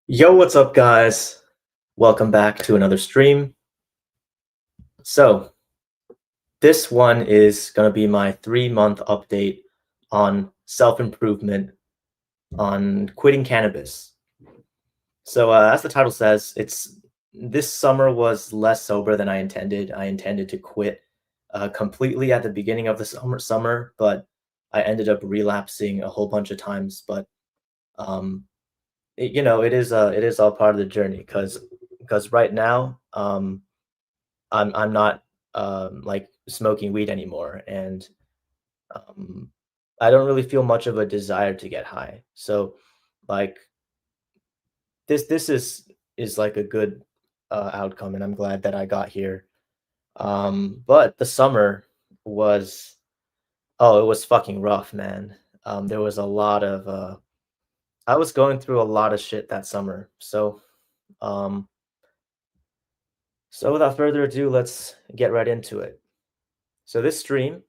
Yo, what's up, guys? Welcome back to another stream. So, this one is going to be my 3-month update on self improvement on quitting cannabis. So, as the title says, this summer was less sober than I intended. I intended to quit completely at the beginning of the summer, but I ended up relapsing a whole bunch of times. But um, it is all part of the journey because right now I'm not like smoking weed anymore, and um, I don't really feel much of a desire to get high. So, like this is like a good outcome, and I'm glad that I got here. But the summer was oh, it was fucking rough, man. There was a lot of I was going through a lot of shit that summer. Um, so without further ado, let's get right into it. So this stream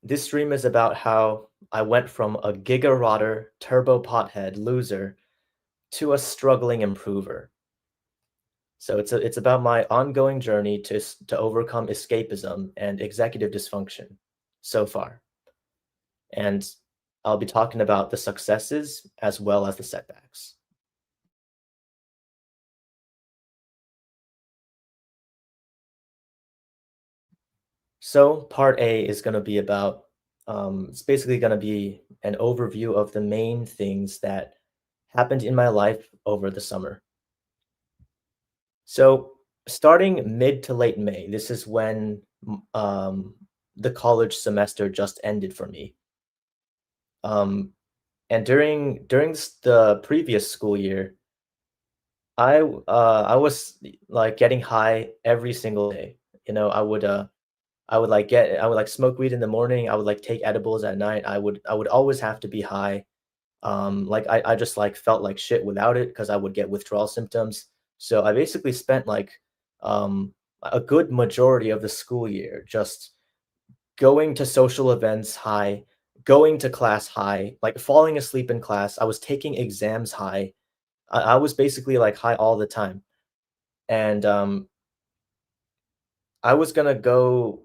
is about how I went from a giga turbo pothead loser to a struggling improver. So it's about my ongoing journey to overcome escapism and executive dysfunction so far. And I'll be talking about the successes as well as the setbacks. So part A is going to be about it's basically going to be an overview of the main things that happened in my life over the summer. So, starting mid to late May, this is when the college semester just ended for me. Um, and during the previous school year, I was like getting high every single day. You know, I would like smoke weed in the morning. I would like take edibles at night. I would always have to be high. Like I just like felt like shit without it because I would get withdrawal symptoms. So I basically spent like a good majority of the school year just going to social events high, going to class high, like falling asleep in class. I was taking exams high. I was basically like high all the time. And I was gonna go,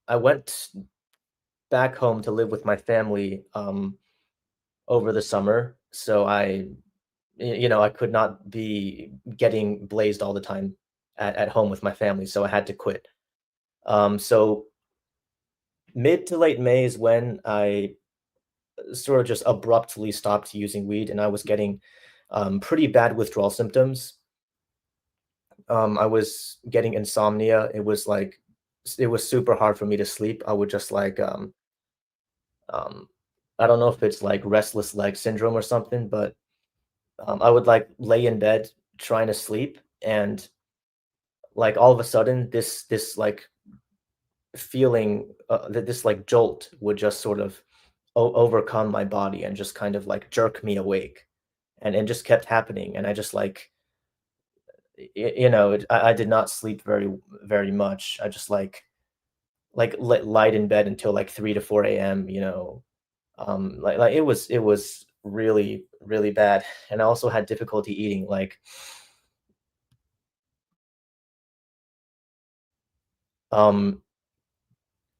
I went back home to live with my family over the summer. So I could not be getting blazed all the time at home with my family, so I had to quit. So mid to late May is when I sort of just abruptly stopped using weed, and I was getting pretty bad withdrawal symptoms. I was getting insomnia. It was super hard for me to sleep. I would just um, I don't know if it's like restless leg syndrome or something, but I would like lay in bed trying to sleep, and like all of a sudden this like feeling that this like jolt would just sort of overcome my body and just kind of like jerk me awake, and it just kept happening, and I just like I did not sleep very much. I just lied in bed until like 3 to 4 a.m. Like it was really bad, and I also had difficulty eating. Um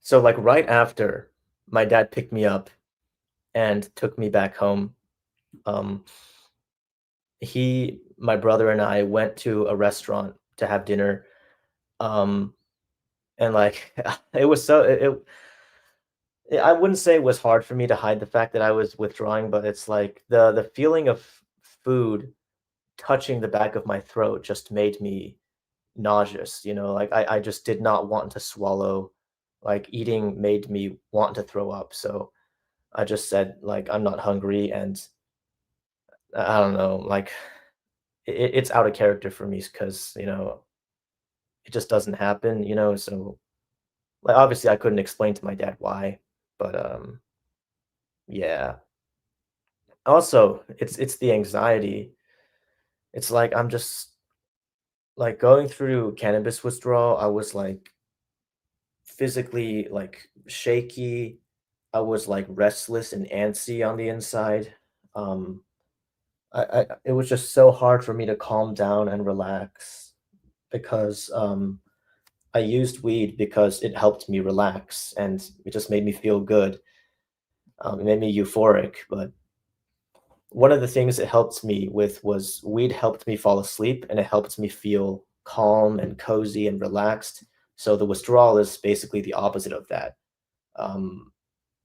so like right after my dad picked me up and took me back home, um my brother and I went to a restaurant to have dinner. Um, and like it was so I wouldn't say it was hard for me to hide the fact that I was withdrawing, but it's like the feeling of food touching the back of my throat just made me nauseous. Like I just did not want to swallow. Like eating made me want to throw up. So I just said like I'm not hungry, and I don't know, like it's out of character for me because it just doesn't happen. So, like, obviously, I couldn't explain to my dad why, but, yeah. Also, it's the anxiety. It's like I'm just, like, going through cannabis withdrawal, I was, like, physically, like, shaky. I was, like, restless and antsy on the inside. Um, it was just so hard for me to calm down and relax because, I used weed because it helped me relax, and it just made me feel good. It made me euphoric, but one of the things it helped me with was weed helped me fall asleep, and it helped me feel calm and cozy and relaxed. So the withdrawal is basically the opposite of that. Um,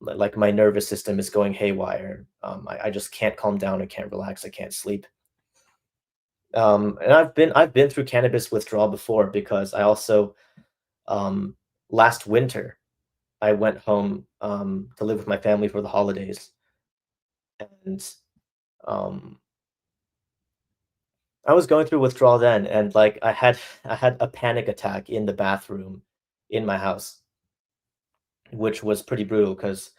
like my nervous system is going haywire. I just can't calm down. I can't relax. I can't sleep. And I've been through cannabis withdrawal before because I also um, last winter I went home to live with my family for the holidays, and um, I was going through withdrawal then, and like I had a panic attack in the bathroom in my house, which was pretty brutal because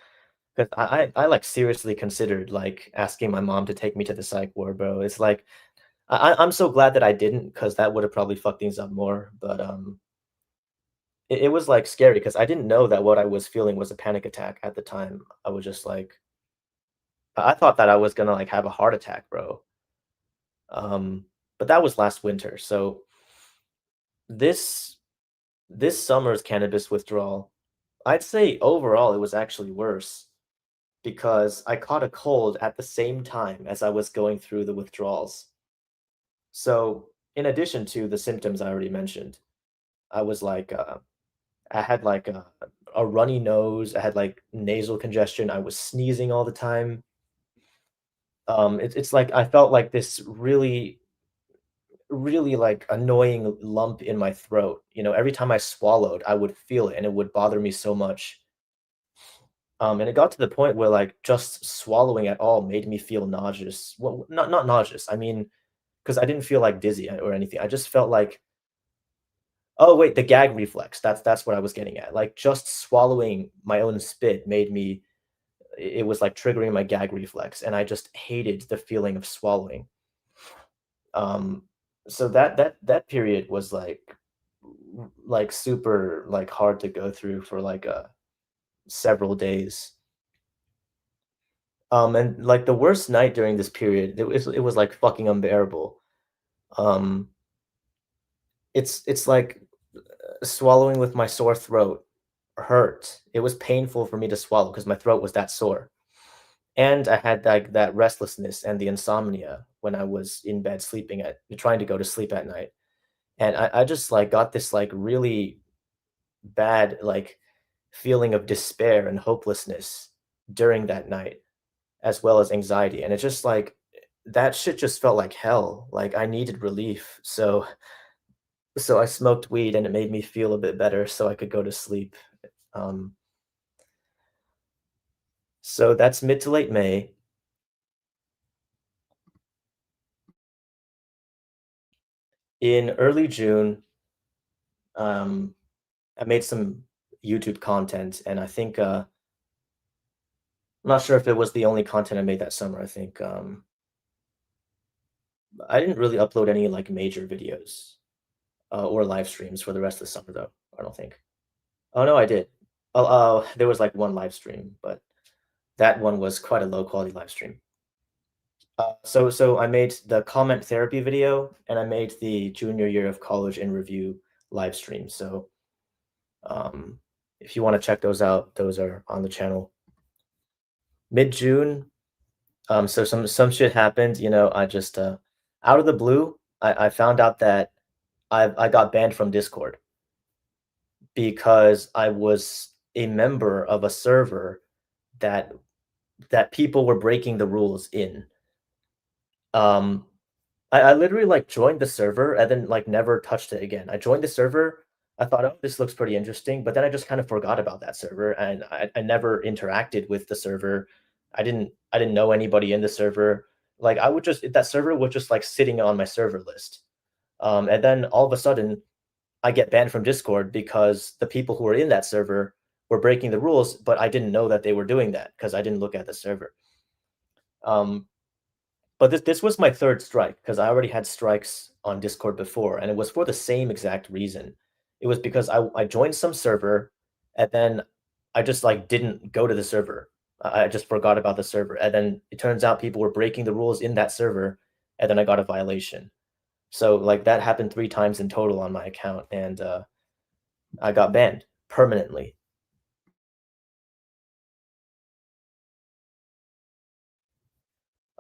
I like seriously considered like asking my mom to take me to the psych ward, bro. It's like I'm so glad that I didn't because that would have probably fucked things up more. But it was like scary because I didn't know that what I was feeling was a panic attack at the time. I was just like I thought that I was gonna like have a heart attack, bro. Um, but that was last winter. So this this summer's cannabis withdrawal, I'd say overall it was actually worse because I caught a cold at the same time as I was going through the withdrawals. So, in addition to the symptoms I already mentioned, I was like, I had like a runny nose, I had like nasal congestion, I was sneezing all the time. It's like I felt like this really like annoying lump in my throat. You know, every time I swallowed, I would feel it and it would bother me so much. And it got to the point where like just swallowing at all made me feel nauseous. Well, not nauseous. I mean, because I didn't feel like dizzy or anything. I just felt like, oh wait, the gag reflex. That's what I was getting at. Like just swallowing my own spit made me. It was like triggering my gag reflex, and I just hated the feeling of swallowing. Um, so that period was like super like hard to go through for like several days. And like the worst night during this period, it was like fucking unbearable. Um, it's like swallowing with my sore throat hurt. It was painful for me to swallow because my throat was that sore. And I had like that restlessness and the insomnia when I was in bed sleeping at trying to go to sleep at night. And I just like got this like really bad like feeling of despair and hopelessness during that night, as well as anxiety. And it's just like that shit just felt like hell. Like I needed relief. So I smoked weed and it made me feel a bit better so I could go to sleep. Um, so that's mid to late May. In early June, um, I made some YouTube content, and I think I'm not sure if it was the only content I made that summer. I think I didn't really upload any like major videos or live streams for the rest of the summer, though. I don't think. Oh no, I did. Oh, there was like one live stream, but that one was quite a low quality live stream. So I made the comment therapy video, and I made the junior year of college in review live stream. So um, if you want to check those out, those are on the channel. Mid June, so some shit happened. You know, I just out of the blue, I found out that I got banned from Discord because I was a member of a server that people were breaking the rules in. Um, I literally, like, joined the server and then, like, never touched it again. I joined the server, I thought, "Oh, this looks pretty interesting," but then I just kind of forgot about that server, and I never interacted with the server. I didn't know anybody in the server. Like, I would just that server was just, like, sitting on my server list. And then all of a sudden, I get banned from Discord because the people who were in that server were breaking the rules, but I didn't know that they were doing that because I didn't look at the server. Um, but this was my 3rd strike because I already had strikes on Discord before, and it was for the same exact reason. It was because I joined some server, and then I just, like, didn't go to the server. I just forgot about the server, and then it turns out people were breaking the rules in that server, and then I got a violation. So, like, that happened 3 times in total on my account, and, I got banned permanently.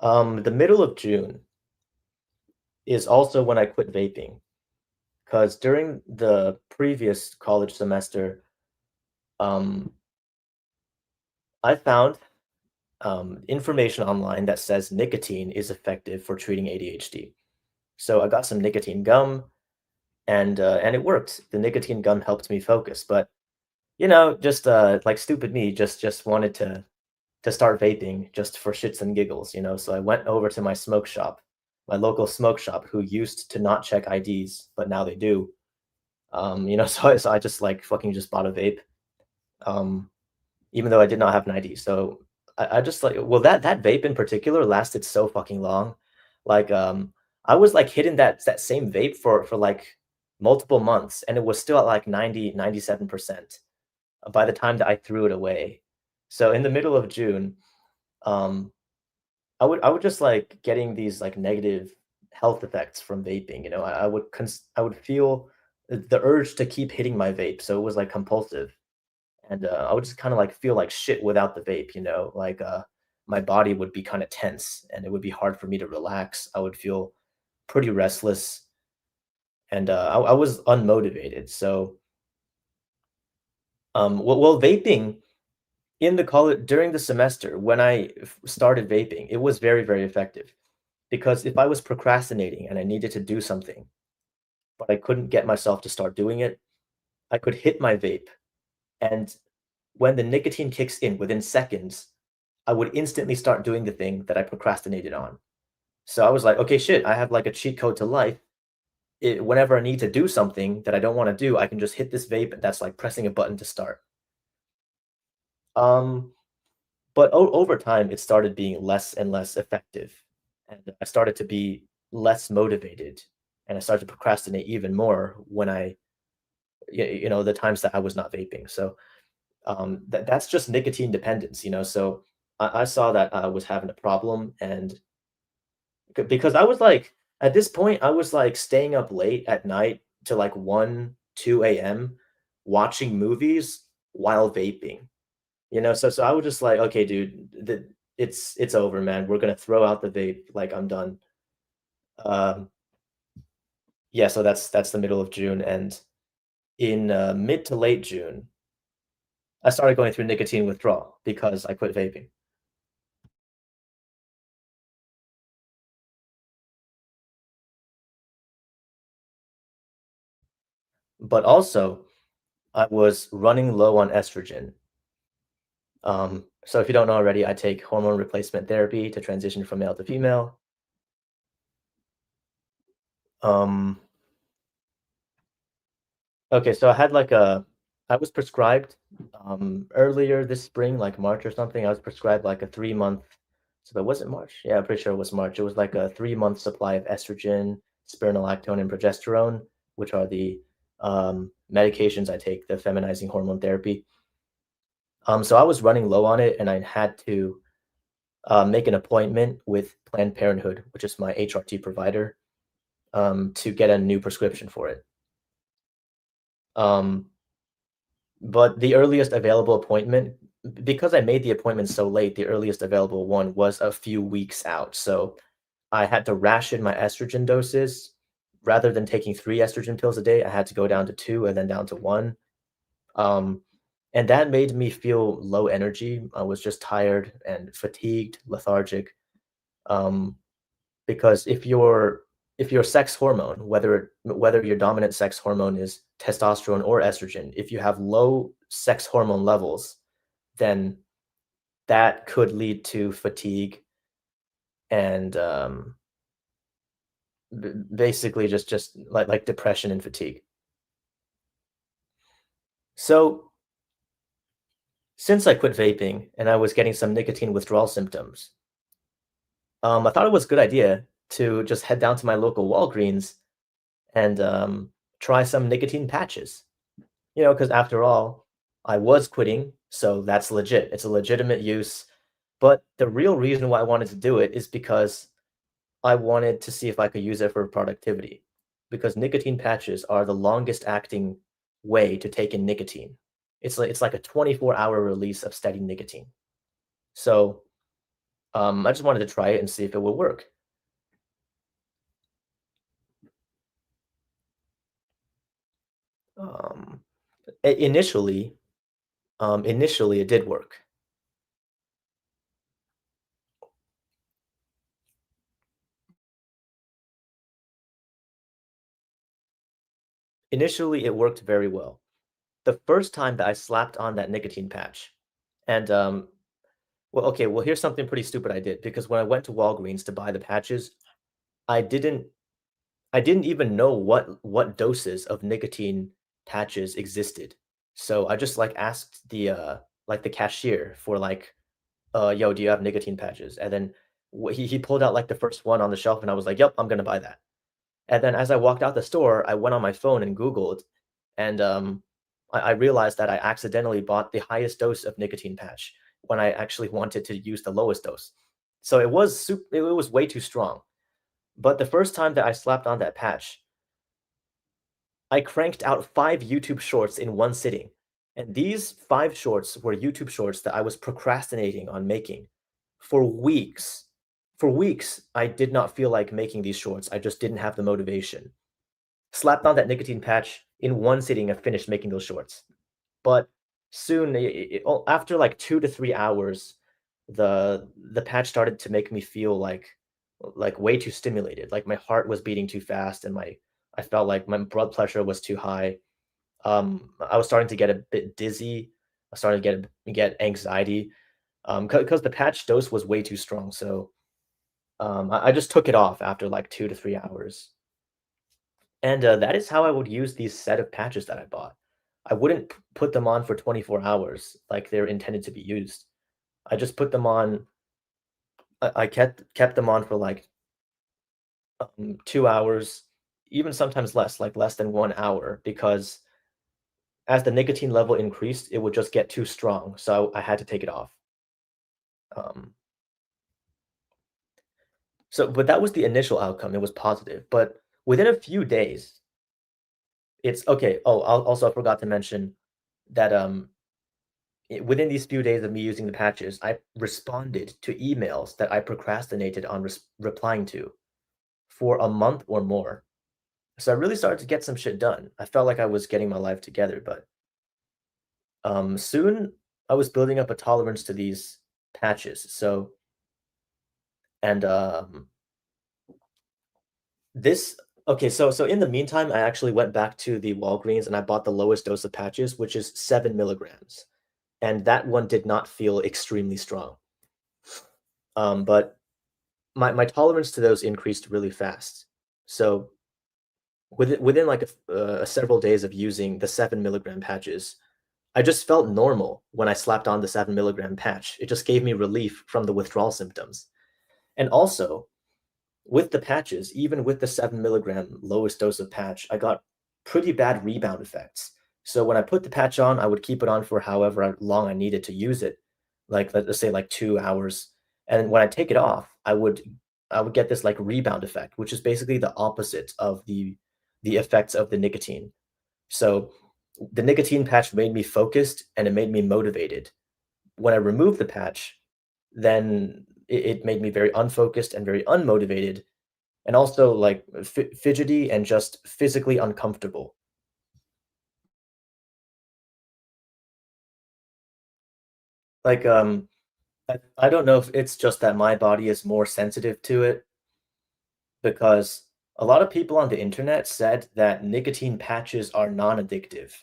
The middle of June is also when I quit vaping, because during the previous college semester, um, I found, information online that says nicotine is effective for treating ADHD. So I got some nicotine gum, and it worked. The nicotine gum helped me focus, but, just, like stupid me, just wanted to start vaping just for shits and giggles, so I went over to my smoke shop, my local smoke shop who used to not check IDs, but now they do. So I just, like, fucking just bought a vape, um, even though I did not have an ID, so I just, like well, that vape in particular lasted so fucking long. Like, I was, like, hitting that same vape for, like, multiple months, and it was still at, like, 97% by the time that I threw it away. So in the middle of June, um, I would just, like, getting these, like, negative health effects from vaping, I would feel the urge to keep hitting my vape, so it was, like, compulsive, and, I would just kinda, like, feel like shit without the vape, like, my body would be kinda tense, and it would be hard for me to relax, I would feel pretty restless, and, I was unmotivated, so, vaping in the college during the semester when I started vaping, it was very, very effective. Because if I was procrastinating and I needed to do something, but I couldn't get myself to start doing it, I could hit my vape. And when the nicotine kicks in within seconds, I would instantly start doing the thing that I procrastinated on. So I was like, okay, shit, I have like a cheat code to life. Whenever I need to do something that I don't want to do, I can just hit this vape that's like pressing a button to start. Um, but over time, it started being less and less effective. And I started to be less motivated. And I started to procrastinate even more when the times that I was not vaping. So that's just nicotine dependence, So I saw that I was having a problem. And because I was like, at this point, I was like staying up late at night to like 1, 2 a.m. watching movies while vaping. So I was just like, "Okay, dude, it's over, man. We're gonna throw out the vape, like, I'm done." Um, yeah, so that's the middle of June, and in, mid to late June, I started going through nicotine withdrawal because I quit vaping. But also, I was running low on estrogen. So if you don't know already, I take hormone replacement therapy to transition from male to female. Um Okay, so I was prescribed, earlier this spring, like March or something, I was prescribed like a 3-month so that wasn't March? Yeah, I'm pretty sure it was March. It was like a 3-month supply of estrogen, spironolactone, and progesterone, which are the, medications I take, the feminizing hormone therapy. So I was running low on it, and I had to, make an appointment with Planned Parenthood, which is my HRT provider, to get a new prescription for it. Um But the earliest available appointment because I made the appointment so late, the earliest available one was a few weeks out, so I had to ration my estrogen doses. Rather than taking 3 estrogen pills a day, I had to go down to 2 and then down to 1, um, and that made me feel low energy. I was just tired and fatigued, lethargic, um, because if your sex hormone, whether your dominant sex hormone is testosterone or estrogen, if you have low sex hormone levels, then that could lead to fatigue and basically just like depression and fatigue. So since I quit vaping and I was getting some nicotine withdrawal symptoms, I thought it was a good idea to just head down to my local Walgreens and try some nicotine patches. Because after all, I was quitting, so that's legit. It's a legitimate use. But the real reason why I wanted to do it is because I wanted to see if I could use it for productivity because nicotine patches are the longest acting way to take in nicotine. It's like a 24-hour release of steady nicotine. So, I just wanted to try it and see if it would work. Um, initially, initially it did work. Initially, it worked very well. The first time that I slapped on that nicotine patch, and well, okay, well, here's something pretty stupid I did because when I went to Walgreens to buy the patches, I didn't I didn't even know what doses of nicotine patches existed. So I just, like, asked the cashier for, like, "Yo, do you have nicotine patches?" And then he pulled out, like, the first one on the shelf, and I was like, "Yep, I'm gonna buy that." And then as I walked out the store, I went on my phone and Googled, and, I realized that I accidentally bought the highest dose of nicotine patch when I actually wanted to use the lowest dose. So it was way too strong. But the first time that I slapped on that patch, I cranked out 5 YouTube Shorts in one sitting, and these 5 shorts were YouTube Shorts that I was procrastinating on making for weeks. For weeks, I did not feel like making these shorts, I just didn't have the motivation. Slapped on that nicotine patch, in one sitting, I finished making those shorts. But soon, after, like, 2 to 3 hours, the patch started to make me feel like way too stimulated, like my heart was beating too fast and my I felt like my blood pressure was too high. I was starting to get a bit dizzy. I started to get anxiety, because the patch dose was way too strong, so, I just took it off after, like, 2 to 3 hours. And, that is how I would use these set of patches that I bought. I wouldn't put them on for 24 hours like they're intended to be used. I just put them on I kept them on for, like, 2 hours, even sometimes less, like less than 1 hour, because as the nicotine level increased, it would just get too strong, so I had to take it off. Um, but that was the initial outcome, it was positive, but within a few days, it's okay. Oh, I forgot to mention that, within these few days of me using the patches, I responded to emails that I procrastinated on replying to for a month or more. So I really started to get some shit done. I felt like I was getting my life together, but soon I was building up a tolerance to these patches. So and this okay, so in the meantime, I actually went back to the Walgreens and I bought the lowest dose of patches, which is 7 milligrams, and that one did not feel extremely strong. But my tolerance to those increased really fast. So within like several days of using the 7 milligram patches, I just felt normal when I slapped on the 7 milligram patch. It just gave me relief from the withdrawal symptoms. And also, with the patches, even with the 7 milligram lowest dose of patch, I got pretty bad rebound effects. So when I put the patch on, I would keep it on for however long I needed to use it, like let's say like 2 hours. And when I take it off, I would get this like rebound effect, which is basically the opposite of the effects of the nicotine. So the nicotine patch made me focused and it made me motivated. When I removed the patch, then it made me very unfocused and very unmotivated and also like fidgety and just physically uncomfortable. Like, I don't know if it's just that my body is more sensitive to it because a lot of people on the internet said that nicotine patches are non-addictive.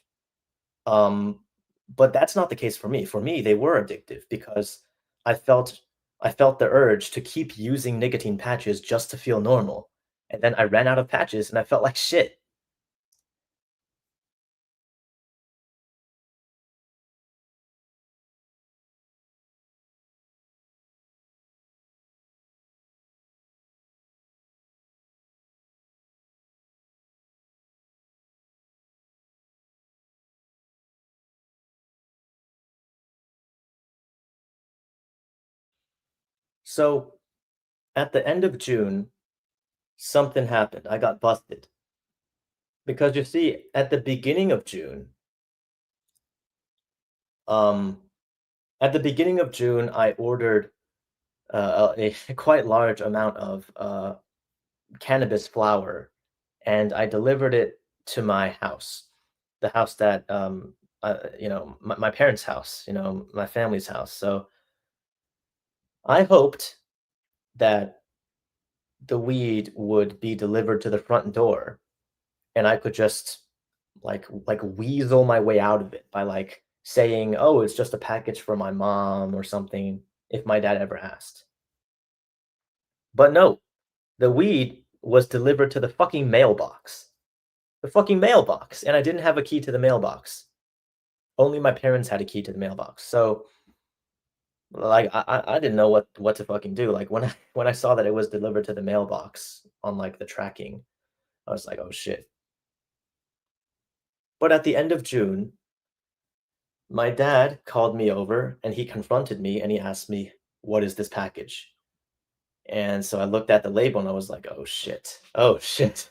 Um, but that's not the case for me. For me, they were addictive because I felt I felt the urge to keep using nicotine patches just to feel normal. And then I ran out of patches and I felt like shit. So at the end of June, something happened. I got busted. Because you see, at the beginning of June, um, I ordered a quite large amount of cannabis flower, and I delivered it to my house, the house that my parents' house, my family's house. So I hoped that the weed would be delivered to the front door, and I could just weasel my way out of it by like saying, "Oh, it's just a package for my mom" or something if my dad ever asked. But no, the weed was delivered to the fucking mailbox. The fucking mailbox, and I didn't have a key to the mailbox. Only my parents had a key to the mailbox. So, like, I didn't know what to fucking do. Like, when I when I saw that it was delivered to the mailbox on, like, the tracking, I was like, "Oh, shit." But at the end of June, my dad called me over, and he confronted me, and he asked me, "What is this package?" And so I looked at the label, and I was like, "Oh, shit. Oh, shit."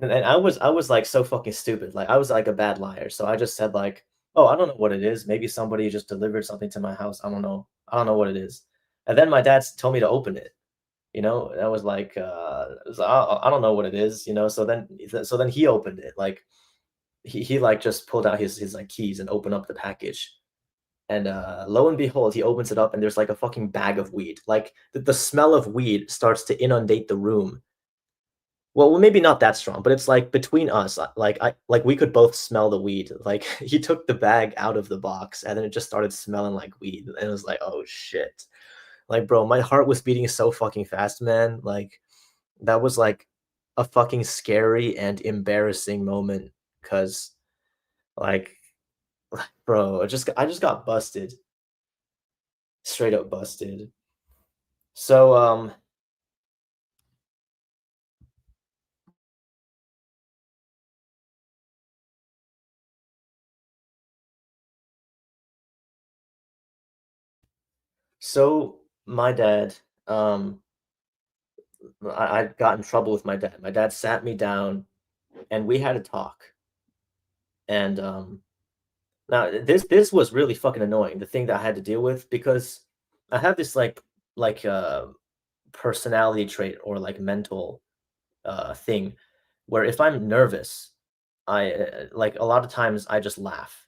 And I was, like, so fucking stupid, like, I was, like, a bad liar, so I just said, like, "Oh, I don't know what it is, maybe somebody just delivered something to my house, I don't know. I don't know what it is." And then my dad told me to open it, and I was like, so I don't know what it is, so then he opened it, like, he just pulled out his, like, keys and opened up the package, and, lo and behold, he opens it up, and there's, like, a fucking bag of weed, like, the smell of weed starts to inundate the room. Well, maybe not that strong, but it's like between us, we could both smell the weed. Like he took the bag out of the box and then it just started smelling like weed. And it was like, oh shit. Like, bro, my heart was beating so fucking fast, man. Like that was like a fucking scary and embarrassing moment because like bro, I just got busted. Straight up busted. So my dad, um I got in trouble with my dad. My dad sat me down and we had a talk. And now this was really fucking annoying. The thing that I had to deal with because I have this like personality trait or like mental thing where if I'm nervous, I like a lot of times I just laugh.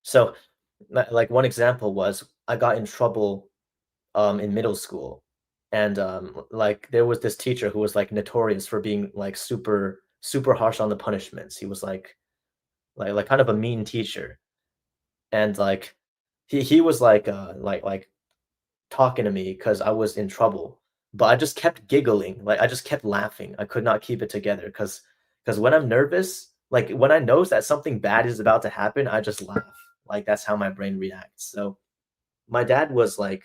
So like one example was I got in trouble in middle school and like there was this teacher who was like notorious for being like super harsh on the punishments. He was like kind of a mean teacher, and like he was like talking to me because I was in trouble, but I just kept giggling, like I just kept laughing. I could not keep it together because when I'm nervous, like when I know that something bad is about to happen, I just laugh. Like that's how my brain reacts. So my dad was like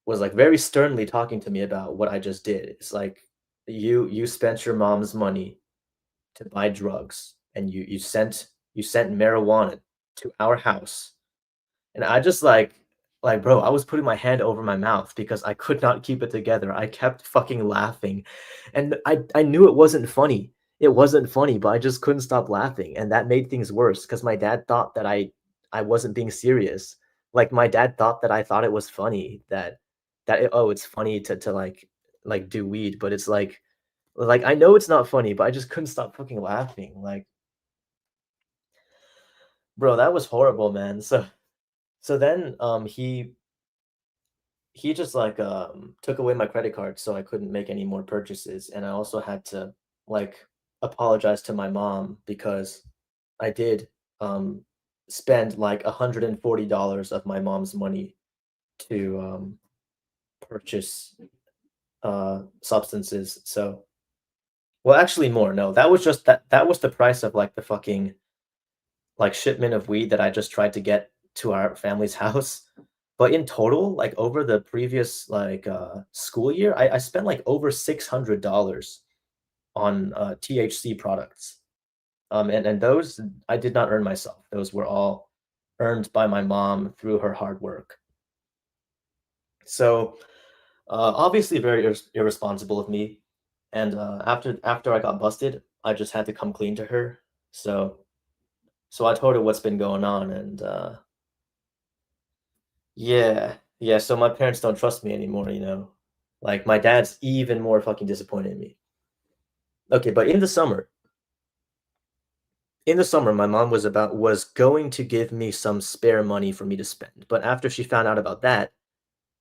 very sternly talking to me about what I just did. It's like you spent your mom's money to buy drugs and you sent marijuana to our house. And I just bro, I was putting my hand over my mouth because I could not keep it together. I kept fucking laughing. And I knew it wasn't funny. It wasn't funny, but I just couldn't stop laughing. And that made things worse because my dad thought that I wasn't being serious. Like my dad thought that I thought it was funny oh, it's funny to like do weed, but it's like I know it's not funny, but I just couldn't stop fucking laughing. Like, bro, that was horrible, man. So then he just took away my credit card so I couldn't make any more purchases. And I also had to like apologize to my mom because I did um spend like $140 of my mom's money to purchase substances. So well actually more. No, that was the price of like the fucking like shipment of weed that I just tried to get to our family's house. But in total, like over the previous school year, I spent like over $600 on THC products. And those I did not earn myself. Those were all earned by my mom through her hard work. So Obviously very irresponsible of me, and, after I got busted, I just had to come clean to her, so I told her what's been going on, and, yeah, yeah, so my parents don't trust me anymore, you know? Like, my dad's even more fucking disappointed in me. Okay, but in the summer, my mom was going to give me some spare money for me to spend, but after she found out about that,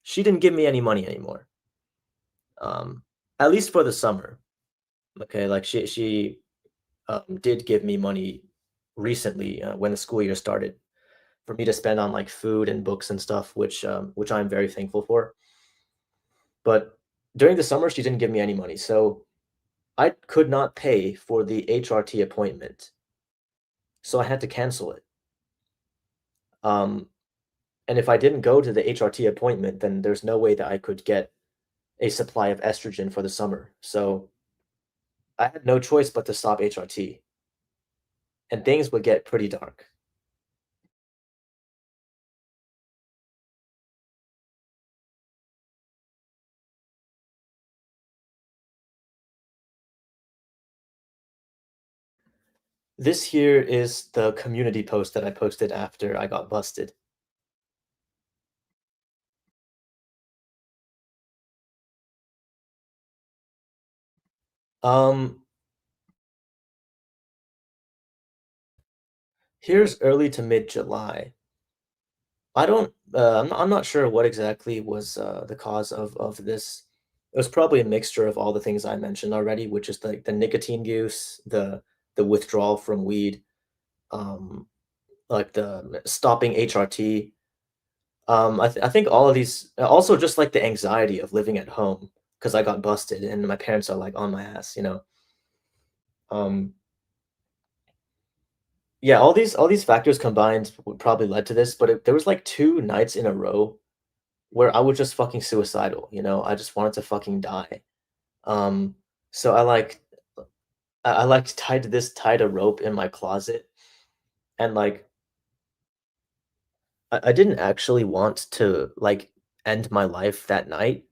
she didn't give me any money anymore, um, at least for the summer, okay? Like, she did give me money recently, when the school year started for me to spend on, like, food and books and stuff, which I'm very thankful for, but during the summer, she didn't give me any money, so I could not pay for the HRT appointment, so I had to cancel it, um, and if I didn't go to the HRT appointment, then there's no way that I could get a supply of estrogen for the summer, so I had no choice but to stop HRT, and things would get pretty dark. This here is the community post that I posted after I got busted. Um, Here's early to mid-July. I'm not sure what exactly was, the cause of this. It was probably a mixture of all the things I mentioned already, which is like the nicotine use, the withdrawal from weed, um, like the stopping HRT. I think all of these also just like the anxiety of living at home because I got busted and my parents are like on my ass, you know. Um, yeah, all these factors combined would probably led to this, but there was like 2 nights in a row where I was just fucking suicidal, you know? I just wanted to fucking die. Um, so I tied a rope in my closet and like I didn't actually want to like end my life that night,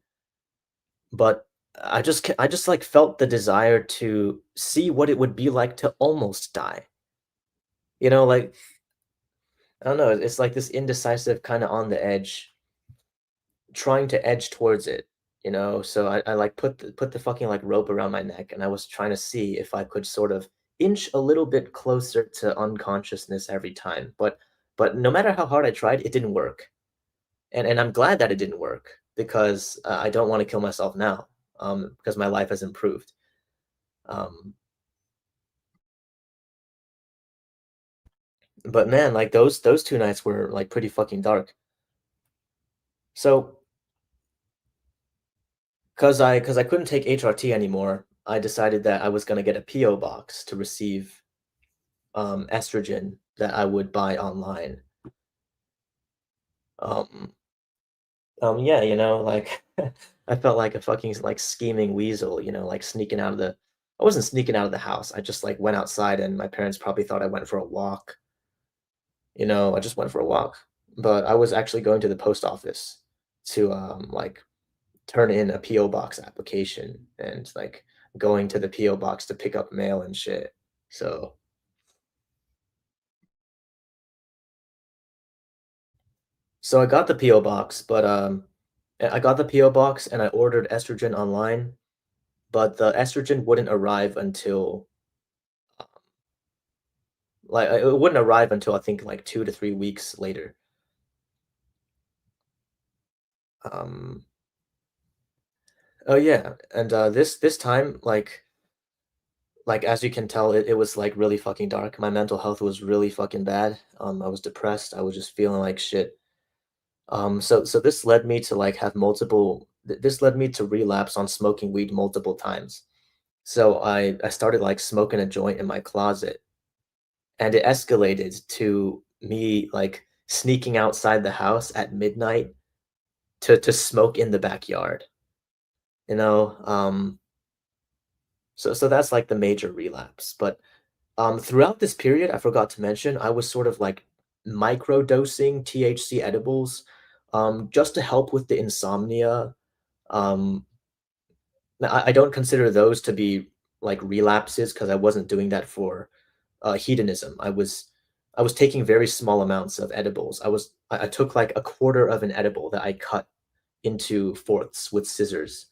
but I just like felt the desire to see what it would be like to almost die. You know, like I don't know, it's like this indecisive kind of on the edge trying to edge towards it, you know? So I like put the fucking like rope around my neck and I was trying to see if I could sort of inch a little bit closer to unconsciousness every time. But no matter how hard I tried, it didn't work. And I'm glad that it didn't work because I don't want to kill myself now. Because my life has improved. Um, but man, like those 2 nights were like pretty fucking dark. So cause I couldn't take HRT anymore, I decided that I was gonna get a PO box to receive estrogen that I would buy online. Um, yeah, you know, like I felt like a fucking like scheming weasel, you know, like sneaking out of the. I wasn't sneaking out of the house. I just like went outside, and my parents probably thought I went for a walk. You know, I just went for a walk, but I was actually going to the post office to like turn in a PO box application and like going to the PO box to pick up mail and shit. So I got the PO box, but I got the PO box and I ordered estrogen online, but the estrogen wouldn't arrive until like it wouldn't arrive until I think like 2 to 3 weeks later. Um, oh yeah, and this time like as you can tell, it was like really fucking dark. My mental health was really fucking bad. I was depressed. I was just feeling like shit. So this led me to like have this led me to relapse on smoking weed multiple times. So I started like smoking a joint in my closet and it escalated to me like sneaking outside the house at midnight to smoke in the backyard. You know, so that's like the major relapse. But throughout this period, I forgot to mention, I was sort of like micro dosing THC edibles just to help with the insomnia. Um, I don't consider those to be, like, relapses because I wasn't doing that for, hedonism. I was taking very small amounts of edibles. I took, like, a quarter of an edible that I cut into fourths with scissors,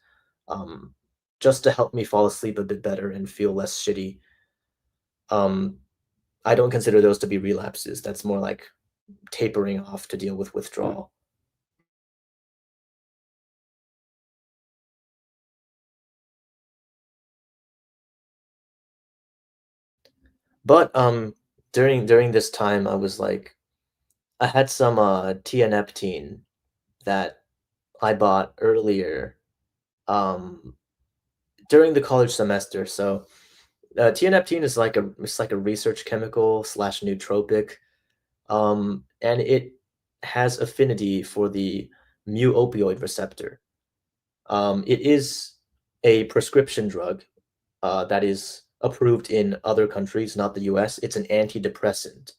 um, just to help me fall asleep a bit better and feel less shitty. Um, I don't consider those to be relapses. That's more like tapering off to deal with withdrawal. But, during this time, I had some, tianeptine that I bought earlier, um, during the college semester. So, tianeptine is like a research chemical slash nootropic, and it has affinity for the mu opioid receptor. It is a prescription drug, that is approved in other countries, not the US. It's an antidepressant.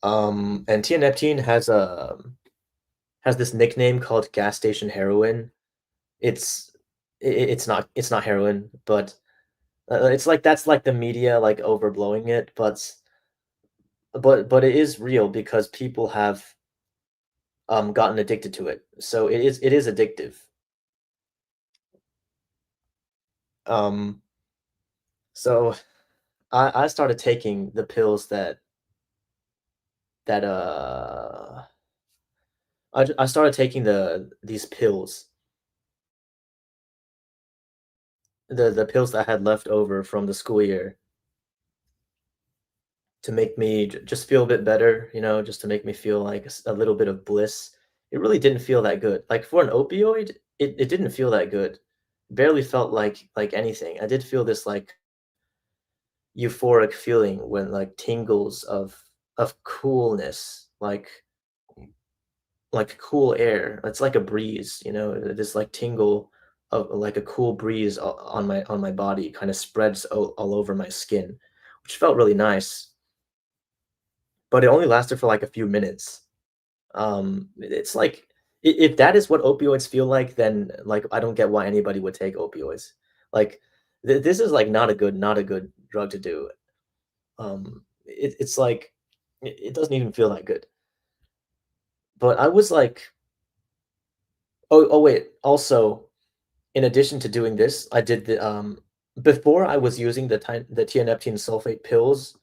And tianeptine has this nickname called gas station heroin. It's it's not heroin, but it's like that's like the media like overblowing it, but it is real because people have gotten addicted to it. So it is addictive. Um, so I started taking the pills that I started taking these pills, the pills that I had left over from the school year to make me just feel a bit better, just to make me feel like a little bit of bliss. It really didn't feel that good. Like for an opioid, it didn't feel that good. Barely felt like anything. I did feel this like euphoric feeling when like tingles of coolness, like cool air. It's like a breeze, this like tingle of like a cool breeze on my body kind of spreads all over my skin, which felt really nice, but it only lasted for like a few minutes. It's like if that is what opioids feel like, then like I don't get why anybody would take opioids. Like this is like not a good drug to do. It's like it doesn't even feel that good. But I was like, oh wait, also in addition to doing this, I did the before I was using the tianeptine sulfate pills,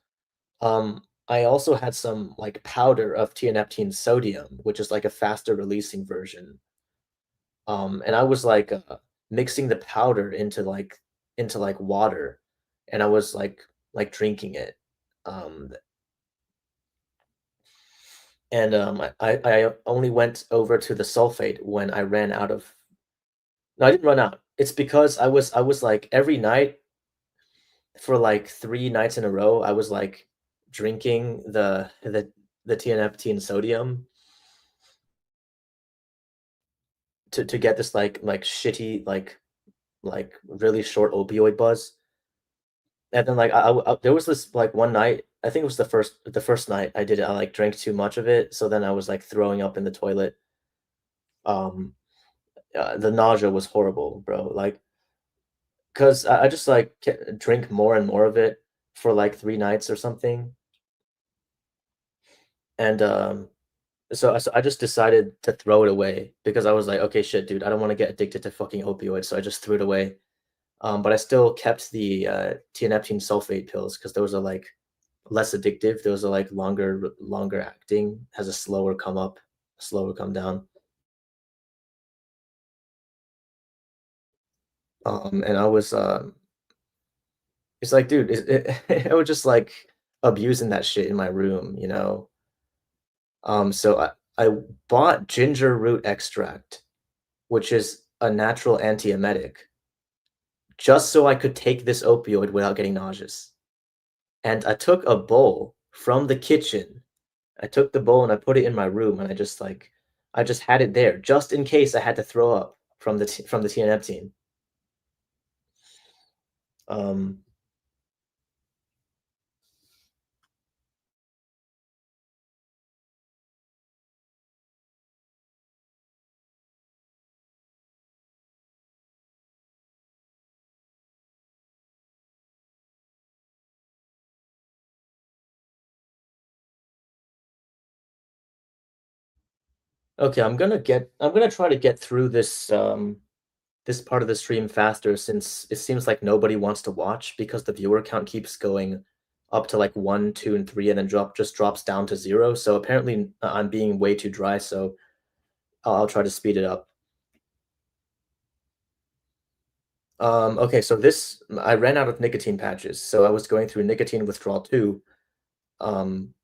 I also had some like powder of tianeptine sodium, which is like a faster releasing version. And I was like mixing the powder into like water, and I was like drinking it. Um, and I only went over to the sulfate when I ran out of. No, I didn't run out. It's because I was like every night for like 3 nights in a row, I was like drinking the tianeptine sodium to get this like shitty like really short opioid buzz. And then like there was this like one night, I think it was the first night I did it. I like drank too much of it, so then I was like throwing up in the toilet. Um, the nausea was horrible, bro. Like, cause I just like drink more and more of it for like 3 nights or something, and so I just decided to throw it away because I was like, okay, shit, dude, I don't want to get addicted to fucking opioids, so I just threw it away. But I still kept the tianeptine sulfate pills because those are like less addictive. Those are like longer acting, has a slower come up, slower come down. And it's like, dude, I was just like abusing that shit in my room. So I bought ginger root extract, which is a natural antiemetic, just so I could take this opioid without getting nauseous. And I took a bowl from the kitchen. I took the bowl and I put it in my room, and I just had it there just in case I had to throw up from the tianeptine. Um, Okay, I'm gonna try to get through this part of the stream faster since it seems like nobody wants to watch because the viewer count keeps going up to like 1, 2, and 3 and then just drops down to 0. So apparently I'm being way too dry, so I'll try to speed it up. Okay, so this I ran out of nicotine patches, so I was going through nicotine withdrawal 2, um,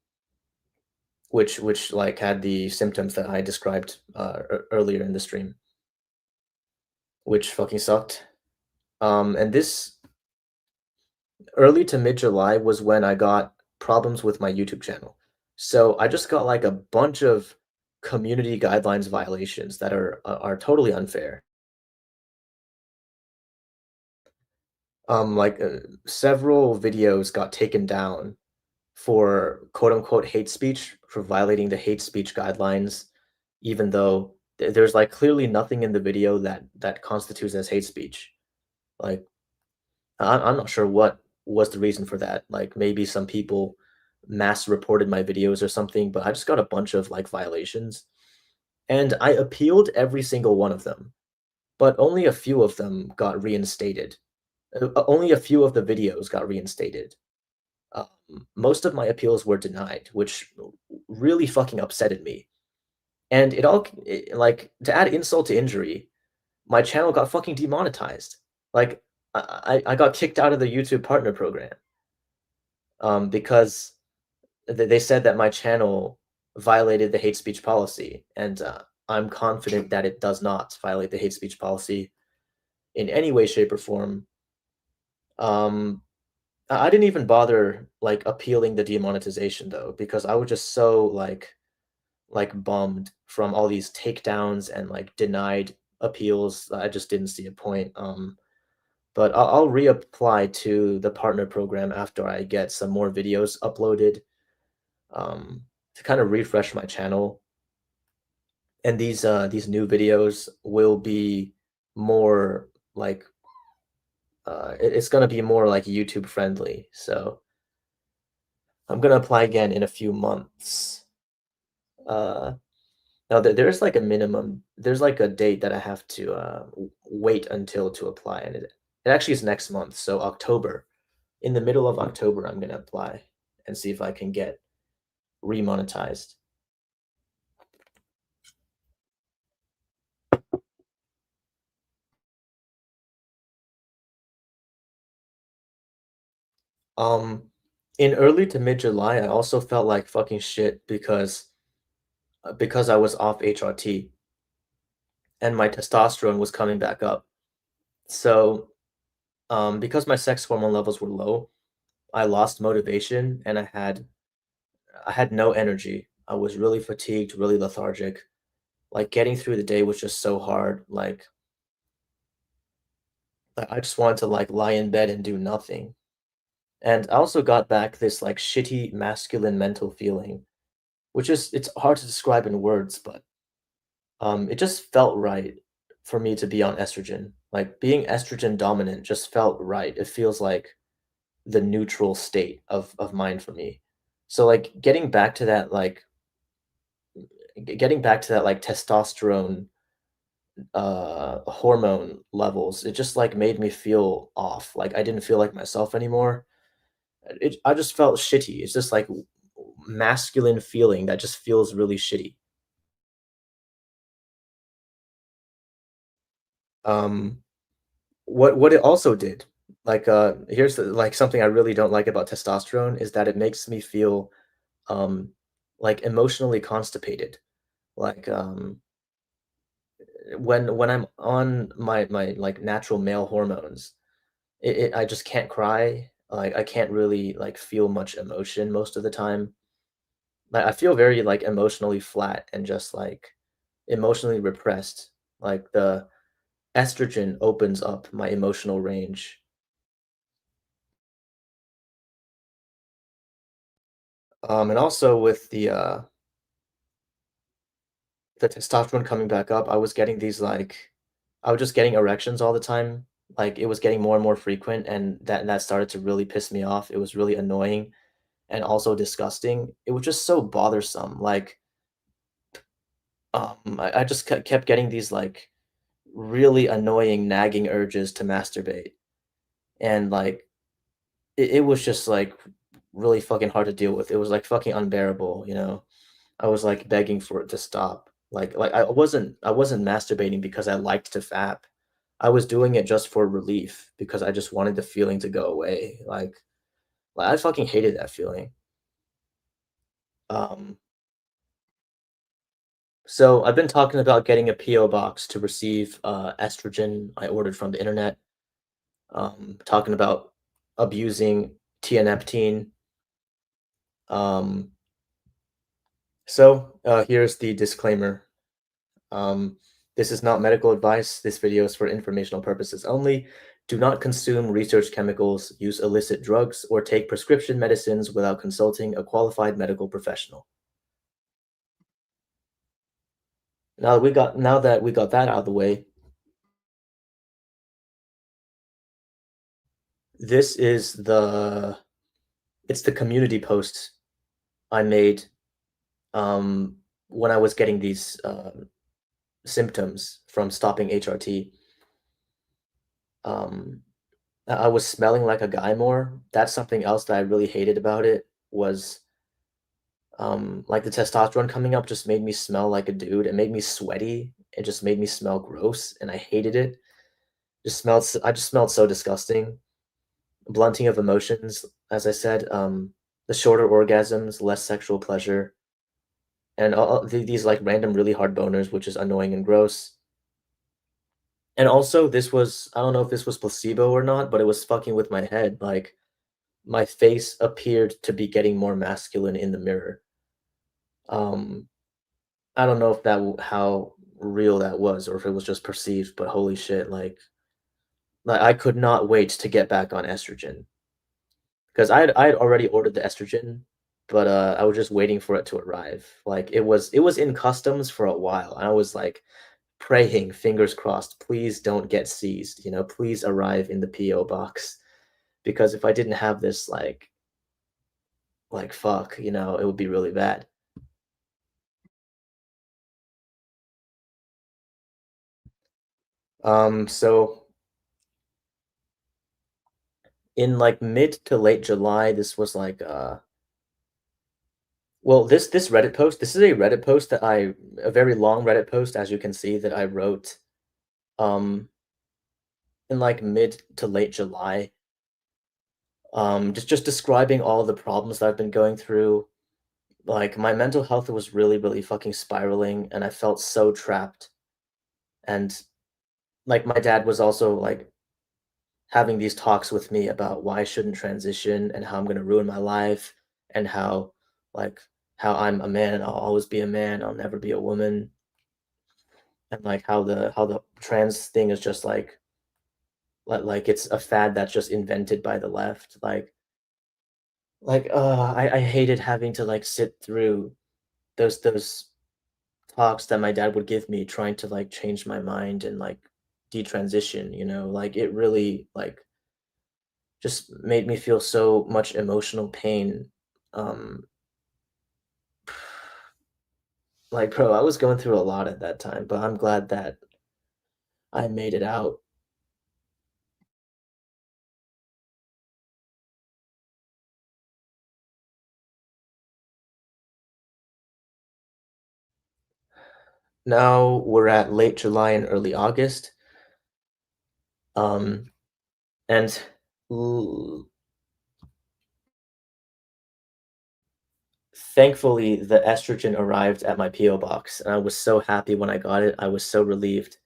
which like had the symptoms that I described earlier in the stream, which fucking sucked. And this early to mid July was when I got problems with my YouTube channel. So I just got like a bunch of community guidelines violations that are totally unfair. Like several videos got taken down for quote unquote hate speech, for violating the hate speech guidelines, even though there's like clearly nothing in the video that constitutes as hate speech. Like I'm not sure what was the reason for that. Like maybe some people mass reported my videos or something, but I just got a bunch of like violations and I appealed every single one of them, but only a few of them got reinstated. Only a few of the videos got reinstated. Most of my appeals were denied, which really fucking upsetted me. And like to add insult to injury, my channel got fucking demonetized. Like I got kicked out of the YouTube partner program because they said that my channel violated the hate speech policy, and I'm confident that it does not violate the hate speech policy in any way, shape, or form. Um, I didn't even bother like appealing the demonetization though, because I was just so like bummed from all these takedowns and like denied appeals. I just didn't see a point. But I'll reapply to the partner program after I get some more videos uploaded to kind of refresh my channel. And these new videos will be more like it's gonna be more like YouTube friendly. So I'm gonna apply again in a few months. Uh, Now there's like a minimum. There's like a date that I have to wait until to apply, and it actually is next month. So October, in the middle of October, I'm gonna apply and see if I can get remonetized. Um, in early to mid July, I also felt like fucking shit because I was off HRT and my testosterone was coming back up. So, because my sex hormone levels were low, I lost motivation and I had no energy. I was really fatigued, really lethargic. Like getting through the day was just so hard. Like I just wanted to like lie in bed and do nothing. And I also got back this like shitty masculine mental feeling, which is it's hard to describe in words, but it just felt right for me to be on estrogen. Like being estrogen dominant just felt right. It feels like the neutral state of mind for me. So like getting back to that like testosterone hormone levels, it just like made me feel off. Like I didn't feel like myself anymore. I just felt shitty. It's just like masculine feeling that just feels really shitty. Um what it also did, like, here's like something I really don't like about testosterone is that it makes me feel, um, like, emotionally constipated. Like, when I'm on like, natural male hormones, I just can't cry, like, I can't really, like, feel much emotion most of the time. Like, I feel very, like, emotionally flat and just, like, emotionally repressed. Like, the estrogen opens up my emotional range. And also with the testosterone coming back up, I was getting these like I was just getting erections all the time. Like it was getting more and more frequent, and that started to really piss me off. It was really annoying and also disgusting. It was just so bothersome. Like I just kept getting these, like, really annoying nagging urges to masturbate, and, like, it was just, like, really fucking hard to deal with. It was, like, fucking unbearable, you know? I was, like, begging for it to stop. I wasn't masturbating because I liked to fap. I was doing it just for relief because I just wanted the feeling to go away, I fucking hated that feeling. Um, so I've been talking about getting a PO box to receive, estrogen I ordered from the internet, talking about abusing tianeptine. Um, here's the disclaimer. This is not medical advice. This video is for informational purposes only. Do not consume research chemicals, use illicit drugs, or take prescription medicines without consulting a qualified medical professional. Now that we got that out of the way, this is the community post I made um, when I was getting these symptoms from stopping HRT. Um, I was smelling like a guy more. That's something else that I really hated about it was like the testosterone coming up just made me smell like a dude. It made me sweaty. It just made me smell gross, and I hated it. I just smelled so disgusting. Blunting of emotions, as I said, the shorter orgasms, less sexual pleasure, and these like random really hard boners, which is annoying and gross. And also, I don't know if this was placebo or not, but it was fucking with my head. Like, my face appeared to be getting more masculine in the mirror. Um, I don't know if how real that was or if it was just perceived, but holy shit, like I could not wait to get back on estrogen because I had already ordered the estrogen, but I was just waiting for it to arrive. Like it was in customs for a while, and I was like praying, fingers crossed, please don't get seized, please arrive in the PO box because if I didn't have this, like fuck, it would be really bad. So in like mid to late July, this was like well, this Reddit post, this is a Reddit post that I a very long Reddit post, as you can see, that I wrote um in like mid to late July. Just describing all the problems that I've been going through. Like my mental health was really, really fucking spiraling, and I felt so trapped. And like my dad was also like having these talks with me about why I shouldn't transition and how I'm gonna ruin my life and like how I'm a man and I'll always be a man, I'll never be a woman, and like how the trans thing is just like it's a fad that's just invented by the left. I hated having to like sit through those talks that my dad would give me trying to like change my mind and like detransition, like it really like just made me feel so much emotional pain. Um, like, bro, I was going through a lot at that time, but I'm glad that I made it out. Now we're at late July and early August. Um, and l- Thankfully, the estrogen arrived at my PO box, and I was so happy when I got it. I was so relieved.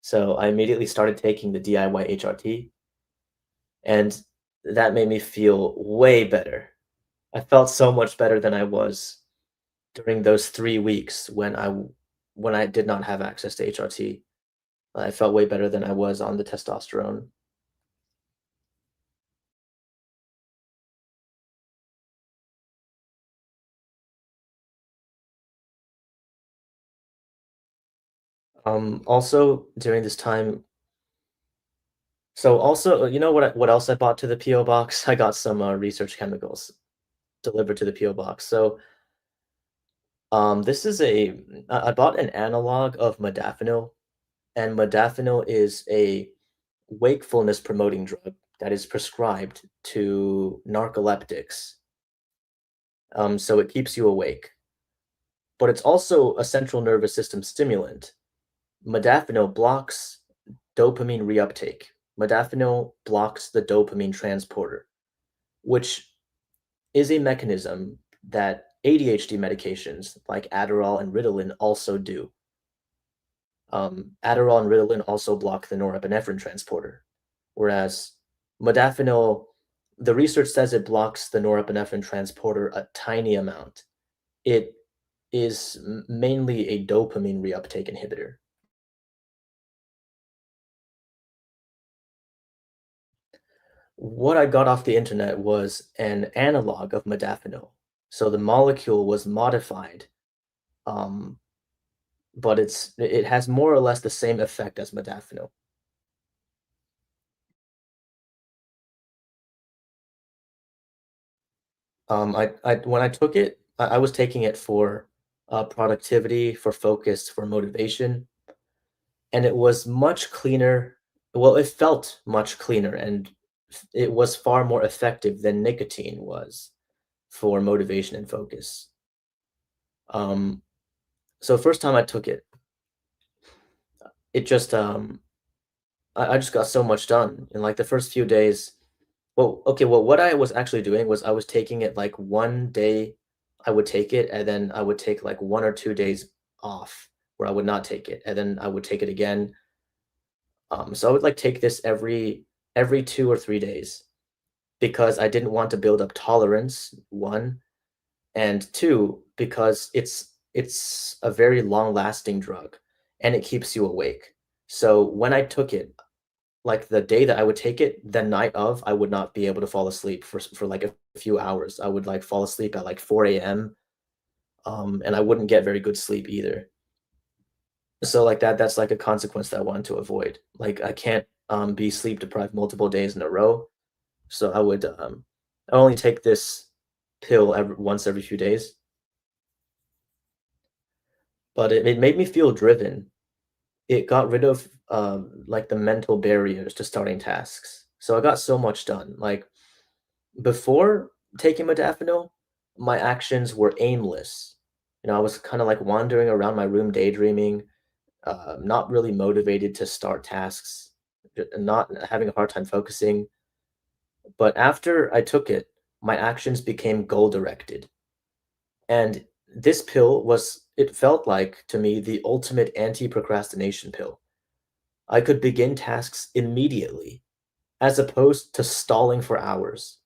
So I immediately started taking the DIY HRT, and that made me feel way better. I felt so much better than I was during those 3 weeks when I did not have access to HRT. I felt way better than I was on the testosterone. Also during this time you know what else I bought to the PO box? I got some research chemicals delivered to the PO box. So This is I bought an analog of modafinil, and modafinil is a wakefulness promoting drug that is prescribed to narcoleptics. So it keeps you awake, but it's also a central nervous system stimulant. Modafinil blocks dopamine reuptake. Modafinil blocks the dopamine transporter, which is a mechanism that ADHD medications like Adderall and Ritalin also do. Adderall and Ritalin also block the norepinephrine transporter, whereas modafinil, the research says it blocks the norepinephrine transporter a tiny amount. It is mainly a dopamine reuptake inhibitor. What I got off the internet was an analog of modafinil. So the molecule was modified, um, but it has more or less the same effect as modafinil. I when I took it, I was taking it for productivity, for focus, for motivation, and it was much cleaner. Well, it felt much cleaner, and it was far more effective than nicotine was for motivation and focus. Um, so first time I took it, it just I just got so much done in like the first few days. Well, okay, well, what I was actually doing was I was taking it like one day I would take it, and then I would take like 1 or 2 days off where I would not take it, and then I would take it again. So I would like take this every 2 or 3 days because I didn't want to build up tolerance, one, and two, because it's a very long-lasting drug and it keeps you awake. So when I took it, like, the day that I would take it, the night of, I would not be able to fall asleep for, like, a few hours. I would, like, fall asleep at, like, 4 AM, and I wouldn't get very good sleep either. So, like, that's, like, a consequence that I wanted to avoid. Like, I can't, be sleep deprived multiple days in a row, so I only take this pill once every few days, but it made me feel driven. It got rid of, like, the mental barriers to starting tasks. So I got so much done, like, before taking modafinil, my actions were aimless. I was kinda, like, wandering around my room daydreaming, not really motivated to start tasks, not having a hard time focusing, but after I took it, my actions became goal-directed, and this pill it felt like, to me, the ultimate anti-procrastination pill. I could begin tasks immediately, as opposed to stalling for hours.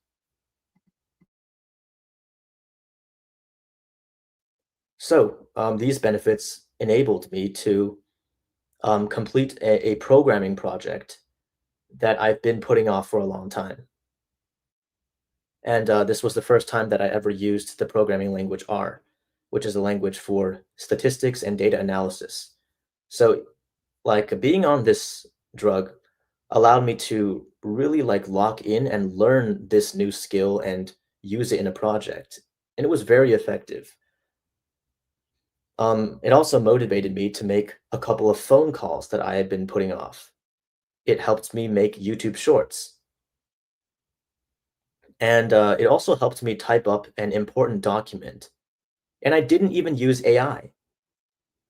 So, these benefits enabled me to complete a programming project that I've been putting off for a long time. And this was the first time that I ever used the programming language R, which is a language for statistics and data analysis. So, like, being on this drug allowed me to really like lock in and learn this new skill and use it in a project. And it was very effective. It also motivated me to make a couple of phone calls that I had been putting off. It helped me make YouTube Shorts, and, it also helped me type up an important document, and I didn't even use AI.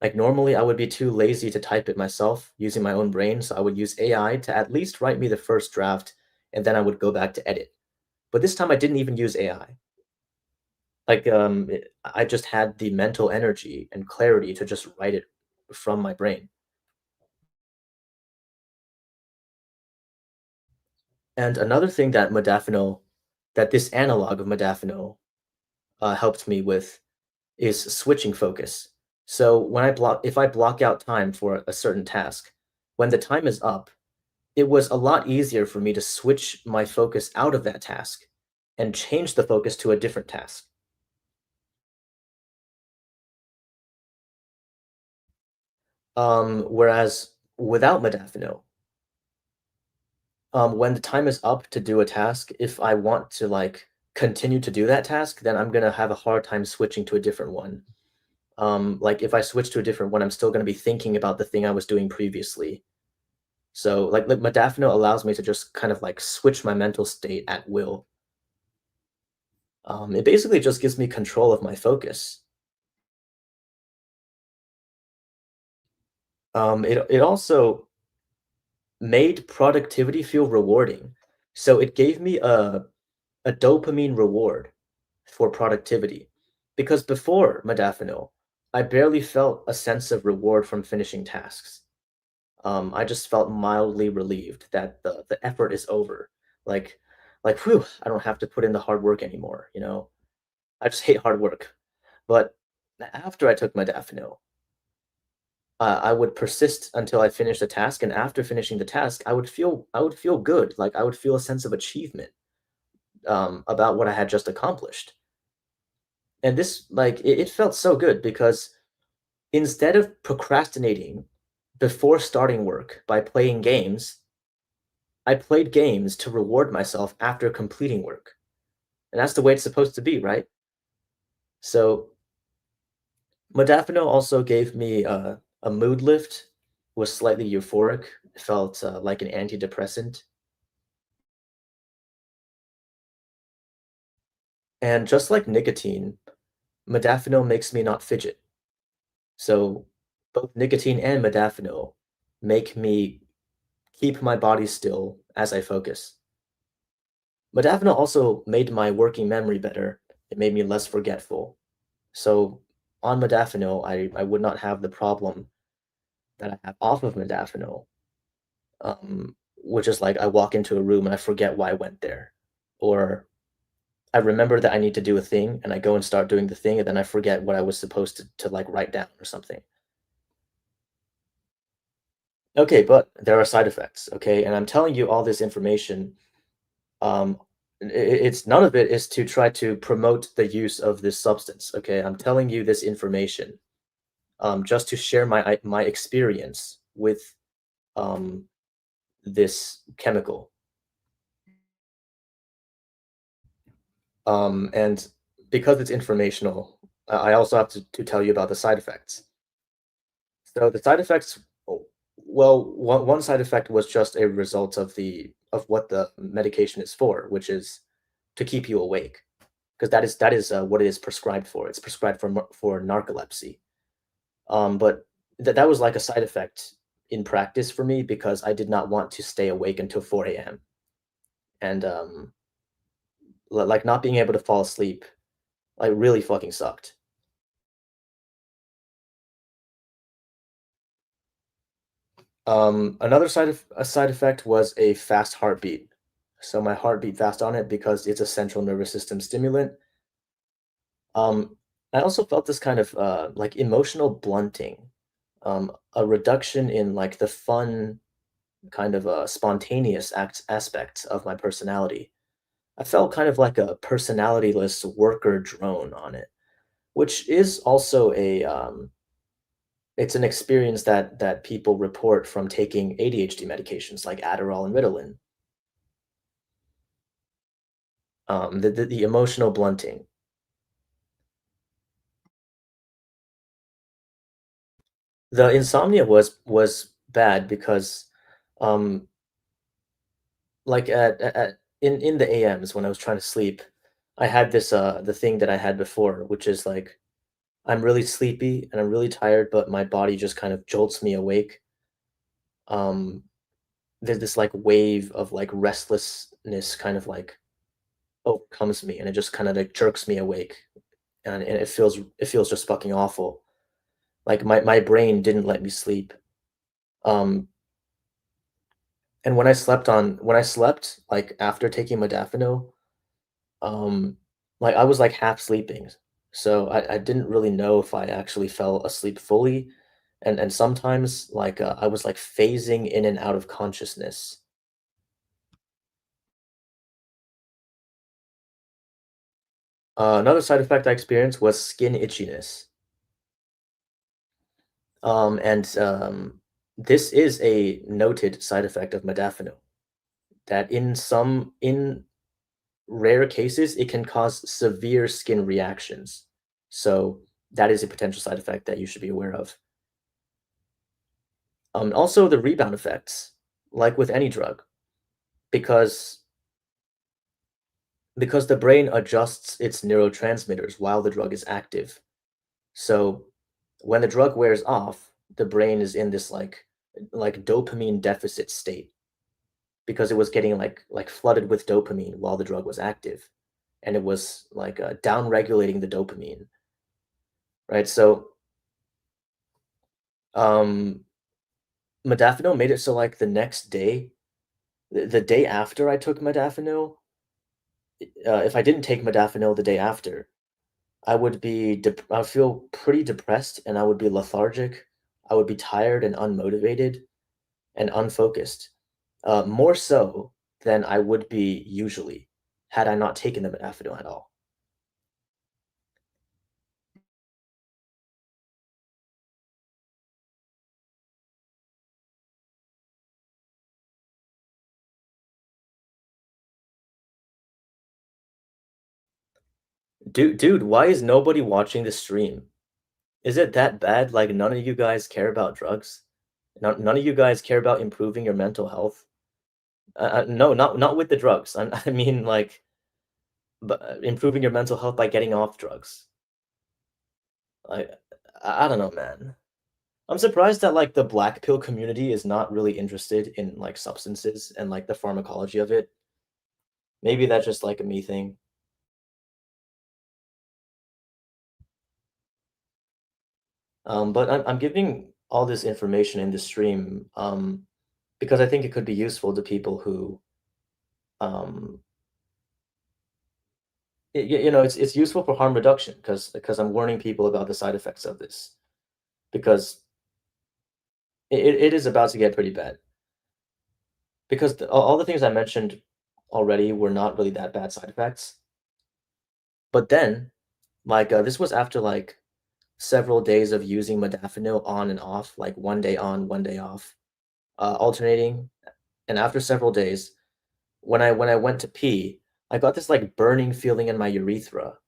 Like, normally, I would be too lazy to type it myself using my own brain, so I would use AI to at least write me the first draft, and then I would go back to edit. But this time, I didn't even use AI. Like, I just had the mental energy and clarity to just write it from my brain. And another thing that this analog of modafinil, helped me with is switching focus. So if I block out time for a certain task, when the time is up, it was a lot easier for me to switch my focus out of that task and change the focus to a different task. Whereas without modafinil, when the time is up to do a task, if I want to like continue to do that task, then I'm gonna have a hard time switching to a different one. Like if I switch to a different one, I'm still going to be thinking about the thing I was doing previously. So like modafinil allows me to just kind of like switch my mental state at will. It basically just gives me control of my focus. It also made productivity feel rewarding. So it gave me a dopamine reward for productivity. Because before modafinil, I barely felt a sense of reward from finishing tasks. I just felt mildly relieved that the effort is over. Like like, "Whew, I don't have to put in the hard work anymore," you know? I just hate hard work. But after I took modafinil, I would persist until I finished the task, and after finishing the task, I would feel good, like, I would feel a sense of achievement, about what I had just accomplished. And this like, it felt so good because instead of procrastinating before starting work by playing games, I played games to reward myself after completing work, and that's the way it's supposed to be, right? So, modafinil also gave me a mood lift, was slightly euphoric, felt, like an antidepressant, and just like nicotine, modafinil makes me not fidget. So, both nicotine and modafinil make me keep my body still as I focus. Modafinil also made my working memory better. It made me less forgetful. So, on modafinil, I would not have the problem that I have off of modafinil, which is like I walk into a room and I forget why I went there, or I remember that I need to do a thing and I go and start doing the thing and then I forget what I was supposed to like write down or something. Okay, but there are side effects, okay? And I'm telling you all this information. Um, it's none of it is to try to promote the use of this substance, okay? I'm telling you this information just to share my experience with um, this chemical. And because it's informational, I also have to tell you about the side effects. So the side effects, well, one side effect was just a result of of what the medication is for, which is to keep you awake, because that is what it is prescribed for. It's prescribed for narcolepsy. But that was like a side effect in practice for me because I did not want to stay awake until 4 a.m. And like not being able to fall asleep, like really fucking sucked. Another a side effect was a fast heartbeat. So my heart beat fast on it because it's a central nervous system stimulant. Um, I also felt this kind of like emotional blunting, a reduction in like the fun kind of spontaneous aspects of my personality. I felt kind of like a personalityless worker drone on it, which is also a it's an experience that people report from taking ADHD medications like Adderall and Ritalin. The emotional blunting. The insomnia was bad because, um, like in the AMs when I was trying to sleep, I had this the thing that I had before, which is like I'm really sleepy and I'm really tired, but my body just kind of jolts me awake. Um, there's this like wave of like restlessness kind of like overcomes me and it just kind of like jerks me awake and it feels just fucking awful. Like my brain didn't let me sleep. Um, and when I slept, like, after taking modafinil, um, like, I was, like, half sleeping, so I didn't really know if I actually fell asleep fully, and sometimes, like, I was, like, phasing in and out of consciousness. Another side effect I experienced was skin itchiness, and this is a noted side effect of modafinil, that in rare cases, it can cause severe skin reactions. So, That is a potential side effect that you should be aware of. Also the rebound effects, like with any drug, because the brain adjusts its neurotransmitters while the drug is active. So when the drug wears off, the brain is in this like dopamine deficit state because it was getting like flooded with dopamine while the drug was active, and it was like down regulating the dopamine, right? So um, modafinil made it so like the next day, the day after I took modafinil, if I didn't take modafinil the day after, I would feel pretty depressed and I would be lethargic. I would be tired and unmotivated and unfocused, more so than I would be usually had I not taken the modafinil at all. Dude, why is nobody watching the stream? Is it that bad? Like none of you guys care about drugs? None of you guys care about improving your mental health? No, not with the drugs. I mean like, but improving your mental health by getting off drugs. Like, I don't know, man. I'm surprised that like the black pill community is not really interested in like substances and like the pharmacology of it. Maybe that's just like a me thing. But I'm giving all this information in the stream because I think it could be useful to people who um, it's useful for harm reduction because I'm warning people about the side effects of this because it is about to get pretty bad because all the things I mentioned already were not really that bad side effects. But then, like this was after like several days of using modafinil on and off, like one day on, one day off, alternating. And after several days, when I went to pee, I got this like burning feeling in my urethra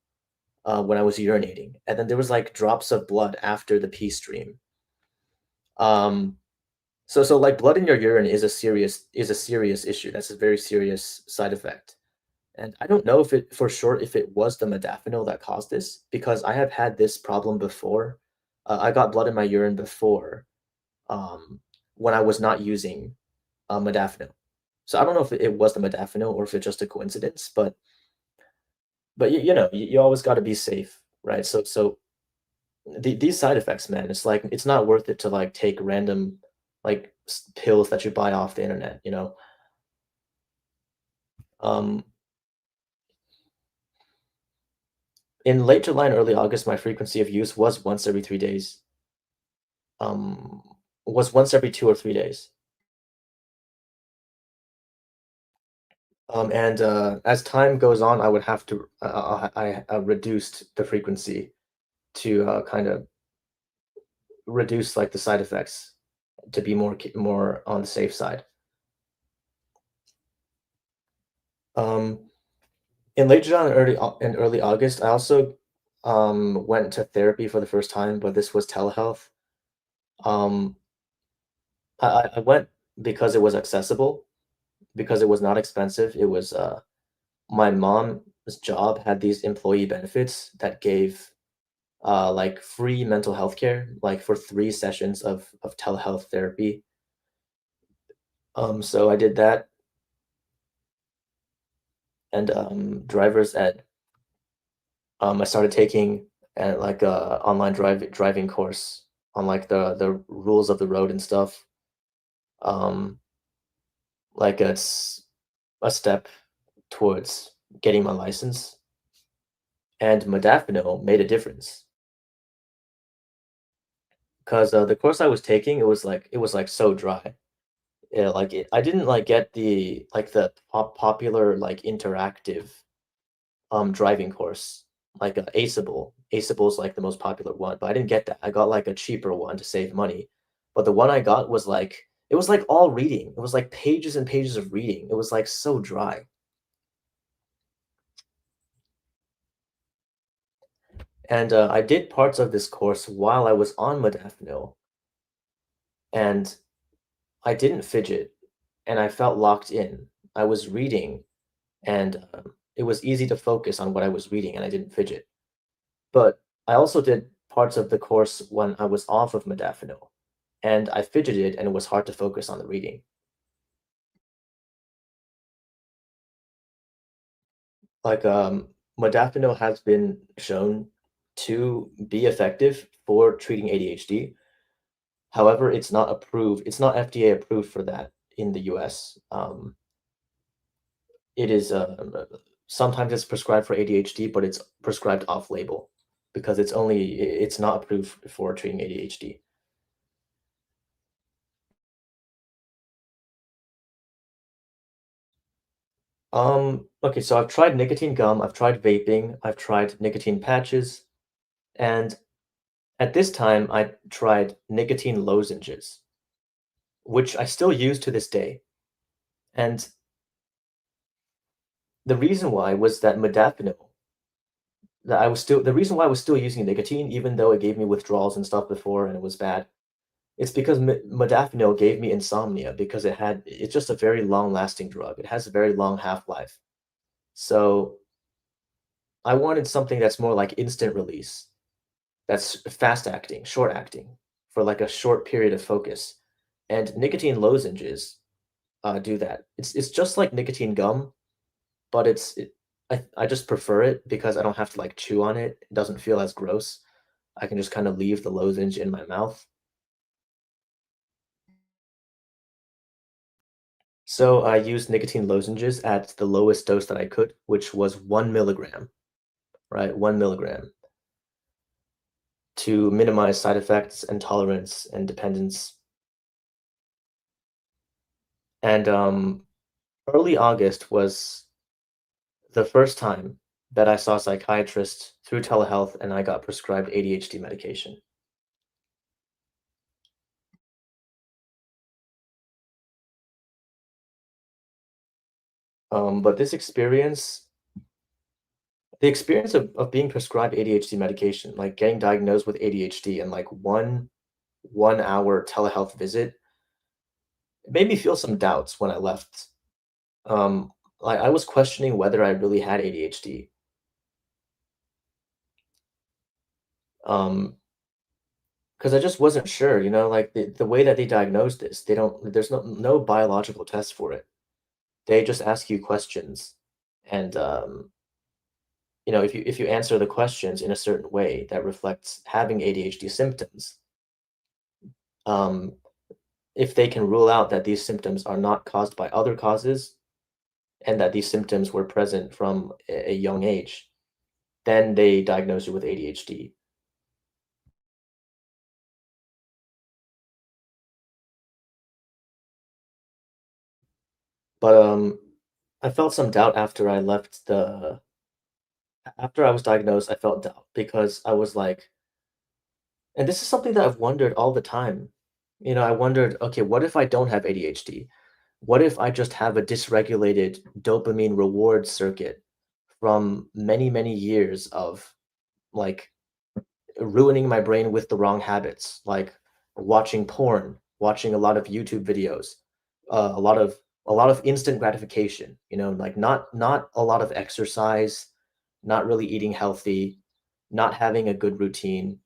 when I was urinating, and then there was like drops of blood after the pee stream. Um, so like blood in your urine is a serious issue. That's a very serious side effect. And I don't know if it for sure if it was the modafinil that caused this because I have had this problem before. I got blood in my urine before um, when I was not using modafinil. So I don't know if it was the modafinil or if it's just a coincidence, but you always got to be safe, right? So these side effects, man, it's like it's not worth it to like take random like pills that you buy off the internet, you know. Um, in late July and early August, my frequency of use was once every 3 days. Um, was once every 2 or 3 days. And as time goes on, I would have to I reduced the frequency to kind of reduce like the side effects to be more on the safe side. Um, in late July and early August, I also went to therapy for the first time, but this was telehealth. Um, I went because it was accessible, because it was not expensive. It was my mom's job had these employee benefits that gave like free mental health care, like for 3 sessions of telehealth therapy. So I did that, and driver's ed. I started taking like a online driving course on like the rules of the road and stuff. Um, like it's a step towards getting my license, and modafinil made a difference because the course I was taking it was like so dry. Yeah, like I didn't like get the popular like interactive driving course like Aceable. Aceable is like the most popular one, but I didn't get that. I got like a cheaper one to save money. But the one I got was like it was like all reading. It was like pages and pages of reading. It was like so dry. And, I did parts of this course while I was on modafinil, and I didn't fidget, and I felt locked in. I was reading, and, it was easy to focus on what I was reading, and I didn't fidget. But I also did parts of the course when I was off of modafinil, and I fidgeted, and it was hard to focus on the reading. Like, modafinil has been shown to be effective for treating ADHD. However, it's not FDA approved for that in the US. It is, sometimes it's prescribed for ADHD, but it's prescribed off label because it's not approved for treating ADHD. Okay, so I've tried nicotine gum, I've tried vaping, I've tried nicotine patches, and at this time, I tried nicotine lozenges, which I still use to this day. And the reason why was that modafinil, the reason why I was still using nicotine, even though it gave me withdrawals and stuff before and it was bad, it's because modafinil gave me insomnia because it's just a very long-lasting drug. It has a very long half-life. So I wanted something that's more like instant release, that's fast acting, short acting, for like a short period of focus. And nicotine lozenges do that. It's just like nicotine gum, but I just prefer it because I don't have to like chew on it. It doesn't feel as gross. I can just kind of leave the lozenge in my mouth. So I used nicotine lozenges at the lowest dose that I could, which was 1 milligram, right? 1 milligram to minimize side effects and tolerance and dependence. And early August was the first time that I saw a psychiatrist through telehealth and I got prescribed ADHD medication. But the experience of being prescribed ADHD medication, like getting diagnosed with ADHD and like one hour telehealth visit, it made me feel some doubts when I left. I was questioning whether I really had ADHD. Because I just wasn't sure, like the way that they diagnose this, there's no biological test for it. They just ask you questions, and if you answer the questions in a certain way that reflects having ADHD symptoms, um, if they can rule out that these symptoms are not caused by other causes and that these symptoms were present from a young age, then they diagnose you with ADHD. But I felt some doubt after I was diagnosed. I felt doubt because I was like, and this is something that I've wondered all the time. I wondered, okay, what if I don't have ADHD? What if I just have a dysregulated dopamine reward circuit from many, many years of like ruining my brain with the wrong habits, like watching porn, watching a lot of YouTube videos, uh, a lot of a lot of instant gratification, like not a lot of exercise, not really eating healthy, not having a good routine.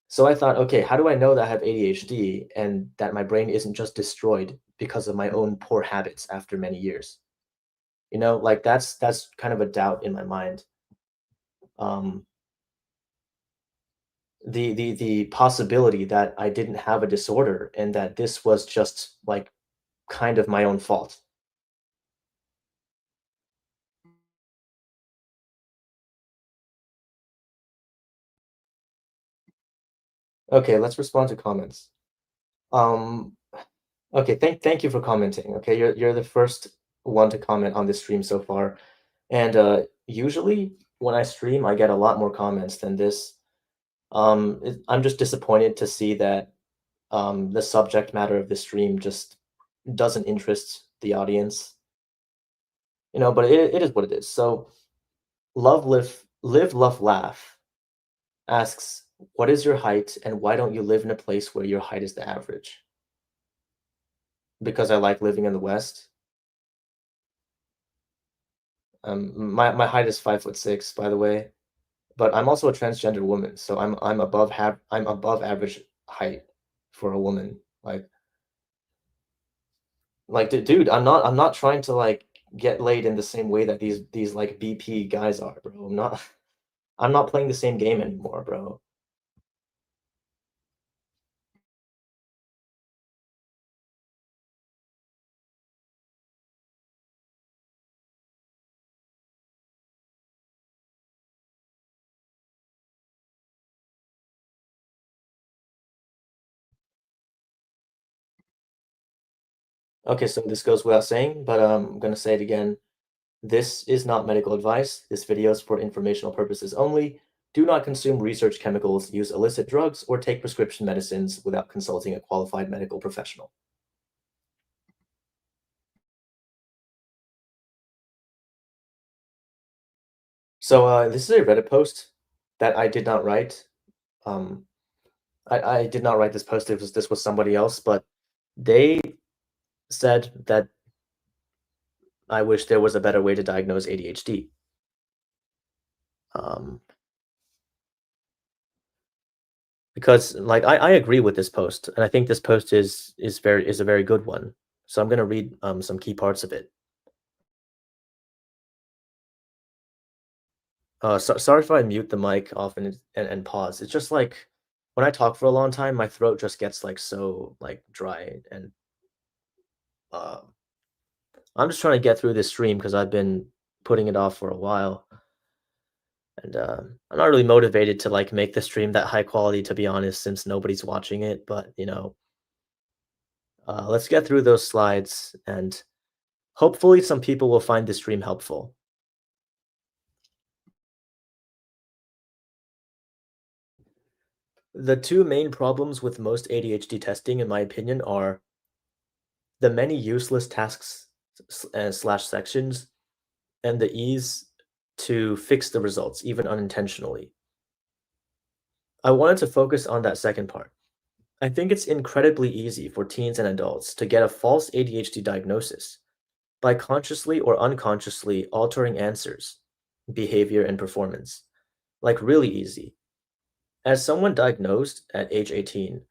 So I thought, okay, how do I know that I have ADHD and that my brain isn't just destroyed because of my own poor habits after many years? Like that's kind of a doubt in my mind. Um, the possibility that I didn't have a disorder and that this was just like kind of my own fault. Okay, let's respond to comments. Um, okay, thank you for commenting. Okay, you're the first one to comment on this stream so far. And usually when I stream, I get a lot more comments than this. I'm just disappointed to see that the subject matter of the stream just doesn't interest the audience. But it is what it is. So live, love, laugh. asks, "What is your height and why don't you live in a place where your height is the average?" Because I like living in the West. My height is 5'6", by the way, but I'm also a transgender woman, so I'm above average height for a woman. Dude, I'm not trying to like get laid in the same way that these like BP guys are, bro. I'm not playing the same game anymore, bro. Okay, so this goes without saying, but I'm gonna say it again. This is not medical advice. This video is for informational purposes only. Do not consume research chemicals, use illicit drugs, or take prescription medicines without consulting a qualified medical professional. So this is a Reddit post that I did not write. Um, I did not write this post. This was somebody else, but they said that I wish there was a better way to diagnose ADHD. Um, because like I agree with this post, and I think this post is a very good one. So I'm gonna read some key parts of it. Sorry if I mute the mic often and pause. It's just like when I talk for a long time, my throat just gets like so like dry, and uh, I'm just trying to get through this stream because I've been putting it off for a while, and I'm not really motivated to like make the stream that high quality, to be honest, since nobody's watching it. But let's get through those slides, and hopefully some people will find this stream helpful. The two main problems with most ADHD testing, in my opinion, are the many useless tasks slash sections, and the ease to fix the results, even unintentionally. I wanted to focus on that second part. I think it's incredibly easy for teens and adults to get a false ADHD diagnosis by consciously or unconsciously altering answers, behavior, and performance. Like, really easy. As someone diagnosed at age 18,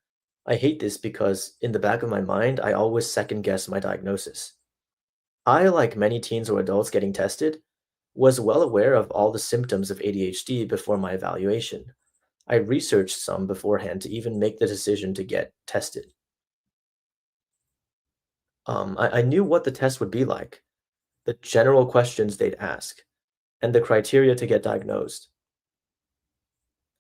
I hate this because in the back of my mind, I always second guess my diagnosis. I, like many teens or adults getting tested, was well aware of all the symptoms of ADHD before my evaluation. I researched some beforehand to even make the decision to get tested. I knew what the test would be like, the general questions they'd ask, and the criteria to get diagnosed.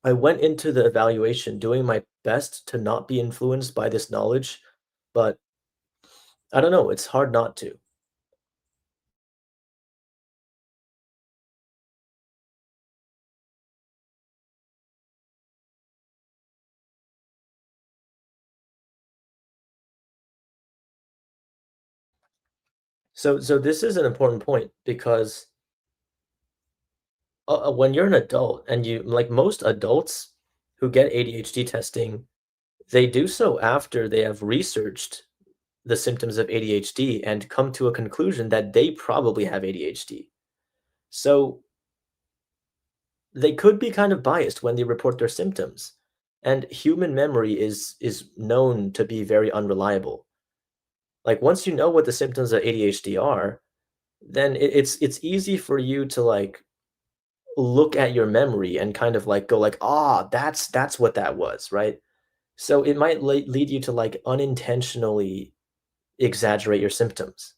I went into the evaluation doing my best to not be influenced by this knowledge, but I don't know, it's hard not to. So this is an important point because when you're an adult and you like most adults who get ADHD testing, they do so after they have researched the symptoms of ADHD and come to a conclusion that they probably have ADHD. So they could be kind of biased when they report their symptoms. And human memory is known to be very unreliable. Like once you know what the symptoms of ADHD are, then it's easy for you to like look at your memory and kind of like go like, ah, that's what that was, right? So it might lead you to like unintentionally exaggerate your symptoms.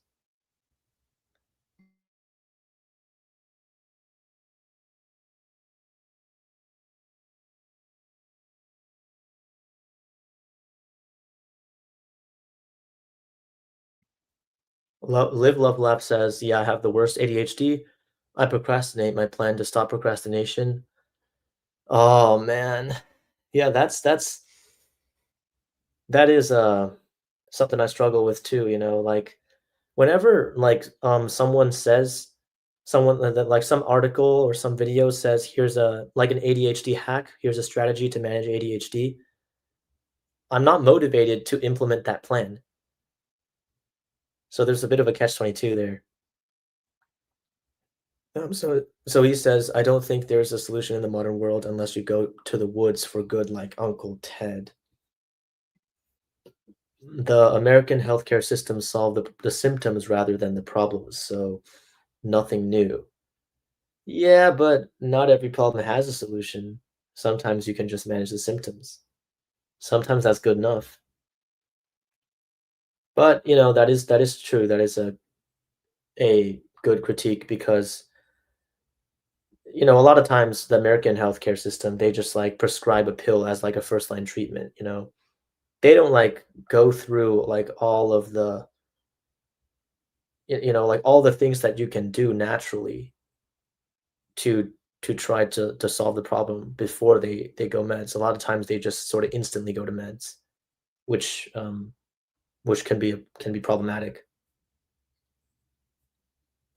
Live Love Lab says, "Yeah, I have the worst ADHD. I procrastinate. My plan to stop procrastination." Oh man, yeah, that is something I struggle with too. Like whenever like someone says Someone that like some article or some video says, "Here's a like an ADHD hack, here's a strategy to manage ADHD." I'm not motivated to implement that plan. So there's a bit of a catch-22 there. So he says, "I don't think there's a solution in the modern world unless you go to the woods for good like Uncle Ted." The American healthcare system solved the symptoms rather than the problems, so nothing new. Yeah, but not every problem has a solution. Sometimes you can just manage the symptoms. Sometimes that's good enough. But, that is true. That is a good critique because, a lot of times the American healthcare system, they just like prescribe a pill as like a first line treatment. They don't like go through like all of the, like all the things that you can do naturally to try to solve the problem before they go meds. A lot of times they just sort of instantly go to meds, which which can be problematic.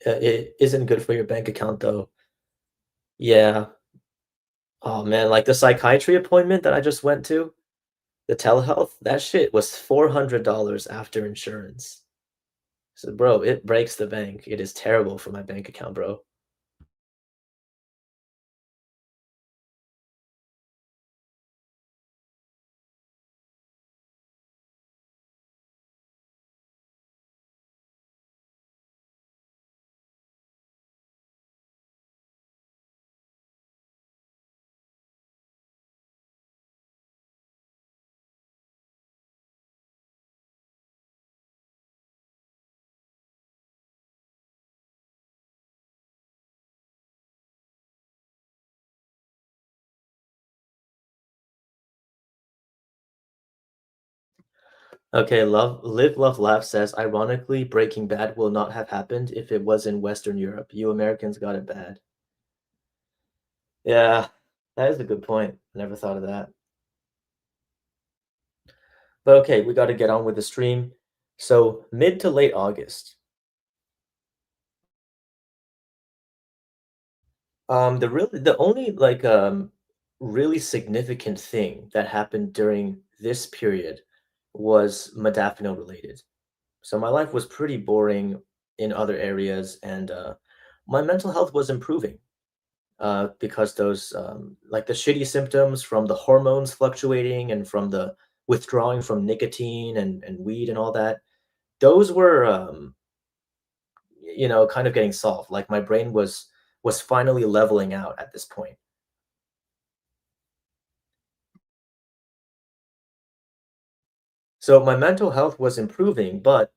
It isn't good for your bank account though. Yeah. Oh man, like the psychiatry appointment that I just went to, the telehealth, that shit was $400 after insurance. So bro, it breaks the bank. It is terrible for my bank account, bro. Okay, Live Love Laugh says, ironically, Breaking Bad will not have happened if it was in Western Europe. You Americans got it bad. Yeah, that is a good point. Never thought of that. But okay, we got to get on with the stream. So mid to late August. The only like really significant thing that happened during this period was modafinil related. So my life was pretty boring in other areas, and my mental health was improving because those like the shitty symptoms from the hormones fluctuating and from the withdrawing from nicotine and weed and all that, those were kind of getting solved. Like my brain was finally leveling out at this point. So my mental health was improving, but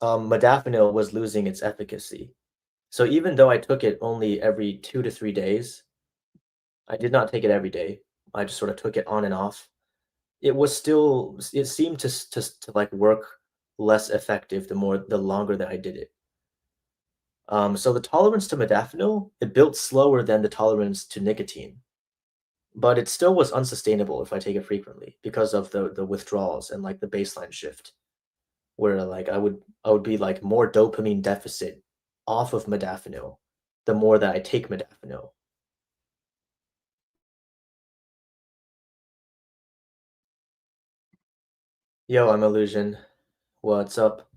modafinil was losing its efficacy. So even though I took it only every 2 to 3 days, I did not take it every day. I just sort of took it on and off. It seemed to like work less effective the longer that I did it. So the tolerance to modafinil, it built slower than the tolerance to nicotine, but it still was unsustainable if I take it frequently because of the withdrawals and like the baseline shift, where like I would be like more dopamine deficit off of modafinil the more that I take modafinil. Yo, I'm Illusion. What's up?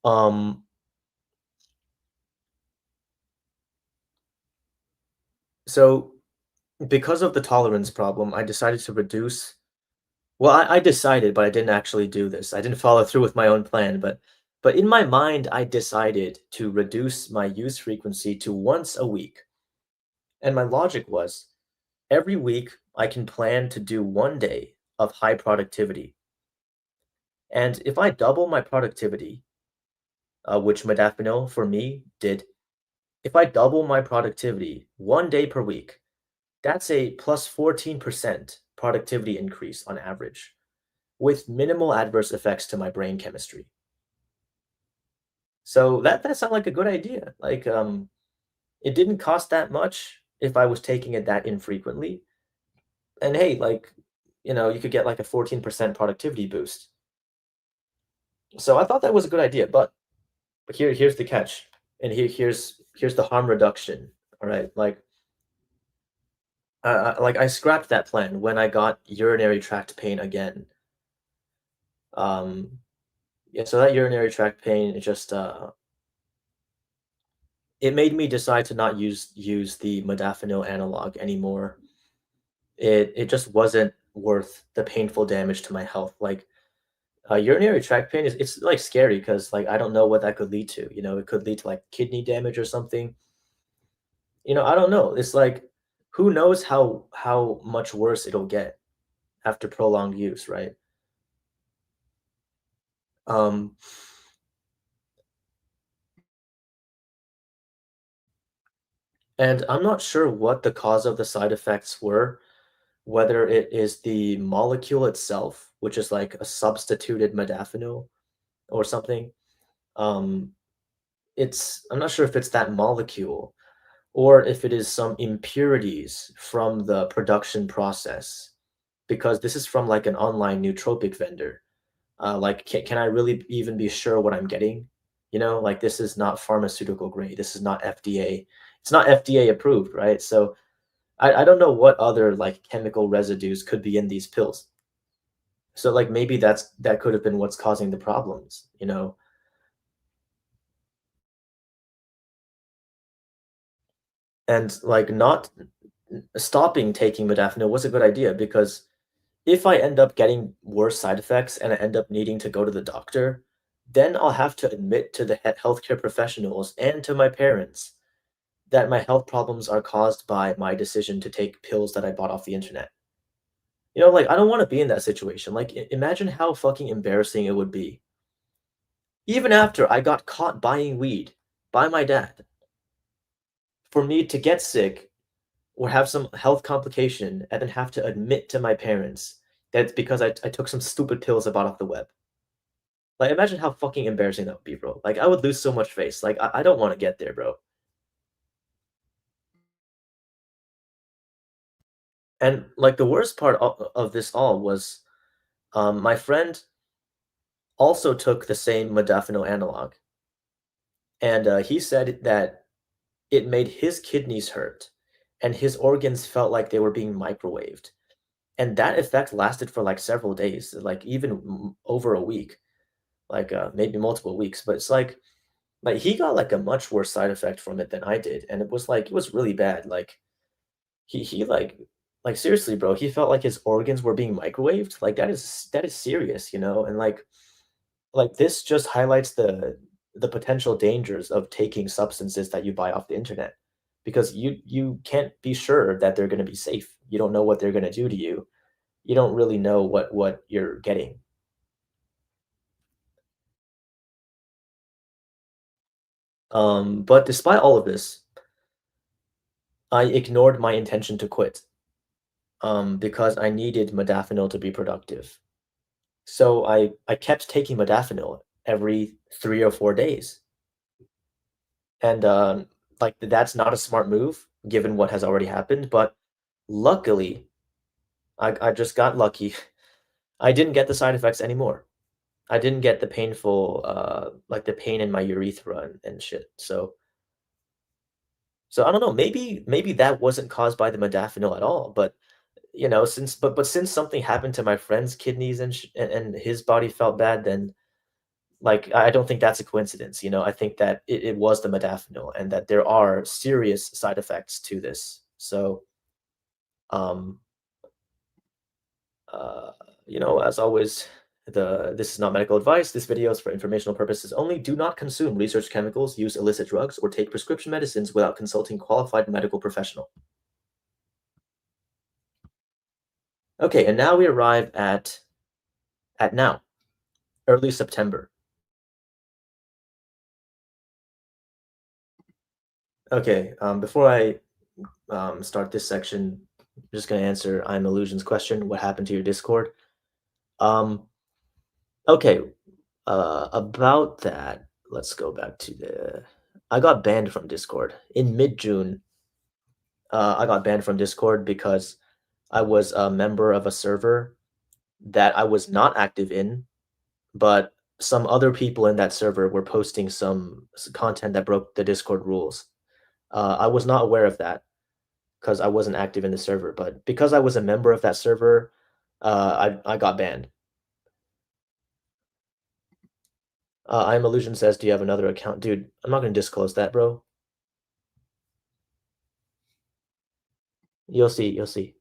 Um, so because of the tolerance problem, I decided to reduce. Well, I decided, but I didn't actually do this. I didn't follow through with my own plan, but in my mind, I decided to reduce my use frequency to once a week. And my logic was every week I can plan to do 1 day of high productivity. And if I double my productivity, which modafinil for me did, if I double my productivity 1 day per week, that's a plus 14% productivity increase on average, with minimal adverse effects to my brain chemistry. So that sounded like a good idea. Like, it didn't cost that much if I was taking it that infrequently. And hey, like, you could get like a 14% productivity boost. So I thought that was a good idea, but But here's the catch, and here's the harm reduction. All right, like I scrapped that plan when I got urinary tract pain again. Um, yeah, so that urinary tract pain, it made me decide to not use the modafinil analog anymore. It just wasn't worth the painful damage to my health. Like urinary tract pain it's like scary because like I don't know what that could lead to. You know, it could lead to like kidney damage or something. You know, I don't know. It's like who knows how much worse it'll get after prolonged use, right? Um, and I'm not sure what the cause of the side effects were, whether it is the molecule itself, which is like a substituted modafinil or something. Um, I'm not sure if it's that molecule or if it is some impurities from the production process, because this is from like an online nootropic vendor. Like, can I really even be sure what I'm getting? You know, like this is not pharmaceutical grade. This is not FDA. It's not FDA approved, right? So I don't know what other like chemical residues could be in these pills. So like maybe that could have been what's causing the problems, you know? And like not stopping taking modafinil was a good idea because if I end up getting worse side effects and I end up needing to go to the doctor, then I'll have to admit to the healthcare professionals and to my parents that my health problems are caused by my decision to take pills that I bought off the internet. You know, like I don't want to be in that situation. Like imagine how fucking embarrassing it would be. Even after I got caught buying weed by my dad, for me to get sick or have some health complication and then have to admit to my parents that it's because I took some stupid pills I bought off the web. Like, imagine how fucking embarrassing that would be, bro. Like, I would lose so much face. Like, I don't want to get there, bro. And like the worst part of this all was, my friend also took the same modafinil analog, and he said that it made his kidneys hurt, and his organs felt like they were being microwaved, and that effect lasted for like several days, like even over a week, like maybe multiple weeks. But it's like he got like a much worse side effect from it than I did, and it was really bad. Like he like seriously, bro, he felt like his organs were being microwaved. Like that is serious, you know? And like this just highlights the potential dangers of taking substances that you buy off the internet because you can't be sure that they're going to be safe. You don't know what they're going to do to you. You don't really know what you're getting. But despite all of this, I ignored my intention to quit because I needed modafinil to be productive. So I kept taking modafinil every 3 or 4 days, and, like, that's not a smart move given what has already happened, but luckily, I just got lucky. I didn't get the side effects anymore. I didn't get the painful, like, the pain in my urethra and shit, so I don't know, maybe that wasn't caused by the modafinil at all, but, you know, since something happened to my friend's kidneys and his body felt bad, then like, I don't think that's a coincidence, you know? I think that it was the modafinil and that there are serious side effects to this. So, um, uh, you know, as always, this is not medical advice. This video is for informational purposes only. Do not consume research chemicals, use illicit drugs, or take prescription medicines without consulting qualified medical professional. Okay, and now we arrive at now, early September. Okay, before I start this section, I'm just gonna answer I'm Illusion's question. What happened to your Discord? Um, okay, about that, let's go back to the. I got banned from Discord in mid-June. I got banned from Discord because I was a member of a server that I was not active in, but some other people in that server were posting some content that broke the Discord rules. I was not aware of that because I wasn't active in the server, but because I was a member of that server, I got banned. I'm Illusion says, "Do you have another account?" Dude, I'm not gonna disclose that, bro. You'll see, you'll see.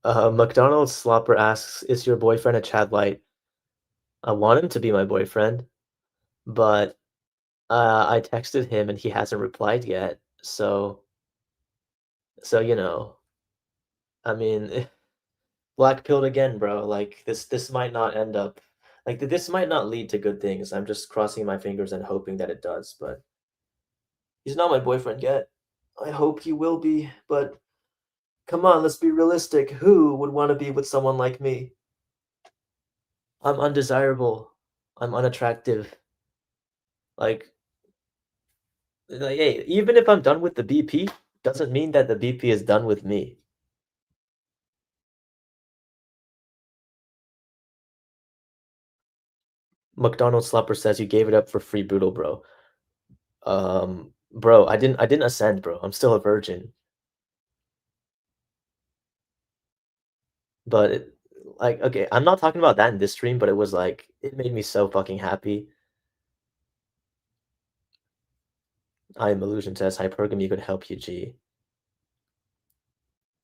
McDonald's Slopper asks, "Is your boyfriend a Chad Light?" I want him to be my boyfriend, but I texted him and he hasn't replied yet. So I mean, black pilled again, bro. Like this might not end up like this might not lead to good things. I'm just crossing my fingers and hoping that it does, but he's not my boyfriend yet. I hope he will be, but come on, let's be realistic. Who would want to be with someone like me? I'm undesirable. I'm unattractive. Like hey, even if I'm done with the BP, doesn't mean that the BP is done with me. McDonald Slupper says you gave it up for free boodle, bro. Bro, I didn't ascend, bro. I'm still a virgin. But like, okay, I'm not talking about that in this stream, but it was like it made me so fucking happy. I am illusion says hypergamy could help you, G.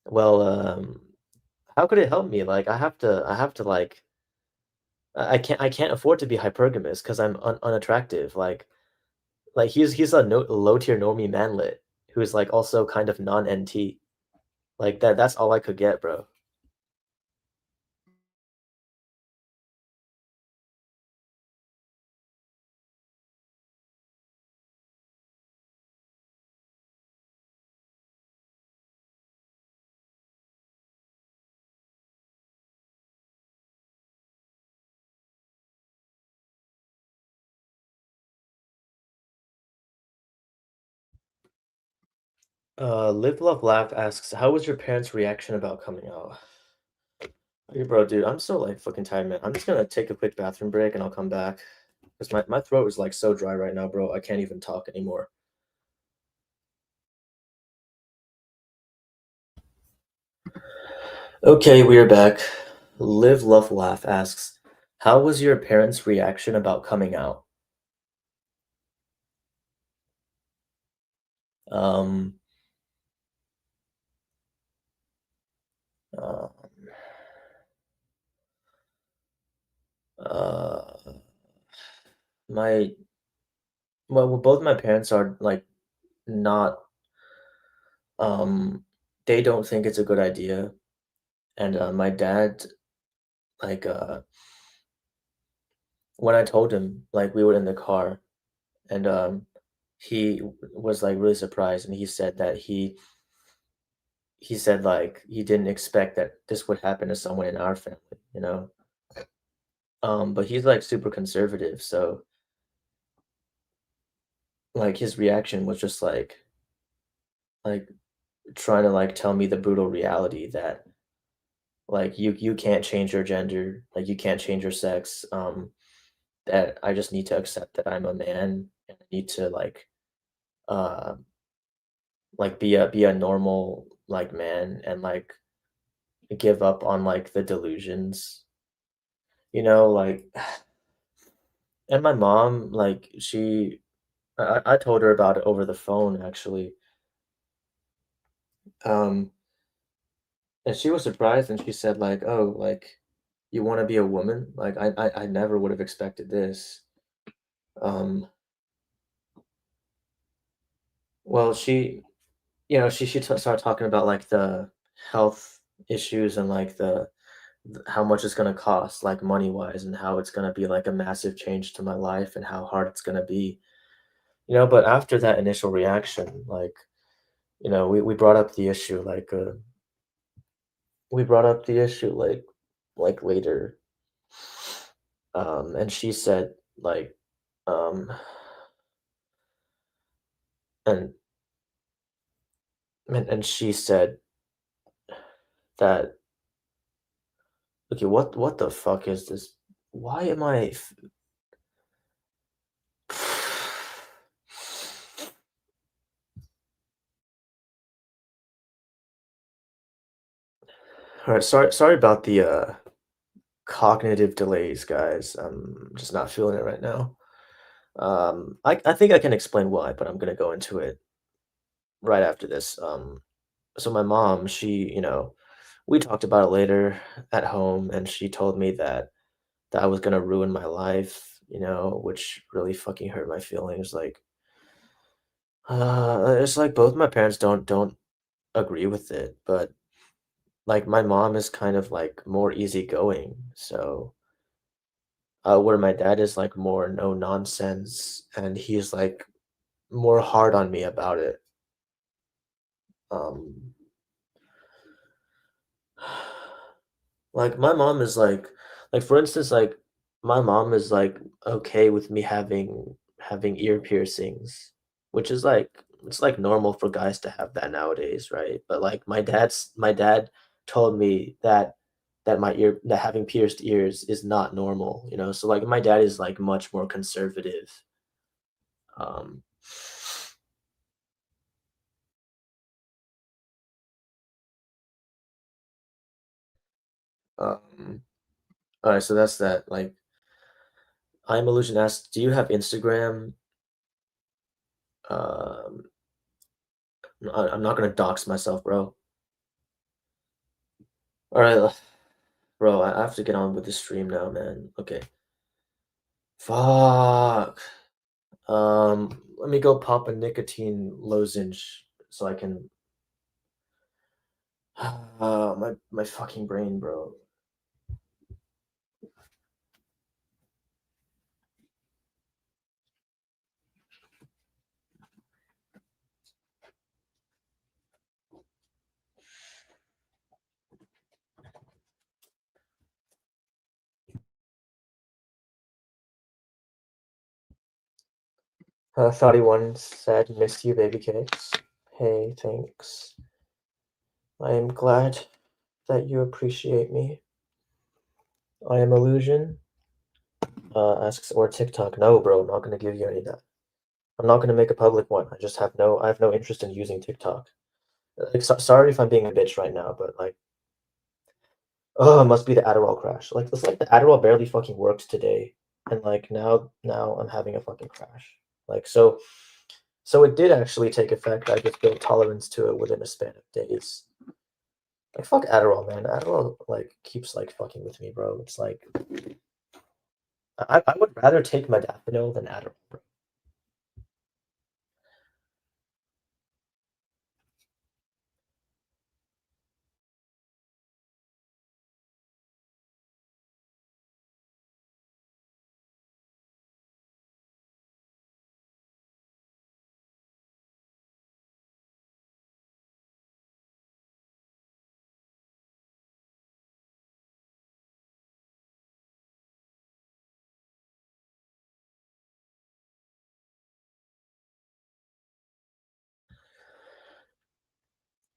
Well, how could it help me? Like I have to like I can't afford to be hypergamous because I'm unattractive. Like he's a no, low tier normie manlet who's like also kind of non NT. Like that's all I could get, bro. Live Love Laugh asks, how was your parents' reaction about coming out? Hey, bro, dude, I'm so like fucking tired, man. I'm just gonna take a quick bathroom break and I'll come back. Because my throat is like so dry right now, bro. I can't even talk anymore. Okay, we are back. Live Love Laugh asks, how was your parents' reaction about coming out? Um, uh, uh, my well, both my parents are like not um they don't think it's a good idea. And my dad like when I told him, like we were in the car and he was like really surprised and he said that he said like he didn't expect that this would happen to someone in our family, you know. But he's like super conservative, so like his reaction was just like trying to like tell me the brutal reality that like you can't change your gender, like you can't change your sex. That I just need to accept that I'm a man and I need to uh like be a normal like man and like give up on like the delusions, like and my mom like I told her about it over the phone actually. Um and she was surprised and she said like, "Oh, like you want to be a woman?" Like I never would have expected this. Um well, she started talking about like the health issues and like how much it's gonna cost, like money wise, and how it's gonna be like a massive change to my life and how hard it's gonna be. But after that initial reaction, like, we brought up the issue, like later, and she said, like, um, and and she said that, okay, what the fuck is this? Why am I All right, sorry about the cognitive delays, guys. I'm just not feeling it right now. I think I can explain why, but I'm gonna go into it right after this. So my mom, we talked about it later at home, and she told me that I was gonna ruin my life, which really fucking hurt my feelings. Like, it's like both my parents don't agree with it, but like my mom is kind of like more easygoing, so where my dad is like more no nonsense, and he's like more hard on me about it. Um, like my mom is like for instance, like my mom is like okay with me having ear piercings, which is like it's like normal for guys to have that nowadays, right? But like my dad told me that having pierced ears is not normal, So like my dad is like much more conservative. Um, um, all right, so that's that. Like I'm Illusion asked, do you have Instagram? Um, I'm not gonna dox myself, bro. All right, bro. I have to get on with the stream now, man. Okay. Fuck. Let me go pop a nicotine lozenge so I can. My fucking brain, bro. Thoughty one said, "Miss you, baby cakes." Hey, thanks. I am glad that you appreciate me. I am Illusion. Asks or TikTok. No, bro. I'm not gonna give you any of that. I'm not gonna make a public one. I have no interest in using TikTok. Like, sorry if I'm being a bitch right now, but like, oh, it must be the Adderall crash. Like, it's like the Adderall barely fucking worked today, and like now I'm having a fucking crash. Like, so it did actually take effect. I just built tolerance to it within a span of days. Like, fuck Adderall, man. Adderall like keeps like fucking with me, bro. It's like I would rather take modafinil than Adderall, bro.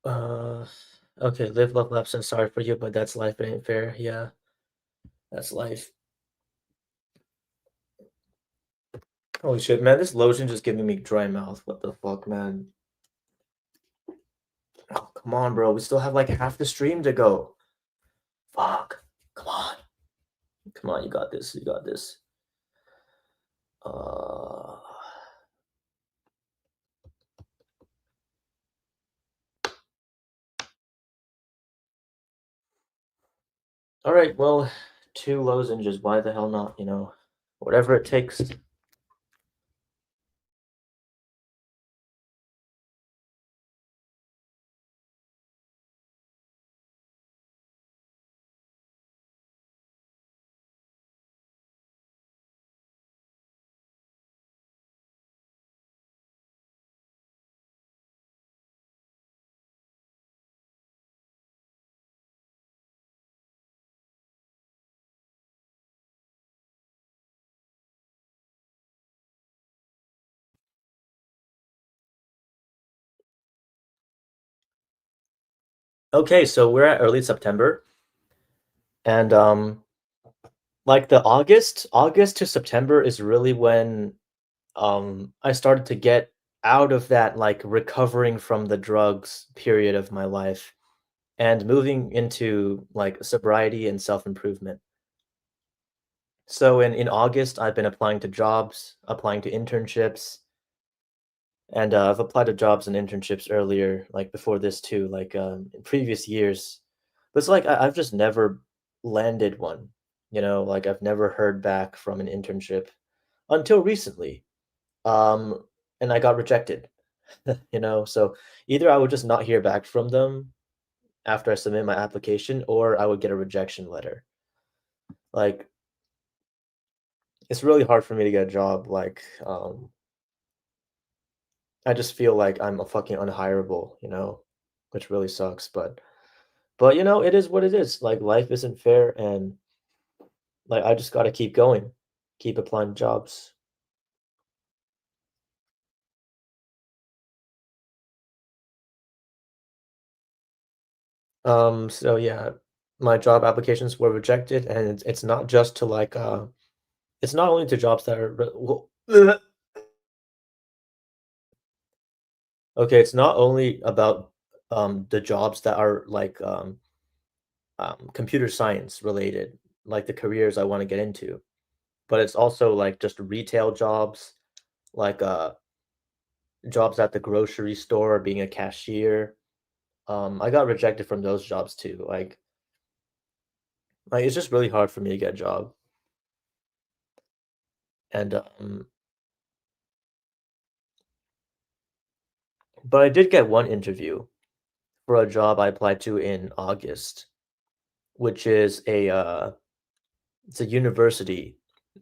Uh, okay, live, love, laugh, and sorry for you, but that's life. It ain't fair. Yeah, that's life. Holy shit, man! This lotion just giving me dry mouth. What the fuck, man? Oh, come on, bro. We still have like half the stream to go. Fuck. Come on. Come on, you got this. You got this. Uh, all right. Well, two lozenges. Why the hell not? Whatever it takes. Okay, so we're at early September, and like the August to September is really when I started to get out of that like recovering from the drugs period of my life and moving into like sobriety and self-improvement. So in August, I've been applying to jobs, applying to internships, and I've applied to jobs and internships earlier, like before this too, like in previous years. But it's like I've just never landed one, like I've never heard back from an internship until recently. Um, and I got rejected, So either I would just not hear back from them after I submit my application, or I would get a rejection letter. Like it's really hard for me to get a job. Like I just feel like I'm a fucking unhireable, which really sucks. But it is what it is. Like life isn't fair, and like I just got to keep going, keep applying to jobs. So yeah, my job applications were rejected, and it's not just to like it's not only to jobs that are well, okay, it's not only about the jobs that are like computer science related, like the careers I want to get into, but it's also like just retail jobs, like jobs at the grocery store, being a cashier. I got rejected from those jobs too. Like it's just really hard for me to get a job. And but I did get one interview for a job I applied to in August, which is it's a university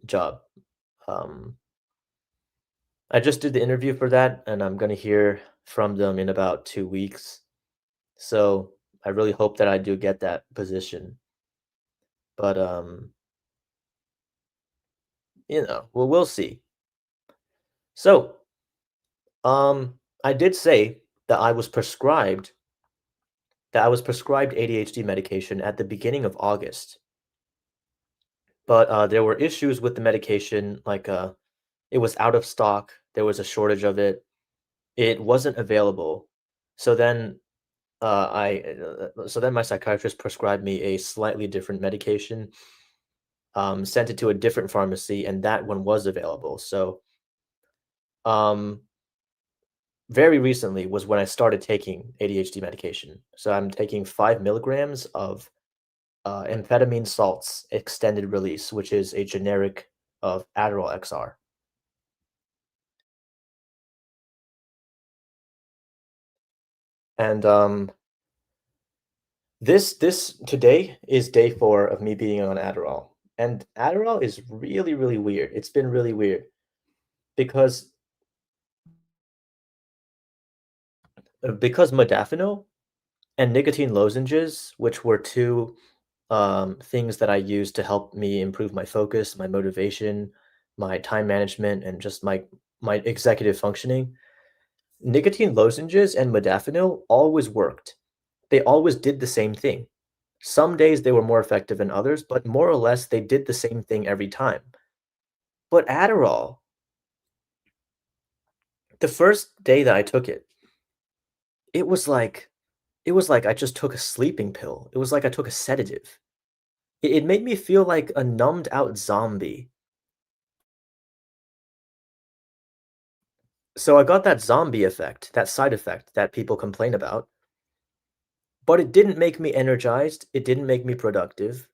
job. Um, I just did the interview for that, and I'm gonna hear from them in about 2 weeks. So I really hope that I do get that position. But well, we'll see. So I did say that I was prescribed ADHD medication at the beginning of August, but there were issues with the medication, like it was out of stock, there was a shortage of it, it wasn't available. So then so then my psychiatrist prescribed me a slightly different medication, sent it to a different pharmacy, and that one was available. So um, very recently was when I started taking ADHD medication. So I'm taking 5 milligrams of amphetamine salts extended release, which is a generic of Adderall XR. And this today is day 4 of me being on Adderall. And Adderall is really, really weird. It's been really weird because because modafinil and nicotine lozenges, which were two things that I used to help me improve my focus, my motivation, my time management, and just my executive functioning. Nicotine lozenges and modafinil always worked. They always did the same thing. Some days they were more effective than others, but more or less they did the same thing every time. But Adderall, the first day that I took it, it was like it was like I just took a sleeping pill. It was like I took a sedative. It made me feel like a numbed out zombie. So I got that zombie effect, that side effect that people complain about, but it didn't make me energized, it didn't make me productive,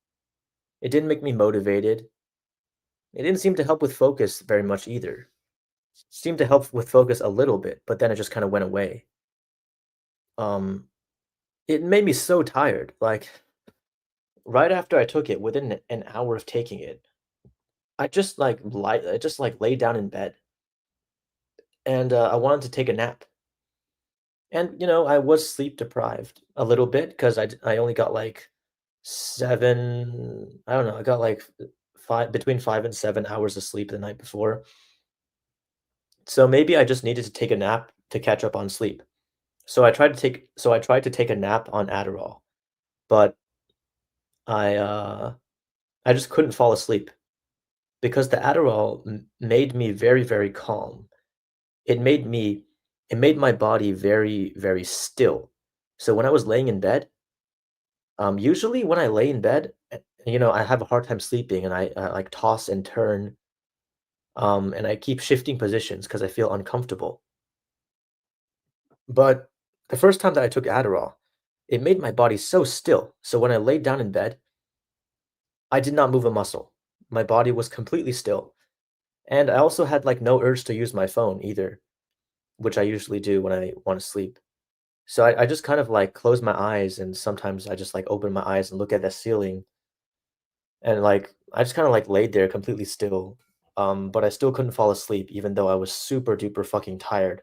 it didn't make me motivated. It didn't seem to help with focus very much either. Seemed to help with focus a little bit, but then it just kind of went away. Um, it made me so tired. Like right after I took it, within an hour of taking it, I just like lay down in bed, and I wanted to take a nap. And I was sleep deprived a little bit because I only got like 7. I don't know. I got like five between 5 and 7 hours of sleep the night before. So maybe I just needed to take a nap to catch up on sleep. So I tried to take a nap on Adderall, but I, I just couldn't fall asleep because the Adderall made me very, very calm. It made me it made my body very, very still. So when I was laying in bed, usually when I lay in bed, I have a hard time sleeping and I like toss and turn, and I keep shifting positions because I feel uncomfortable. But the first time that I took Adderall, it made my body so still. So when I laid down in bed, I did not move a muscle. My body was completely still. And I also had like no urge to use my phone either, which I usually do when I want to sleep. So I just kind of like close my eyes and sometimes I just like open my eyes and look at the ceiling and like I just kind of like laid there completely still. But I still couldn't fall asleep even though I was super duper fucking tired.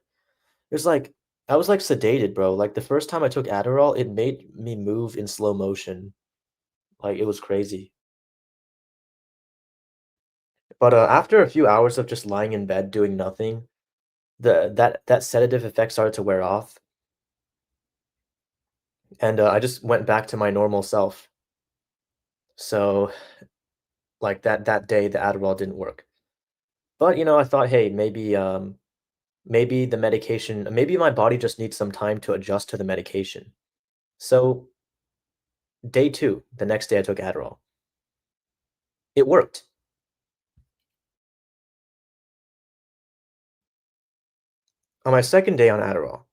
It was like I was like sedated, bro. Like the first time I took Adderall, it made me move in slow motion. Like it was crazy. But after a few hours of just lying in bed doing nothing, that sedative effect started to wear off, and I just went back to my normal self. So like that day, the Adderall didn't work. But I thought, hey, maybe the medication, maybe my body just needs some time to adjust to the medication. So day two, the next day I took Adderall. It worked. On my second day on Adderall,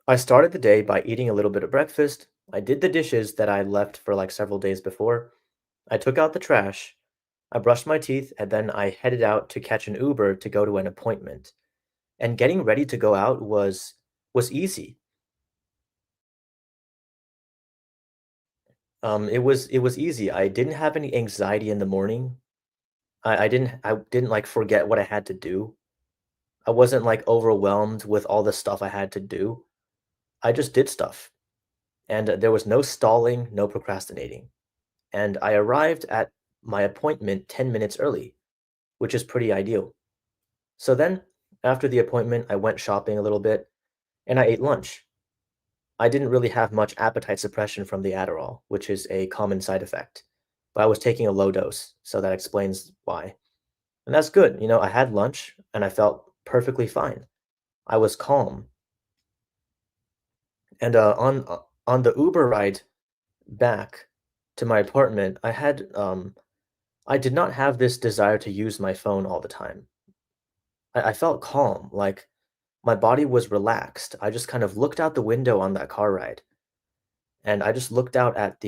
I started the day by eating a little bit of breakfast. I did the dishes that I left for like several days before. I took out the trash. I brushed my teeth and then I headed out to catch an Uber to go to an appointment. And getting ready to go out was easy. It was easy. I didn't have any anxiety in the morning. I didn't like forget what I had to do. I wasn't like overwhelmed with all the stuff I had to do. I just did stuff. And there was no stalling, no procrastinating. And I arrived at my appointment 10 minutes early, which is pretty ideal. So then, after the appointment, I went shopping a little bit and I ate lunch. I didn't really have much appetite suppression from the Adderall, which is a common side effect. But I was taking a low dose, so that explains why. And that's good. I had lunch and I felt perfectly fine. I was calm. And on the Uber ride back to my apartment, I did not have this desire to use my phone all the time. I felt calm, like my body was relaxed. I just kind of looked out the window on that car ride, and I just looked out at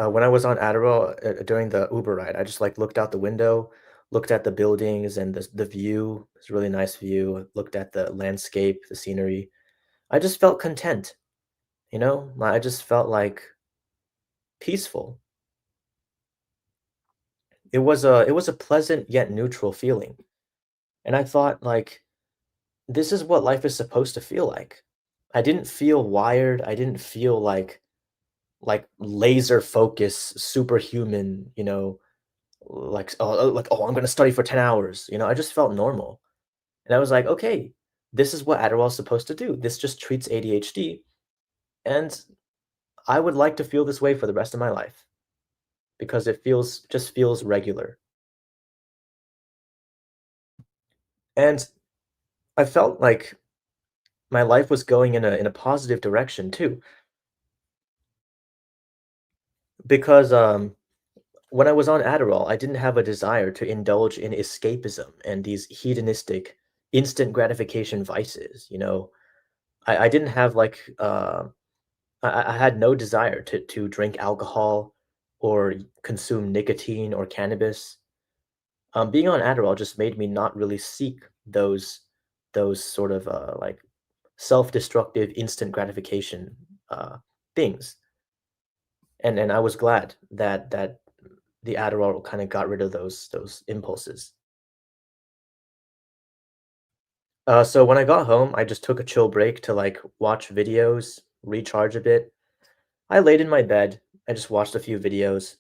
when I was on Adderall during the Uber ride, I just like looked out the window, looked at the buildings and the view. It's a really nice view. Looked at the landscape, the scenery. I just felt content, I just felt like peaceful. It was a pleasant yet neutral feeling. And I thought like this is what life is supposed to feel like. I didn't feel wired. I didn't feel like laser focus, superhuman, like, I'm gonna study for 10 hours. I just felt normal. And I was like, okay, this is what Adderall is supposed to do. This just treats ADHD. And I would like to feel this way for the rest of my life because it just feels regular. And I felt like my life was going in a positive direction too. Because when I was on Adderall, I didn't have a desire to indulge in escapism and these hedonistic instant gratification vices. I didn't have like I had no desire to drink alcohol or consume nicotine or cannabis. Being on Adderall just made me not really seek those sort of like self-destructive instant gratification uh, things. And I was glad that the Adderall kind of got rid of those impulses. So when I got home, I just took a chill break to like watch videos, recharge a bit. I laid in my bed, I just watched a few videos,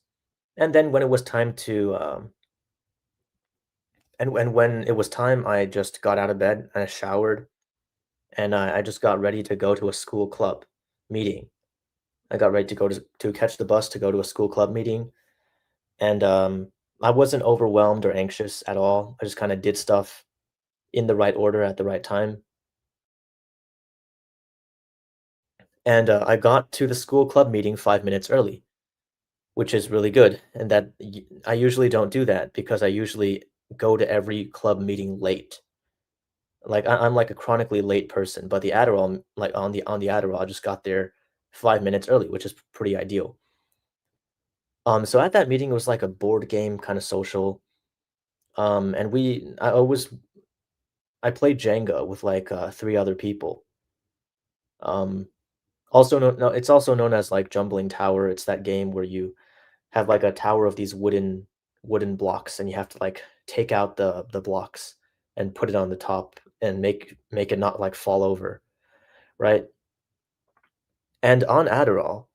and then when it was time to And when it was time, I just got out of bed, and I showered, and I just got ready to go to a school club meeting. I got ready to go to catch the bus to go to a school club meeting, and, I wasn't overwhelmed or anxious at all. I just kinda did stuff in the right order at the right time, and, I got to the school club meeting 5 minutes early, which is really good, and I usually don't do that because I usually go to every club meeting late. Like, I'm like a chronically late person, but the Adderall, like, on the Adderall, I just got there 5 minutes early, which is pretty ideal. So at that meeting, it was like a board game kinda social, and I played Jenga with, like, 3 other people. Um, also no no it's also known as, like, Jumbling Tower. It's that game where you have, like, a tower of these wooden blocks, and you have to, like, take out the blocks and put it on the top and make it not, like, fall over, right? And on Adderall,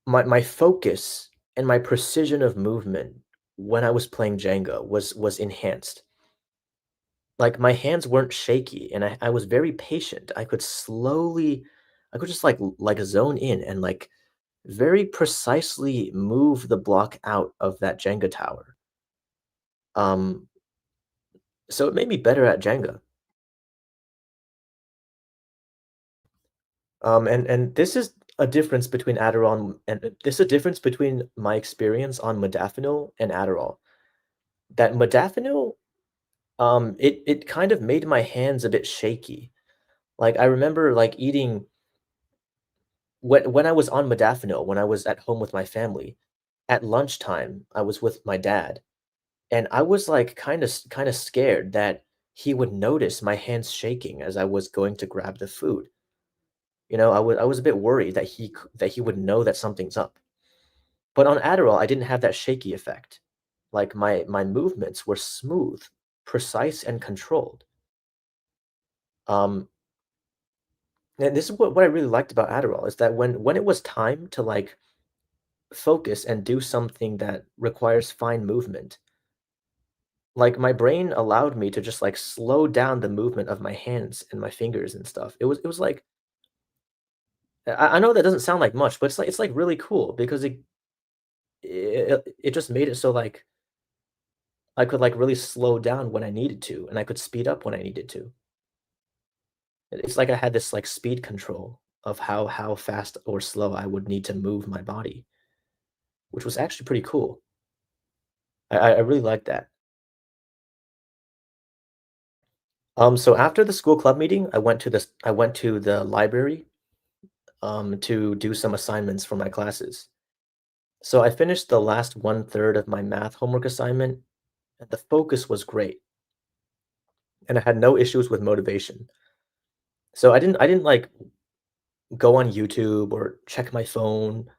my focus and my precision of movement when I was playing Jenga was enhanced. Like, my hands weren't shaky, and I was very patient. I could just, like, zone in and, like, very precisely move the block out of that Jenga tower. Um, so it made me better at Jenga. And this is a difference between Adderall and this is a difference between my experience on modafinil and Adderall. That modafinil, it kind of made my hands a bit shaky. Like, I remember, like, eating when I was on modafinil, when I was at home with my family, at lunchtime, I was with my dad, and I was, like, kinda scared that he would notice my hands shaking as I was going to grab the food. You know, I was a bit worried that that he would know that something's up. But on Adderall, I didn't have that shaky effect. Like, my movements were smooth, precise, and controlled. Um, and this is what I really liked about Adderall is that when it was time to, like, focus and do something that requires fine movement, like, my brain allowed me to just, like, slow down the movement of my hands and my fingers and stuff. It was like I know that doesn't sound like much, but it's, like, really cool because it just made it so, like, I could, like, really slow down when I needed to, and I could speed up when I needed to. It's like I had this, like, speed control of how fast or slow I would need to move my body, which was actually pretty cool. I really liked that. So after the school club meeting, I went to the library, to do some assignments for my classes. So I finished the last one third of my math homework assignment, and the focus was great, and I had no issues with motivation. So I didn't, like, go on YouTube or check my phone.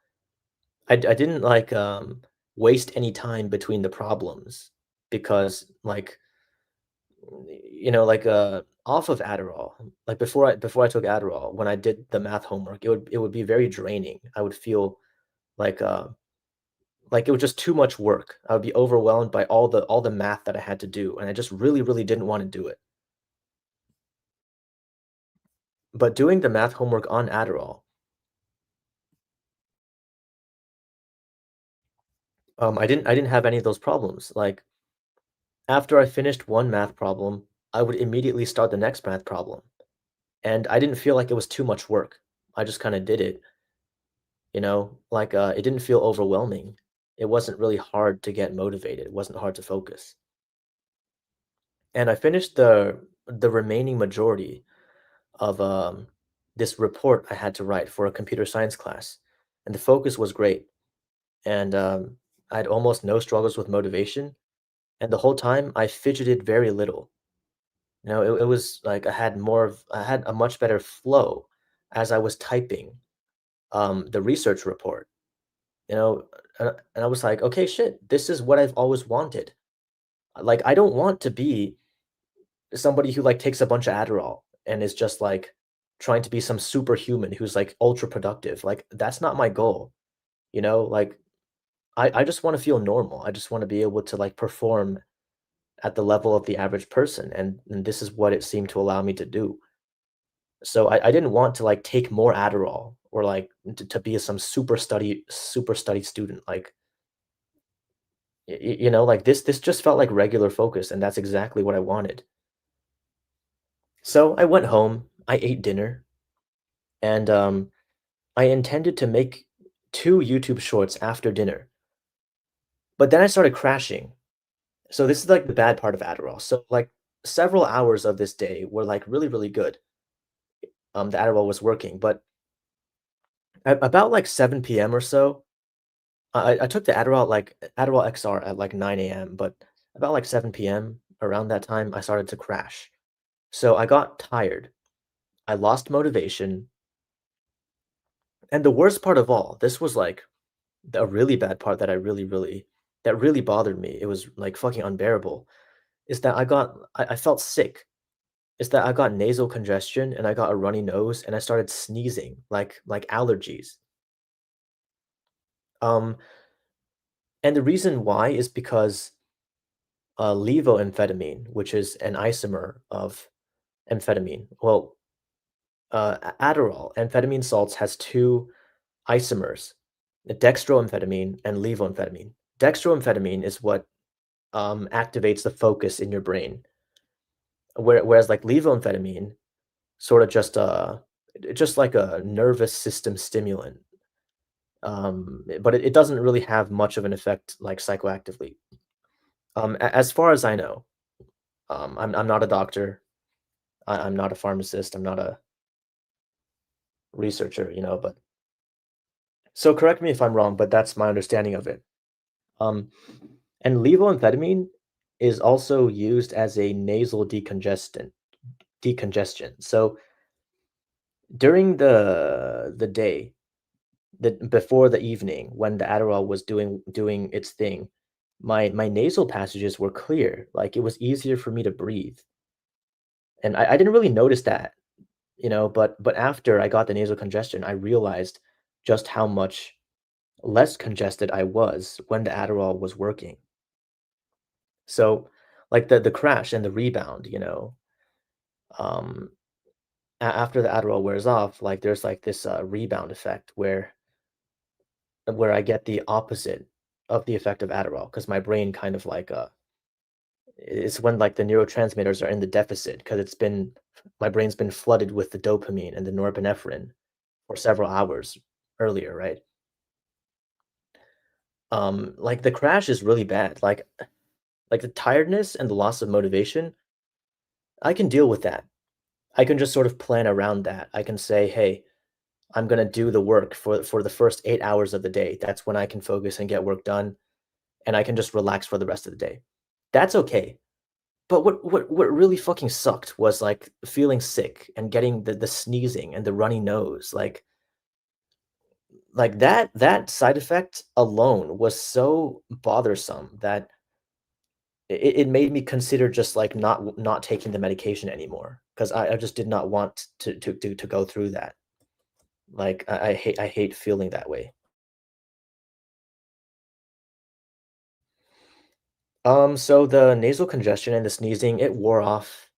I didn't, like, waste any time between the problems because, like, off of Adderall, like, before I took Adderall, when I did the math homework, it would be very draining. I would feel like, like it was just too much work. I would be overwhelmed by all the math that I had to do, and I just really, really didn't wanna do it. But doing the math homework on Adderall, I didn't have any of those problems. Like, after I finished one math problem, I would immediately start the next math problem, and I didn't feel like it was too much work. I just kinda did it, like, it didn't feel overwhelming. It wasn't really hard to get motivated, it wasn't hard to focus. And I finished the remaining majority of, this report I had to write for a computer science class, and the focus was great, and, I had almost no struggles with motivation, and the whole time, I fidgeted very little. It was like I had a much better flow as I was typing, the research report, you know, and I was like, "Okay, shit, this is what I've always wanted." Like, I don't want to be somebody who, like, takes a bunch of Adderall and is just, like, trying to be some superhuman who's, like, ultra productive. Like, that's not my goal, Like, I just wanna feel normal. I just wanna be able to, like, perform at the level of the average person, and this is what it seemed to allow me to do. So I didn't want to, like, take more Adderall or, like, to be some super study student, like, like, this just felt like regular focus, and that's exactly what I wanted. So I went home, I ate dinner, and, I intended to make 2 YouTube shorts after dinner, but then I started crashing. So this is, like, the bad part of Adderall. So, like, several hours of this day were, like, really, really good. The Adderall was working, but at about, like, 7 PM or so, I took the Adderall, like, Adderall XR at, like, 9 AM, but about, like, 7 PM, around that time, I started to crash. So I got tired, I lost motivation, and the worst part of all, this was, like, a really bad part that I really, really that really bothered me, it was, like, fucking unbearable, is that I felt sick. Is that I got nasal congestion, and I got a runny nose, and I started sneezing, like allergies. Um, and the reason why is because, levoamphetamine, which is an isomer of amphetamine, well, Adderall, amphetamine salts has 2 isomers, dextroamphetamine and levoamphetamine. Dextroamphetamine is what, activates the focus in your brain, whereas, like, levoamphetamine sorta just like a nervous system stimulant, but it doesn't really have much of an effect, like, psychoactively. As far as I know, I'm not a doctor, I'm not a pharmacist, I'm not a researcher, but so correct me if I'm wrong, but that's my understanding of it. Um, and levoamphetamine is also used as a nasal decongestion. So during the day, before the evening when the Adderall was doing its thing, my nasal passages were clear, like, it was easier for me to breathe, and I didn't really notice that, but after I got the nasal congestion, I realized just how much less congested I was when the Adderall was working. So, like, the crash and the rebound, um, after the Adderall wears off, like, there's, like, this, rebound effect where I get the opposite of the effect of Adderall, because my brain kind of, like, it's when, like, the neurotransmitters are in the deficit because my brain's been flooded with the dopamine and the norepinephrine for several hours earlier, right? Like, the crash is really bad, like, the tiredness and the loss of motivation, I can deal with that. I can just sort of plan around that. I can say, "Hey, I'm gonna do the work for the first 8 hours of the day. That's when I can focus and get work done, and I can just relax for the rest of the day." That's okay. But what really fucking sucked was, like, feeling sick and getting the sneezing and the runny nose, like, that side effect alone was so bothersome that it made me consider just, like, not taking the medication anymore, 'cause I just did not want to go through that. Like, I hate feeling that way. So the nasal congestion and the sneezing, it wore off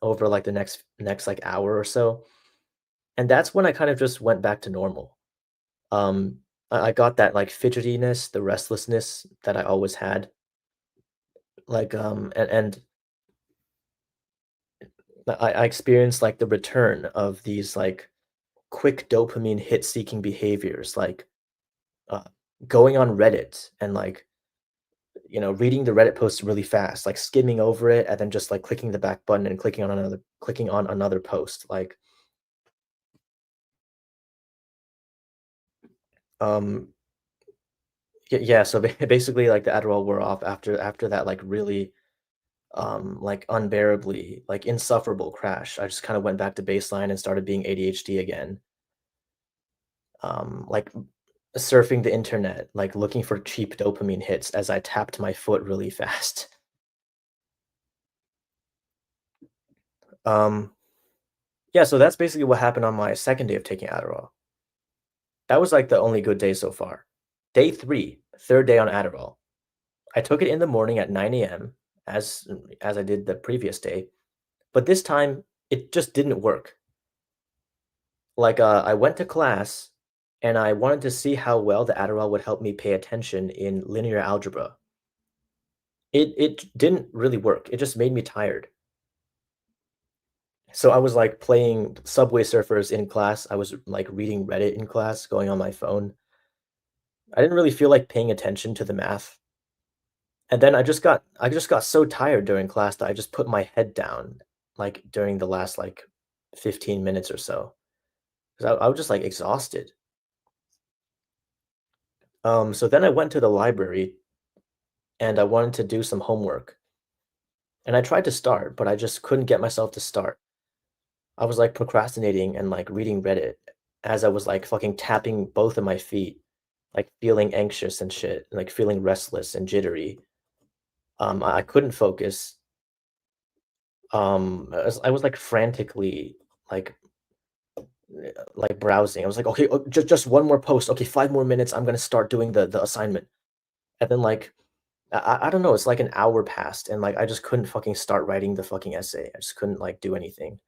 over, like, the next, like, hour or so, and that's when I kind of just went back to normal. I got that, like, fidgetiness, the restlessness that I always had, like, and I experienced, like, the return of these, like, quick dopamine hit-seeking behaviors, like, uh, going on Reddit and, like, reading the Reddit posts really fast, like, skimming over it and then just, like, clicking the back button and clicking on another post, like, um, yeah, so basically, like, the Adderall wore off after that, like, really, like, unbearably, like, insufferable crash. I just kinda went back to baseline and started being ADHD again, like, surfing the internet, like, looking for cheap dopamine hits as I tapped my foot really fast. Um, yeah, so that's basically what happened on my 2nd day of taking Adderall. That was, like, the only good day so far. Day 3, 3rd day on Adderall. I took it in the morning at 9 AM, as I did the previous day, but this time it just didn't work. Like, I went to class and I wanted to see how well the Adderall would help me pay attention in linear algebra. It didn't really work. It just made me tired. So I was like playing Subway Surfers in class. I was like reading Reddit in class, going on my phone. I didn't really feel like paying attention to the math. And then I just got so tired during class that I just put my head down like during the last like 15 minutes or so. 'Cause I was just like exhausted. So then I went to the library and I wanted to do some homework. And I tried to start, but I just couldn't get myself to start. I was like procrastinating and like reading Reddit as I was like fucking tapping both of my feet, like feeling anxious and shit, like feeling restless and jittery. I couldn't focus. I was like frantically like like browsing. I was like, okay, just one more post. Okay, 5 more minutes. I'm gonna start doing the assignment. And then like I don't know. It's like an hour passed, and like I just couldn't fucking start writing the fucking essay. I just couldn't like do anything.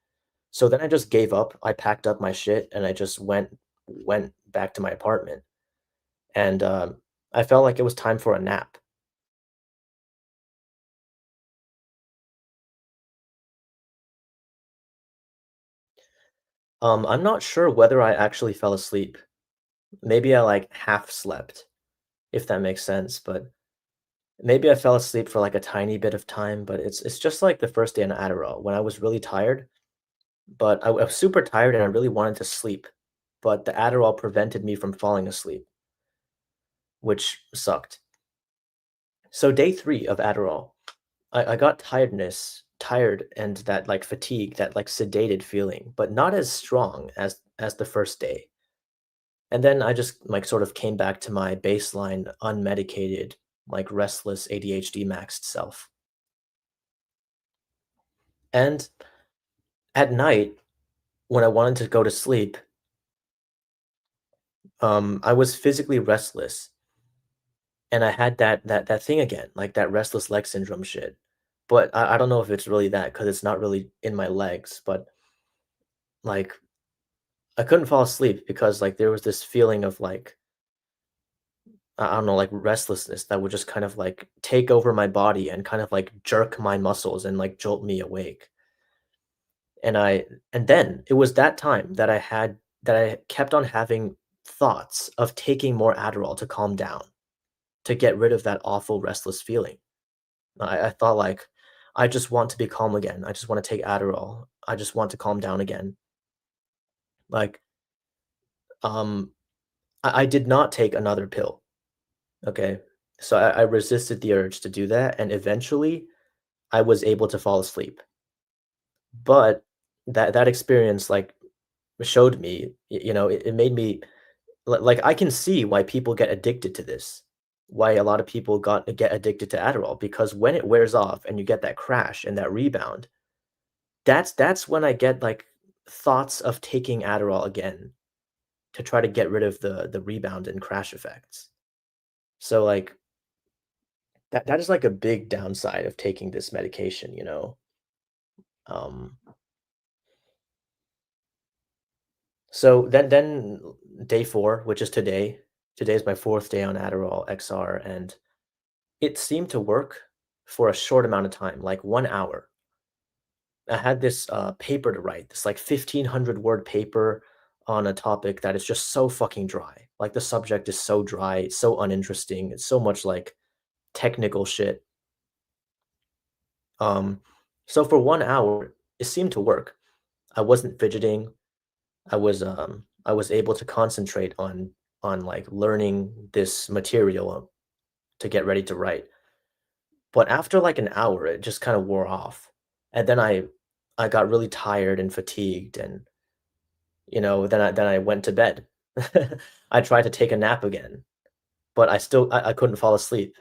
So then I just gave up. I packed up my shit and I just went back to my apartment. And I felt like it was time for a nap. I'm not sure whether I actually fell asleep. Maybe I like half slept, if that makes sense. But maybe I fell asleep for like a tiny bit of time. But it's just like the first day on Adderall when I was really tired. But I was super tired and I really wanted to sleep. But the Adderall prevented me from falling asleep, which sucked. So day 3 of Adderall, I got tired and that, like, fatigue, that, like, sedated feeling, but not as strong as the first day. And then I just, like, sort of came back to my baseline unmedicated, like, restless ADHD maxed self. And at night, when I wanted to go to sleep, I was physically restless, and I had that thing again, like, that restless leg syndrome shit. But I don't know if it's really that because it's not really in my legs, but, like, I couldn't fall asleep because, like, there was this feeling of, like, I don't know, like, restlessness that would just kind of, like, take over my body and kind of, like, jerk my muscles and, like, jolt me awake. And I and then it was that time that I kept on having thoughts of taking more Adderall to calm down, to get rid of that awful restless feeling. I thought, like, "I just want to be calm again. I just wanna take Adderall. I just want to calm down again." Like, um, I did not take another pill. Okay. So I resisted the urge to do that, and eventually I was able to fall asleep. But that experience like showed me, it made me like I can see why people get addicted to this. Why a lot of people get addicted to Adderall because when it wears off and you get that crash and that rebound, that's when I get like thoughts of taking Adderall again to try to get rid of the rebound and crash effects. So like that is like a big downside of taking this medication, you know? Um, so then day 4, which is today. Today is my 4th day on Adderall XR, and it seemed to work for a short amount of time, like 1 hour. I had this, paper to write, this, like, 1,500 word paper on a topic that is just so fucking dry. Like, the subject is so dry, it's so uninteresting, it's so much, like, technical shit. Um, so for 1 hour, it seemed to work. I wasn't fidgeting. I was able to concentrate on, like, learning this material to get ready to write. But after, like, an hour, it just kinda wore off, and then I got really tired and fatigued, and, then I went to bed. I tried to take a nap again, but I couldn't fall asleep.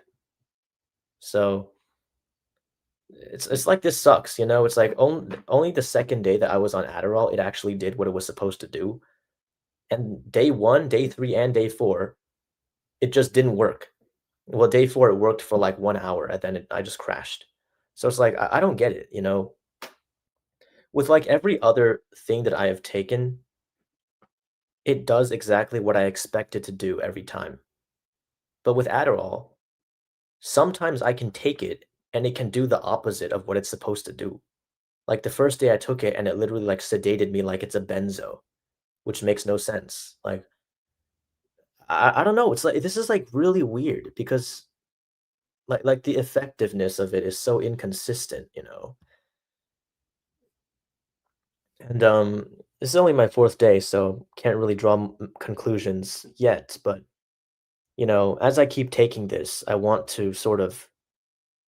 So, it's like this sucks, you know? It's like only the 2nd day that I was on Adderall, it actually did what it was supposed to do, and day 1, day 3, and day 4, it just didn't work. Well, day 4, it worked for, like, 1 hour, and then I just crashed. So it's like, I don't get it, you know? With, like, every other thing that I have taken, it does exactly what I expect it to do every time. But with Adderall, sometimes I can take it, and it can do the opposite of what it's supposed to do. Like, the first day I took it, and it literally, like, sedated me like it's a benzo, which makes no sense. Like, I don't know, it's like this is, like, really weird because, like, the effectiveness of it is so inconsistent, you know? And, this is only my 4th day, so can't really draw conclusions yet, but, you know, as I keep taking this, I want to sort of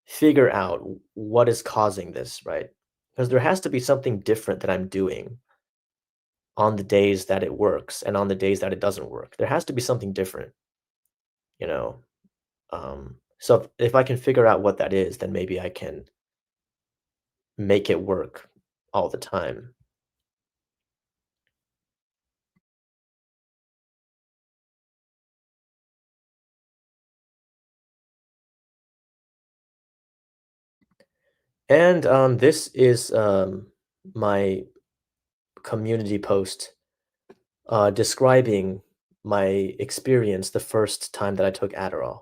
figure out what is causing this, right? Because there has to be something different that I'm doing on the days that it works and on the days that it doesn't work. There has to be something different, you know? So if I can figure out what that is, then maybe I can make it work all the time. And, this is, my community post, describing my experience the first time that I took Adderall.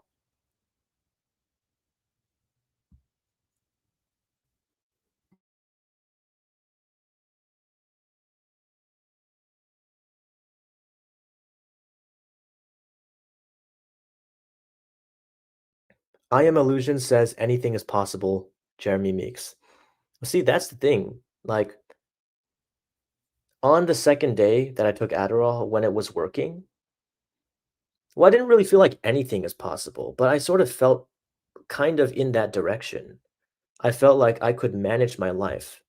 I Am Illusion says anything is possible, Jeremy Meeks. See, that's the thing. Like, on the second day that I took Adderall when it was working, well, I didn't really feel like anything is possible, but I sort of felt kind of in that direction. I felt like I could manage my life,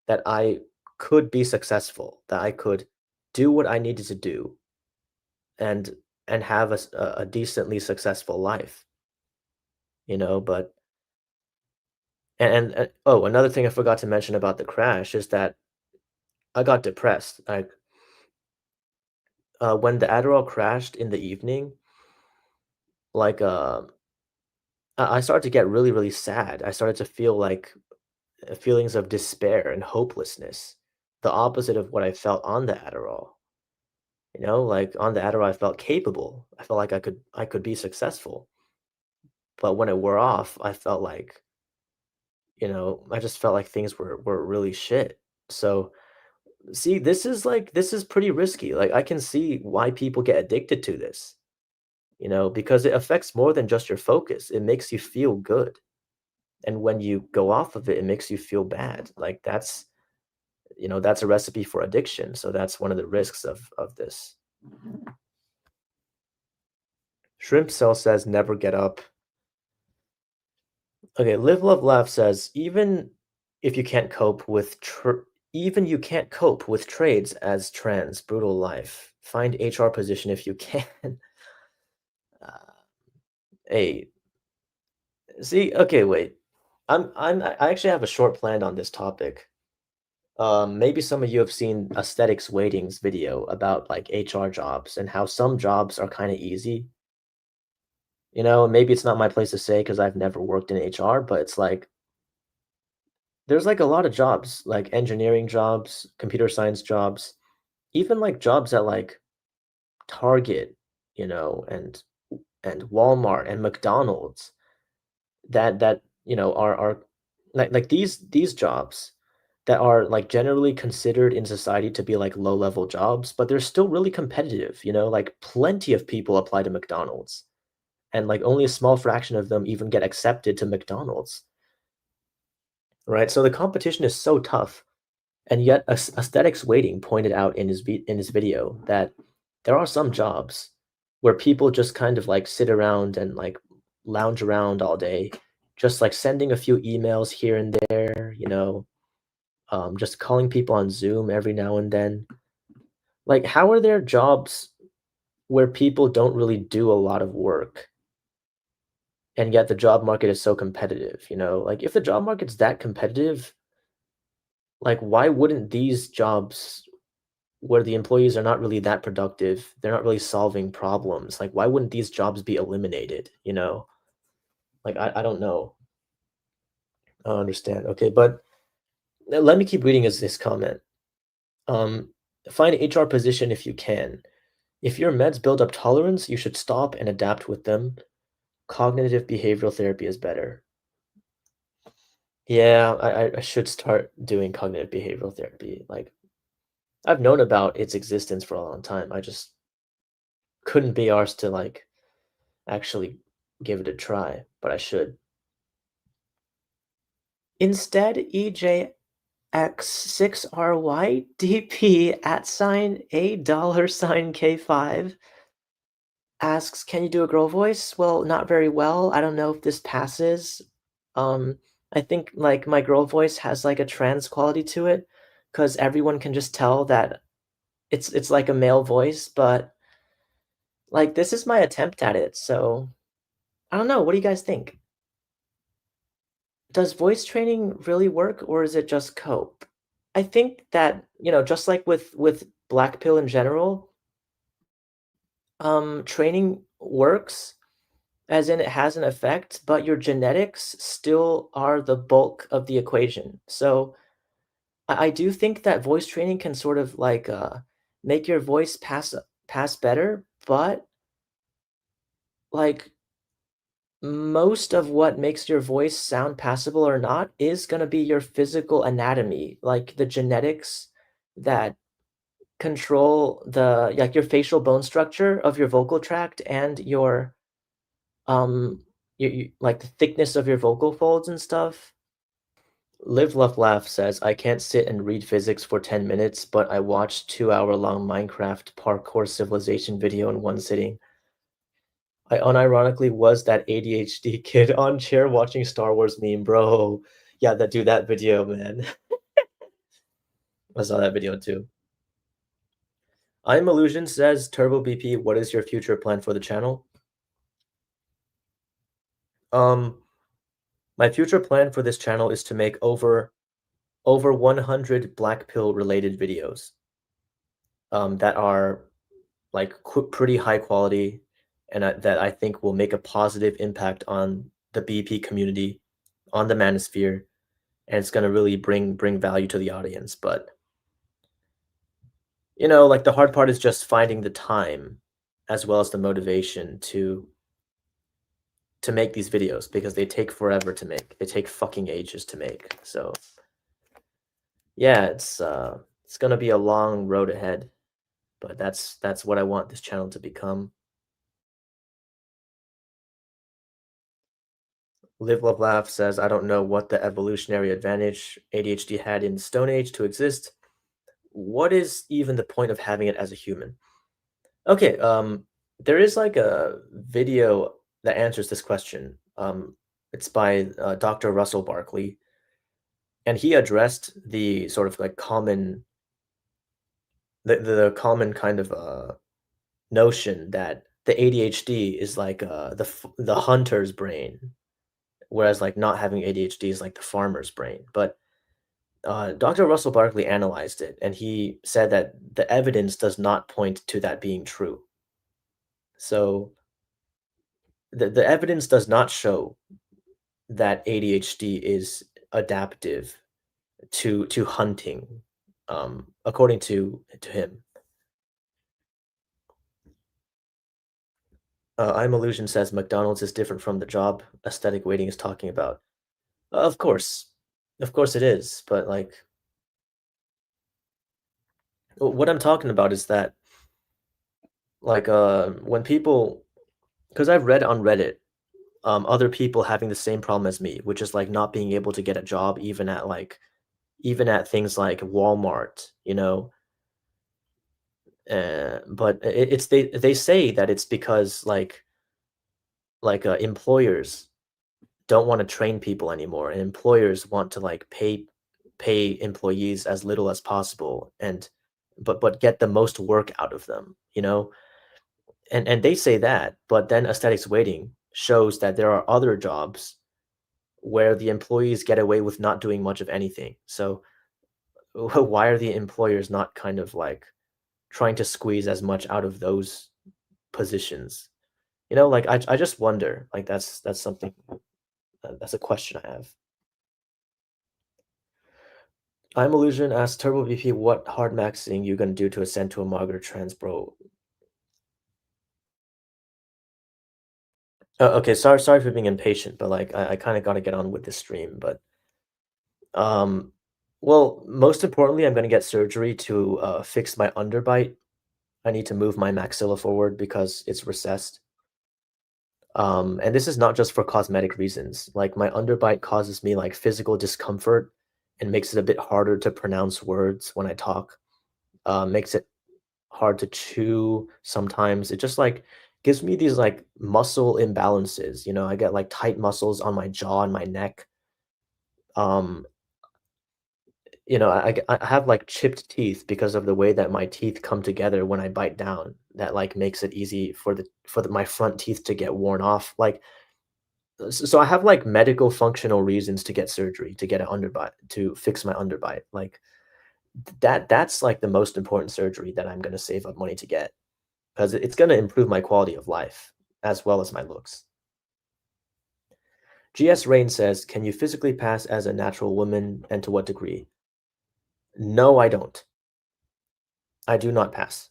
that I could be successful, that I could do what I needed to do and have a decently successful life, you know, but oh, another thing I forgot to mention about the crash is that I got depressed. Like, when the Adderall crashed in the evening, like, I started to get really, really sad. I started to feel like feelings of despair and hopelessness, the opposite of what I felt on the Adderall. You know, like on the Adderall, I felt capable. I felt like I could be successful. But when it wore off, I felt like, you know, I just felt like things were really shit. So, see, this is pretty risky. Like I can see why people get addicted to this, you know, because it affects more than just your focus. It makes you feel good. And when you go off of it, it makes you feel bad. Like that's, you know, that's a recipe for addiction. So that's one of the risks of this. Shrimp Cell says never get up. Okay, Live Love Laugh says if you can't cope with even you can't cope with trades as trans, brutal life. Find HR position if you can. Uh, hey, see, okay, wait. I actually have a short plan on this topic. Maybe some of you have seen Aesthetics Waiting's video about like HR jobs and how some jobs are kind of easy. You know, maybe it's not my place to say because I've never worked in HR, but it's like there's like a lot of jobs, like engineering jobs, computer science jobs, even like jobs at like Target, you know, and Walmart and McDonald's that you know are like these jobs that are like generally considered in society to be like low level jobs, but they're still really competitive, you know, like plenty of people apply to McDonald's and like only a small fraction of them even get accepted to McDonald's, right? So the competition is so tough. And yet, Aesthetics Waiting pointed out in in his video that there are some jobs where people just kind of like sit around and like lounge around all day, just like sending a few emails here and there, you know, just calling people on Zoom every now and then. Like, how are there jobs where people don't really do a lot of work, and yet the job market is so competitive? You know, like if the job market's that competitive, like why wouldn't these jobs where the employees are not really that productive, they're not really solving problems, like, why wouldn't these jobs be eliminated, you know? Like, I don't know. I understand. Okay, but let me keep reading as this comment. Um, Find HR position if you can. If your meds build up tolerance, you should stop and adapt with them. Cognitive behavioral therapy is better. Yeah, I should start doing cognitive behavioral therapy. Like, I've known about its existence for a long time. I just couldn't be arsed to like actually give it a try, but I should. Instead, EJX6RYDP at sign A dollar sign K5 asks, "Can you do a girl voice?" Well, not very well. I don't know if this passes. Um, I think like my girl voice has like a trans quality to it, because everyone can just tell that it's like a male voice, but like this is my attempt at it, so I don't know. What do you guys think? Does voice training really work or is it just cope? I think that, just like with black pill in general, training works as in it has an effect, but your genetics still are the bulk of the equation. So I do think that voice training can sort of like make your voice pass better, but like most of what makes your voice sound passable or not is going to be your physical anatomy, like the genetics that control the like your facial bone structure of your vocal tract and your like the thickness of your vocal folds and stuff. Live Love Laugh says, I can't sit and read physics for 10 minutes, but I watched 2 hour long Minecraft parkour civilization video in one sitting. I unironically was that ADHD kid on chair watching Star Wars meme, bro. Yeah, that video, man. I saw that video too. I'm Illusion says, Turbo BP, what is your future plan for the channel? Um, my future plan for this channel is to make over 100 black pill related videos. That are like pretty high quality and that I think will make a positive impact on the BP community, on the manosphere, and it's gonna really bring value to the audience. But like the hard part is just finding the time as well as the motivation to make these videos because they take forever to make. They take fucking ages to make. So yeah, it's gonna be a long road ahead, but that's what I want this channel to become. Live Love Laugh says, I don't know what the evolutionary advantage ADHD had in the Stone Age to exist. What is even the point of having it as a human? Okay, there is like a video that answers this question. It's by Dr. Russell Barkley, and he addressed the sort of like the common kind of notion that the ADHD is like the hunter's brain, whereas like not having ADHD is like the farmer's brain. But Dr. Russell Barkley analyzed it, and he said that the evidence does not point to that being true. So the evidence does not show that ADHD is adaptive to hunting, according to him. I'm Illusion says McDonald's is different from the job aesthetic waiting is talking about. Of course it is. But like, what I'm talking about is that like when people, because I've read on Reddit other people having the same problem as me, which is like not being able to get a job even at things like Walmart, but it's they say that it's because employers don't want to train people anymore, and employers want to like pay employees as little as possible and but get the most work out of them, and they say that, but then aesthetics waiting shows that there are other jobs where the employees get away with not doing much of anything. So why are the employers not kind of like trying to squeeze as much out of those positions? Like I just wonder. Like that's something that's a question I have. I'm Illusion asks Turbo VP, what hard maxing you gonna do to ascend to a Margaret trans bro? Okay, sorry for being impatient, but like I kind of gotta get on with this stream. But um, well, most importantly, I'm gonna get surgery to fix my underbite. I need to move my maxilla forward because it's recessed. And this is not just for cosmetic reasons. Like my underbite causes me like physical discomfort and makes it a bit harder to pronounce words when I talk. Makes it hard to chew sometimes. It just like gives me these like muscle imbalances. I get like tight muscles on my jaw and my neck. Um, I have like chipped teeth because of the way that my teeth come together when I bite down. That like makes it easy my front teeth to get worn off. Like so I have like medical functional reasons to get surgery to get an underbite to fix my underbite. Like that's like the most important surgery that I'm gonna save up money to get. 'Cause it's gonna improve my quality of life as well as my looks. GS Rain says, "Can you physically pass as a natural woman, and to what degree?" No, I don't. I do not pass.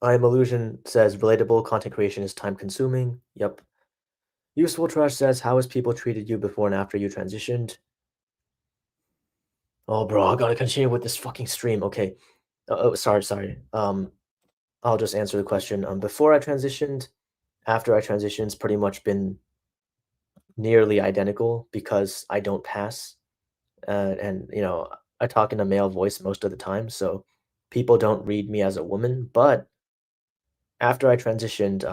I am Illusion says, "Relatable content creation is time-consuming." Yep. Useful Trash says, "How has people treated you before and after you transitioned?" Oh, bro, I gotta continue with this fucking stream. Okay. Sorry. I'll just answer the question. Before I transitioned, after I transitioned, it's pretty much been nearly identical because I don't pass. And I talk in a male voice most of the time, so people don't read me as a woman. But after I transitioned,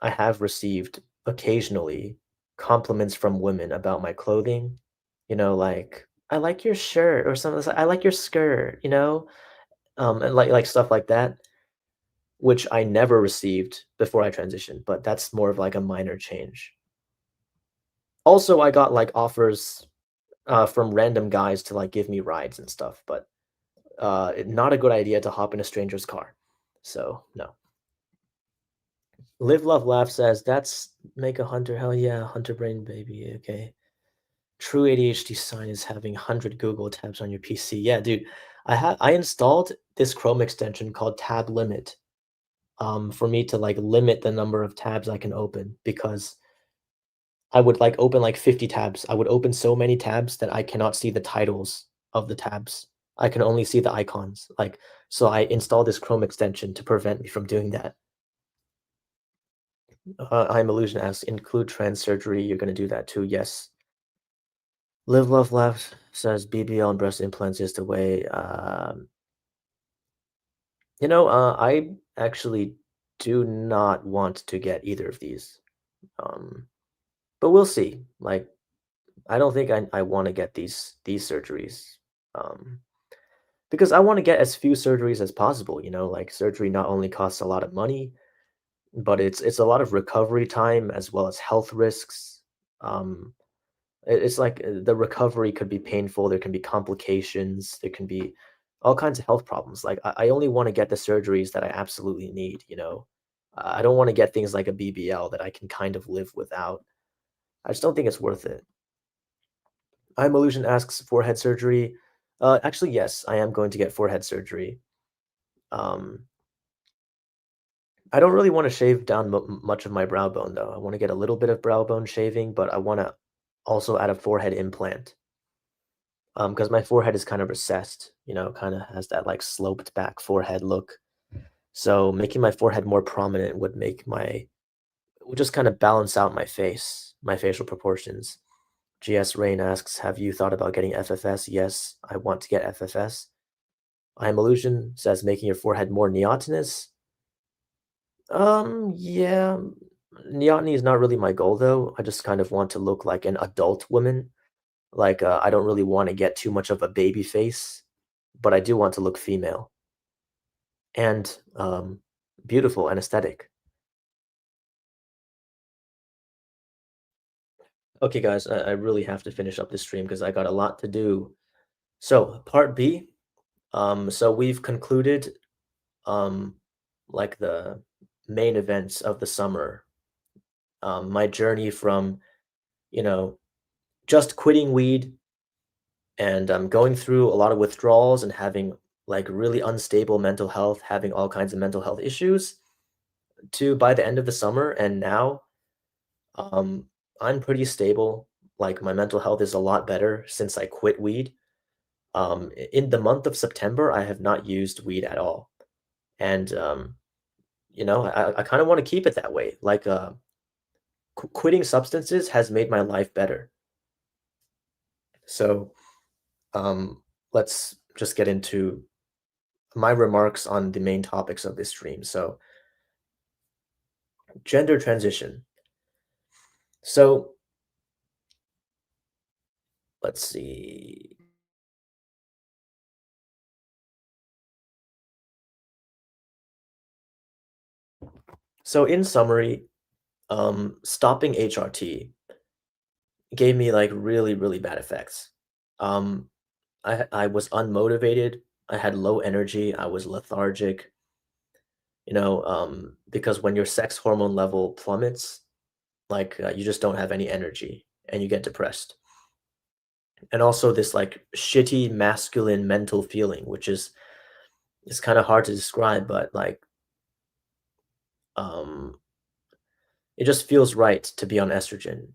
I have received occasionally compliments from women about my clothing. Like I like your shirt or something. I like your skirt. And like stuff like that, which I never received before I transitioned. But that's more of like a minor change. Also, I got like offers from random guys to like give me rides and stuff, but not a good idea to hop in a stranger's car. So no. Live Love Laugh says that's make a hunter. Hell yeah, hunter brain baby. Okay. True ADHD sign is having 100 Google tabs on your PC. Yeah, dude. I installed this Chrome extension called Tab Limit for me to like limit the number of tabs I can open because I would like open like 50 tabs. I would open so many tabs that I cannot see the titles of the tabs. I can only see the icons. Like, so I installed this Chrome extension to prevent me from doing that. I'm Illusion asks, include trans surgery. You're gonna do that too. Yes. Live Love Laugh says BBL and breast implants is the way. I actually do not want to get either of these. Um, but we'll see. Like, I don't think I want to get these surgeries. Um, because I want to get as few surgeries as possible. Like surgery not only costs a lot of money, but it's a lot of recovery time as well as health risks. Um, it's like the recovery could be painful. There can be complications. There can be all kinds of health problems. Like I only want to get the surgeries that I absolutely need. I don't want to get things like a BBL that I can kind of live without. I just don't think it's worth it. I'm Illusion asks forehead surgery. Actually, yes, I am going to get forehead surgery. Um, I don't really want to shave down much of my brow bone though. I want to get a little bit of brow bone shaving, but I want to also add a forehead implant. Because my forehead is kind of recessed, kind of has that like sloped back forehead look. So making my forehead more prominent would just kind of balance out my facial proportions. GS Rain asks, have you thought about getting FFS? Yes, I want to get FFS. I am Illusion says making your forehead more neotenous. Yeah, neoteny is not really my goal though. I just kind of want to look like an adult woman. Like I don't really want to get too much of a baby face, but I do want to look female and beautiful and aesthetic. Okay, guys, I really have to finish up this stream because I got a lot to do. So part B. So we've concluded um like the main events of the summer. My journey from, you know, just quitting weed and I'm going through a lot of withdrawals and having like really unstable mental health, having all kinds of mental health issues to by the end of the summer. And now um, I'm pretty stable. Like my mental health is a lot better since I quit weed. In the month of September, I have not used weed at all. And, I kind of want to keep it that way. Like, quitting substances has made my life better. So, um, let's just get into my remarks on the main topics of this stream. So, gender transition. So, let's see. So, in summary, stopping HRT gave me like really, really bad effects. Um, I was unmotivated. I had low energy. I was lethargic. Because when your sex hormone level plummets, like, you just don't have any energy and you get depressed. And also this like shitty masculine mental feeling, which is it's kind of hard to describe, but like um it just feels right to be on estrogen,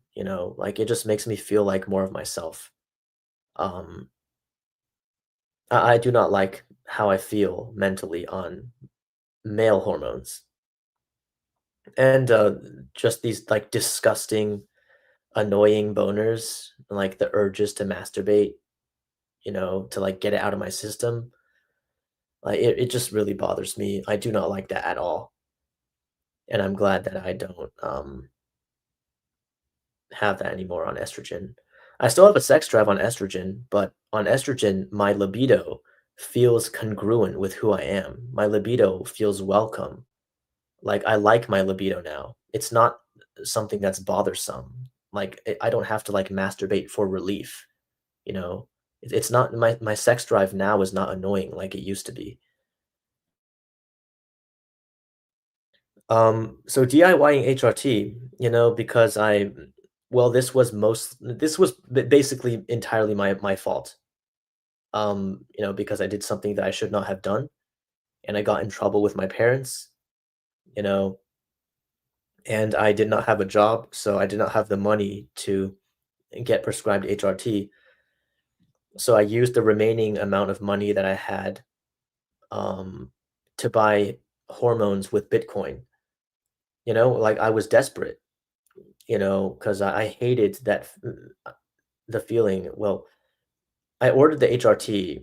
like it just makes me feel like more of myself. Um I do not like how I feel mentally on male hormones. And just these like disgusting, annoying boners, like the urges to masturbate, to like get it out of my system. Like it just really bothers me. I do not like that at all. And I'm glad that I don't have that anymore on estrogen. I still have a sex drive on estrogen, but on estrogen, my libido feels congruent with who I am. My libido feels welcome. Like I like my libido now. It's not something that's bothersome. Like I don't have to like masturbate for relief, you know. It's not my sex drive now is not annoying like it used to be. So DIYing HRT, because well, this was basically entirely my fault. Because I did something that I should not have done, and I got in trouble with my parents, you know, and I did not have a job, so I did not have the money to get prescribed HRT. So I used the remaining amount of money that I had, um, to buy hormones with Bitcoin. Like I was desperate, because I hated the feeling. Well, I ordered the HRT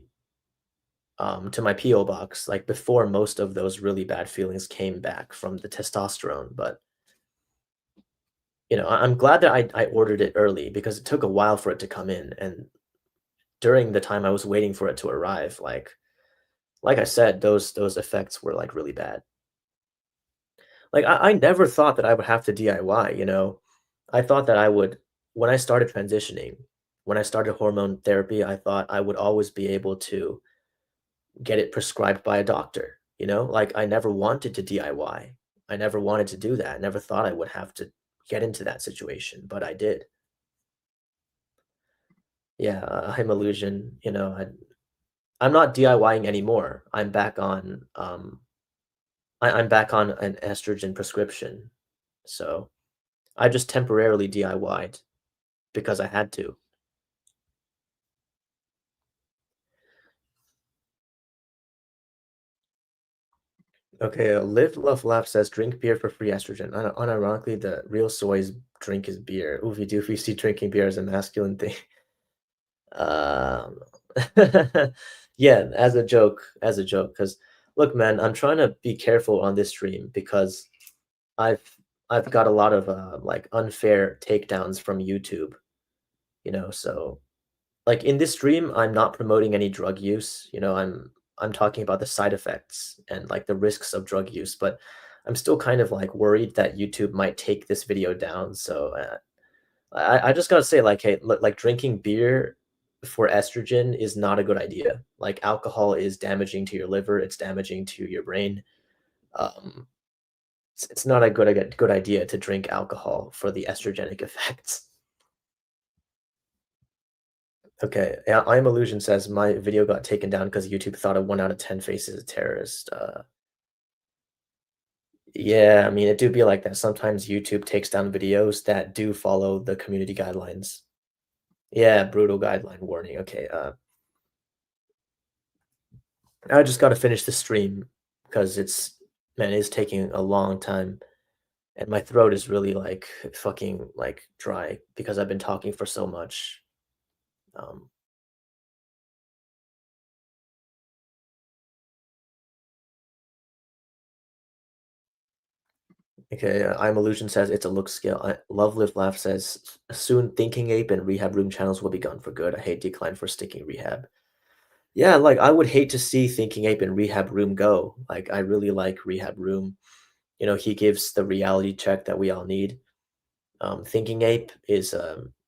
to my PO box like before most of those really bad feelings came back from the testosterone. But I'm glad that I ordered it early because it took a while for it to come in, and during the time I was waiting for it to arrive, like I said, those effects were like really bad. Like I never thought that I would have to DIY. I thought that I would when I started transitioning, when I started hormone therapy, I thought I would always be able to get it prescribed by a doctor. Like I never wanted to DIY. I never wanted to do that. I never thought I would have to get into that situation, but I did. Yeah, I'm illusion. I'm not DIYing anymore. I'm back on an estrogen prescription. So I just temporarily DIY'd because I had to. Okay, Live Love Laugh says drink beer for free estrogen. Unironically, the real soy's drink is beer. Oofy doofy see drinking beer as a masculine thing. Um, yeah, as a joke. Because look, man, I'm trying to be careful on this stream because I've I've got a lot of like unfair takedowns from YouTube. So like in this stream, I'm not promoting any drug use. I'm talking about the side effects and like the risks of drug use, but I'm still kind of like worried that YouTube might take this video down. So I just gotta say, like, hey, like drinking beer for estrogen is not a good idea. Like alcohol is damaging to your liver, it's damaging to your brain. Um, it's not a good idea to drink alcohol for the estrogenic effects. Okay, yeah, I'm Illusion says my video got taken down because YouTube thought a 1 out of 10 face is a terrorist. Yeah, I mean, it do be like that. Sometimes YouTube takes down videos that do follow the community guidelines. Yeah, brutal guideline warning. Okay, I just gotta finish the stream because it's man, it is taking a long time, and my throat is really, like, fucking, like, dry because I've been talking for so much. Um, okay, I'm Illusion says it's a look skill. Love Live Laugh says soon Thinking Ape and Rehab Room channels will be gone for good. I hate decline for sticking rehab. Yeah, like I would hate to see Thinking Ape and Rehab Room go. Like I really like Rehab Room. You know, he gives the reality check that we all need. Thinking Ape is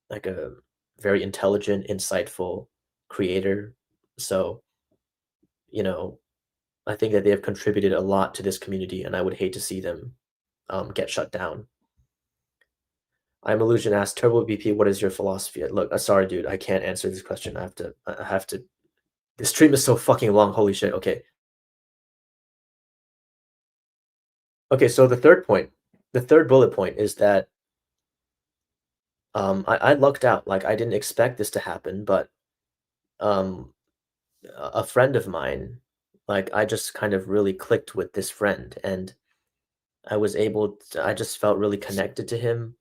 like a very intelligent, insightful creator. So, you know, I think that they have contributed a lot to this community, and I would hate to see them get shut down. I'm Illusion asked Turbo BP, what is your philosophy? Look, sorry, dude, I can't answer this question. I have to. The stream is so fucking long. Holy shit. Okay. Okay. So the third bullet point is that I lucked out. Like I didn't expect this to happen, but um, a friend of mine, like I just kind of really clicked with this friend, and I just felt really connected to him.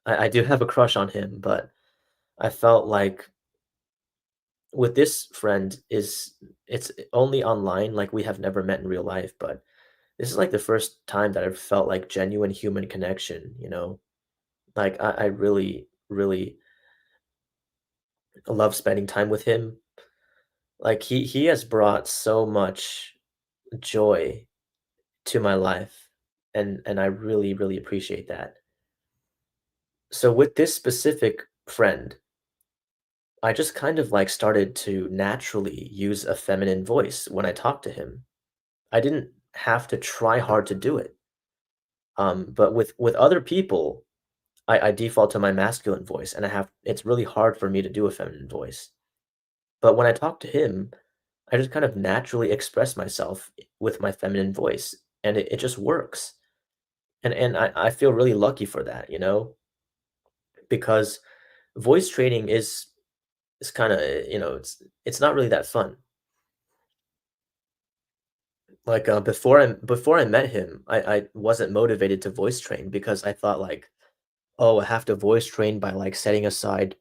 I do have a crush on him, but I felt like with this friend is it's only online. Like we have never met in real life, but this is like the first time that I've felt like genuine human connection. You know, like I really, really love spending time with him. Like he has brought so much joy to my life, and I really, really appreciate that. So with this specific friend, I just kind of like started to naturally use a feminine voice when I talked to him. I didn't have to try hard to do it. But with other people, I default to my masculine voice, and it's really hard for me to do a feminine voice. But when I talk to him, I just kind of naturally express myself with my feminine voice, and it just works. And I feel really lucky for that, you know, because voice training is kind of, you know, it's not really that fun. Like before I met him, I wasn't motivated to voice train because I thought like, oh, I have to voice train by like setting aside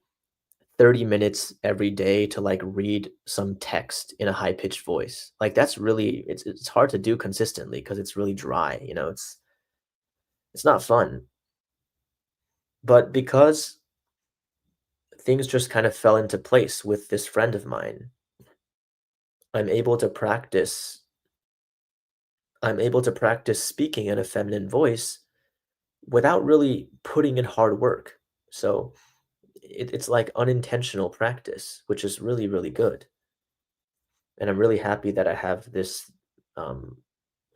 30 minutes every day to like read some text in a high pitched voice. Like that's really it's hard to do consistently because it's really dry, you know, it's not fun. But because things just kind of fell into place with this friend of mine, I'm able to practice I'm able to practice speaking in a feminine voice without really putting in hard work. So it's like unintentional practice, which is really, really good. And I'm really happy that I have this. Um,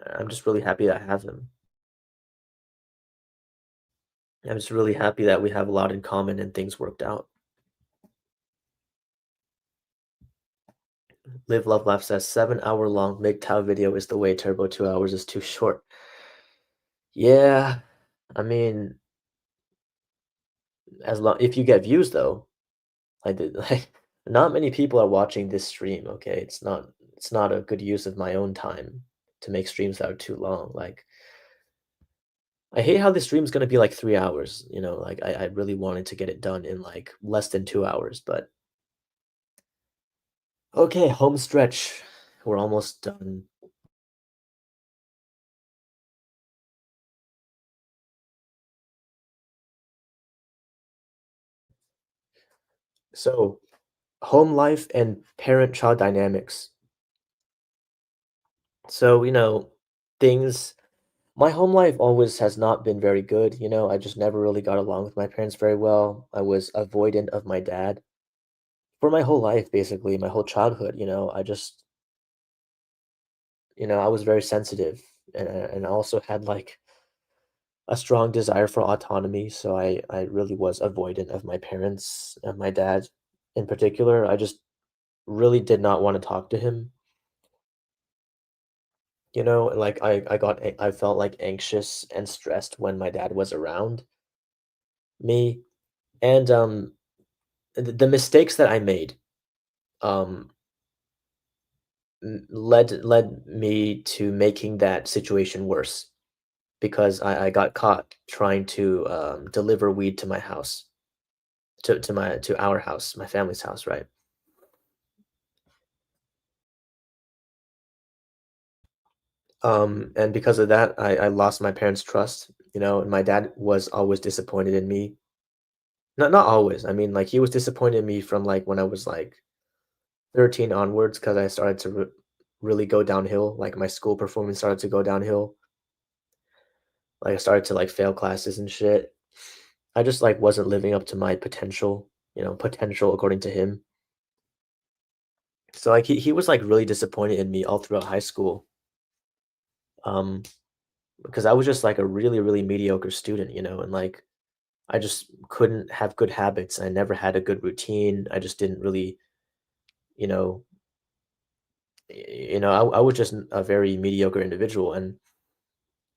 I'm just really happy that I have him. I'm just really happy that we have a lot in common and things worked out. Live, Love, Laugh says 7 hour long MGTOW video is the way Turbo 2 hours is too short. Yeah, I mean, as long if you get views though, I did like not many people are watching this stream, okay? It's not a good use of my own time to make streams that are too long. Like I hate how this stream's gonna be like 3 hours, you know, like I really wanted to get it done in like less than 2 hours, but okay, home stretch. We're almost done. So home life and parent-child dynamics. So, you know, things my home life always has not been very good, you know, I just never really got along with my parents very well. I was avoidant of my dad for my whole life, basically, my whole childhood, you know, I was very sensitive and I also had like a strong desire for autonomy, so I really was avoidant of my parents, of my dad. in particular. I just really did not wanna talk to him, you know, like, I felt, like, anxious and stressed when my dad was around me, and, the mistakes that I made, um, led me to making that situation worse because I got caught trying to, deliver weed to my house, to our house, my family's house, right? And because of that, I lost my parents' trust, you know, and my dad was always disappointed in me. Not always. I mean, like he was disappointed in me from like when I was like 13 onwards because I started to really go downhill. Like my school performance started to go downhill. Like I started to like fail classes and shit. I just like wasn't living up to my potential, you know, potential according to him. So like he was like really disappointed in me all throughout high school. Um, because I was just like a really, really mediocre student, you know, and like I just couldn't have good habits. I never had a good routine. I just didn't really, you know, I was just a very mediocre individual, and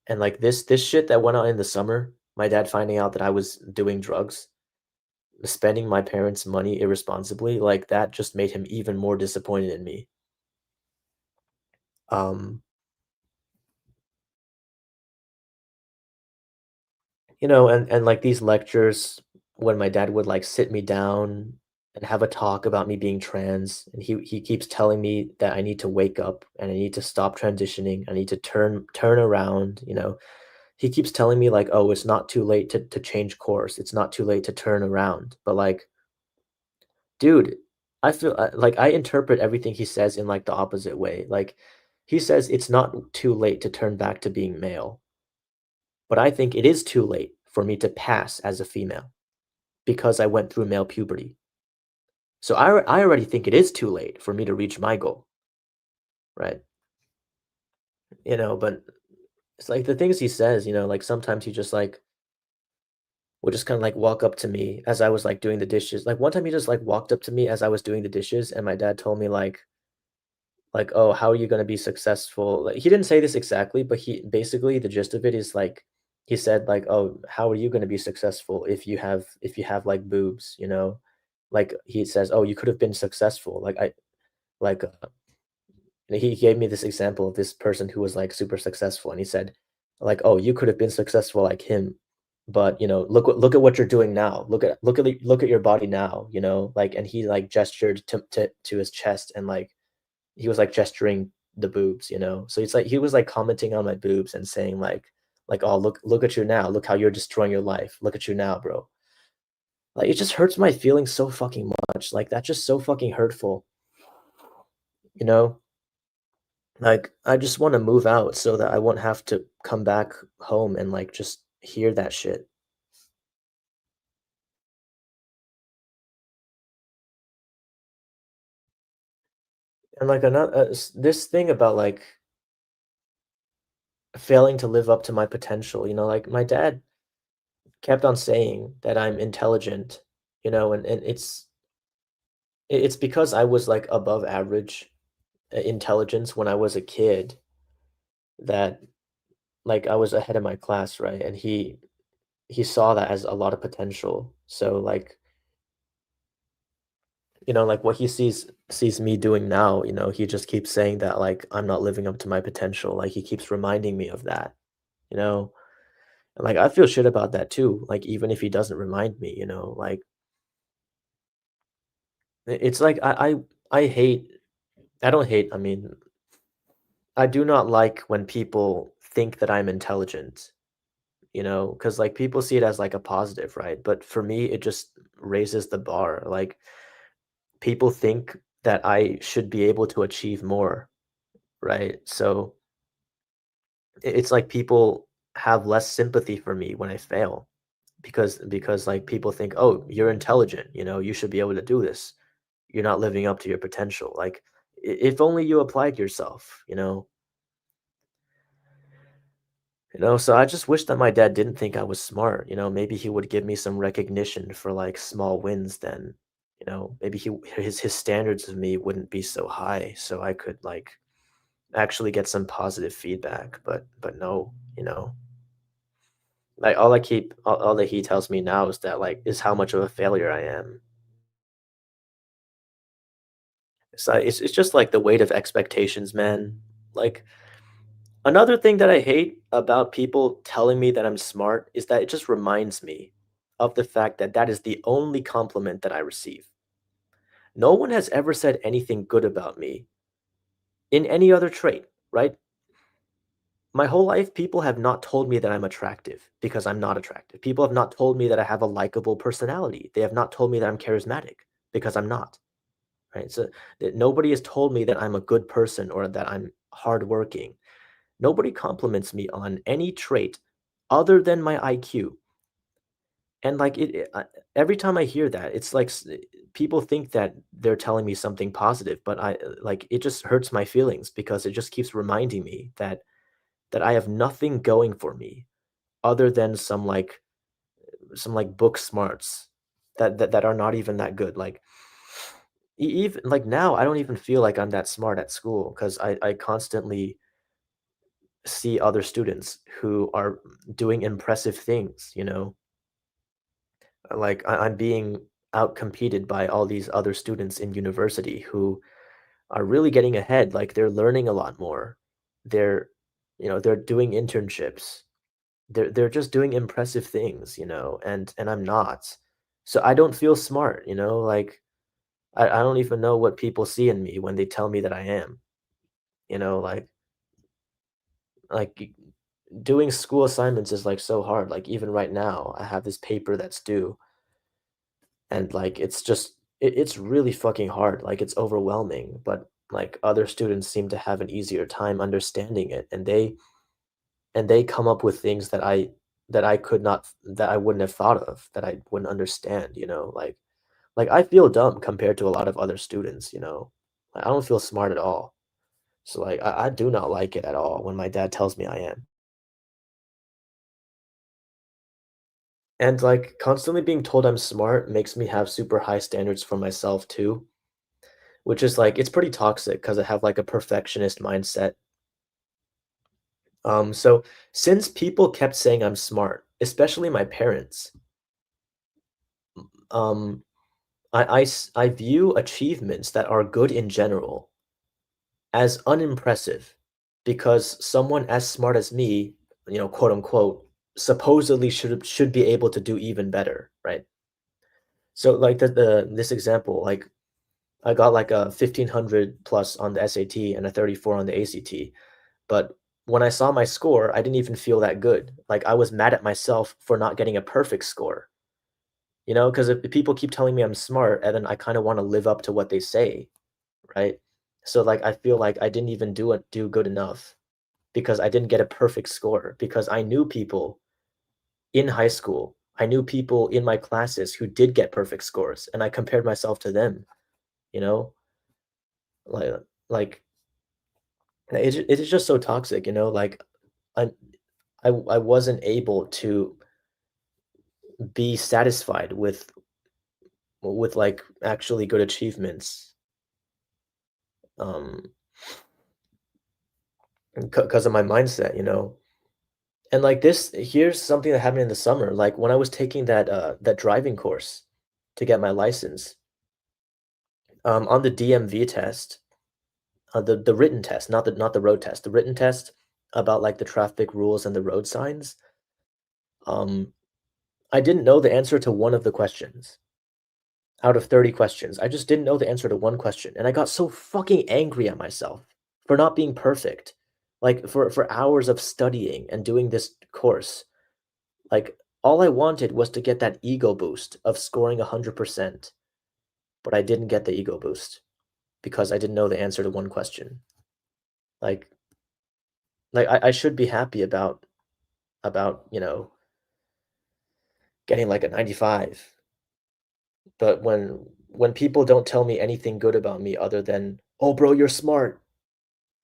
like this shit that went on in the summer, my dad finding out that I was doing drugs, spending my parents' money irresponsibly, like that just made him even more disappointed in me. Um, You know, and, like, these lectures, when my dad would, like, sit me down and have a talk about me being trans, and he keeps telling me that I need to wake up, and I need to stop transitioning, I need to turn around, you know? He keeps telling me, like, "Oh, it's not too late to change course, it's not too late to turn around," but, like, dude, I feel, like, I interpret everything he says in, like, the opposite way, like, he says it's not too late to turn back to being male, but I think it is too late for me to pass as a female. Because I went through male puberty. So I already think it is too late for me to reach my goal, right? You know, but it's like the things he says, you know, like sometimes he just like would just kind of like walk up to me as I was like doing the dishes. Like one time he just like walked up to me as I was doing the dishes and my dad told me like, "Oh, how are you going to be successful?" Like he didn't say this exactly, but he basically the gist of it is like he said like, "Oh, how are you going to be successful if you have like boobs, you know?" Like he says, "Oh, you could have been successful." Like he gave me this example of this person who was like super successful and he said like, "Oh, you could have been successful like him, but you know, look at what you're doing now. Look at your body now, you know?" Like and he like gestured to his chest and like he was like gesturing the boobs, you know? So it's like he was like commenting on my boobs and saying like, "Oh, look at you now. Look how you're destroying your life. Look at you now, bro." Like it just hurts my feelings so fucking much. Like that's just so fucking hurtful, you know? Like, I just wanna move out so that I won't have to come back home and, like, just hear that shit. And, like, this thing about, like, failing to live up to my potential, you know, like, my dad kept on saying that I'm intelligent, you know, and it's because I was, like, above average, intelligence when I was a kid that, like, I was ahead of my class, right? And he saw that as a lot of potential. So, like, you know, like what he sees me doing now, you know, he just keeps saying that like I'm not living up to my potential. Like he keeps reminding me of that, you know. And like I feel shit about that too. Like even if he doesn't remind me, you know, like it's like I hate I don't hate, I mean, I do not like when people think that I'm intelligent, you know, because like people see it as like a positive, right? But for me, it just raises the bar. Like people think that I should be able to achieve more, right? So it's like people have less sympathy for me when I fail because like people think, "Oh, you're intelligent, you know, you should be able to do this. You're not living up to your potential." Like if only you applied yourself, you know, so I just wish that my dad didn't think I was smart, you know, maybe he would give me some recognition for like small wins then, maybe his standards of me wouldn't be so high, so I could like actually get some positive feedback. But no, like all that he tells me now is that like is how much of a failure I am. It's just like the weight of expectations, man. Like another thing that I hate about people telling me that I'm smart is that it just reminds me of the fact that that is the only compliment that I receive. No one has ever said anything good about me in any other trait, right? My whole life, people have not told me that I'm attractive because I'm not attractive. People have not told me that I have a likable personality. They have not told me that I'm charismatic because I'm not, right? So that nobody has told me that I'm a good person or that I'm hardworking. Nobody compliments me on any trait other than my IQ. And like every time I hear that, it's like people think that they're telling me something positive, but like it just hurts my feelings because it just keeps reminding me that I have nothing going for me other than some book smarts that are not even that good. Like even like now, I don't even feel like I'm that smart at school because I constantly see other students who are doing impressive things. Like I'm being outcompeted by all these other students in university who are really getting ahead. Like they're learning a lot more. They're, they're doing internships. They're just doing impressive things, and I'm not. So I don't feel smart. Like I don't even know what people see in me when they tell me that I am. You know, like doing school assignments is like so hard. Like even right now, I have this paper that's due, and like it's really fucking hard. Like it's overwhelming, but like other students seem to have an easier time understanding it, and they come up with things that I could not that I wouldn't have thought of, that I wouldn't understand. Like I feel dumb compared to a lot of other students. I don't feel smart at all. So like I do not like it at all when my dad tells me I am. And like constantly being told I'm smart makes me have super high standards for myself too, which is like it's pretty toxic because I have like a perfectionist mindset. So since people kept saying I'm smart, especially my parents, um, I view achievements that are good in general as unimpressive because someone as smart as me, quote unquote, supposedly should be able to do even better, right? So like this example, like I got like a 1500 plus on the SAT and a 34 on the ACT, but when I saw my score, I didn't even feel that good. Like I was mad at myself for not getting a perfect score. Because if people keep telling me I'm smart, and then I kind of want to live up to what they say, right? So like I feel like I didn't even do good enough because I didn't get a perfect score because I knew people in high school. I knew people in my classes who did get perfect scores, and I compared myself to them, you know? Like like it is just so toxic. Like I I wasn't able to be satisfied with like actually good achievements um because of my mindset. And like this here's something that happened in the summer, like when I was taking that driving course to get my license, on the DMV test, the written test, not the road test, the written test about like the traffic rules and the road signs. um I didn't know the answer to one of the questions out of 30 questions. I just didn't know the answer to one question, and I got so fucking angry at myself for not being perfect. Like for hours of studying and doing this course, like all I wanted was to get that ego boost of scoring 100%, but I didn't get the ego boost because I didn't know the answer to one question. Like I should be happy about getting like a 95, but when people don't tell me anything good about me other than, "Oh, bro, you're smart,"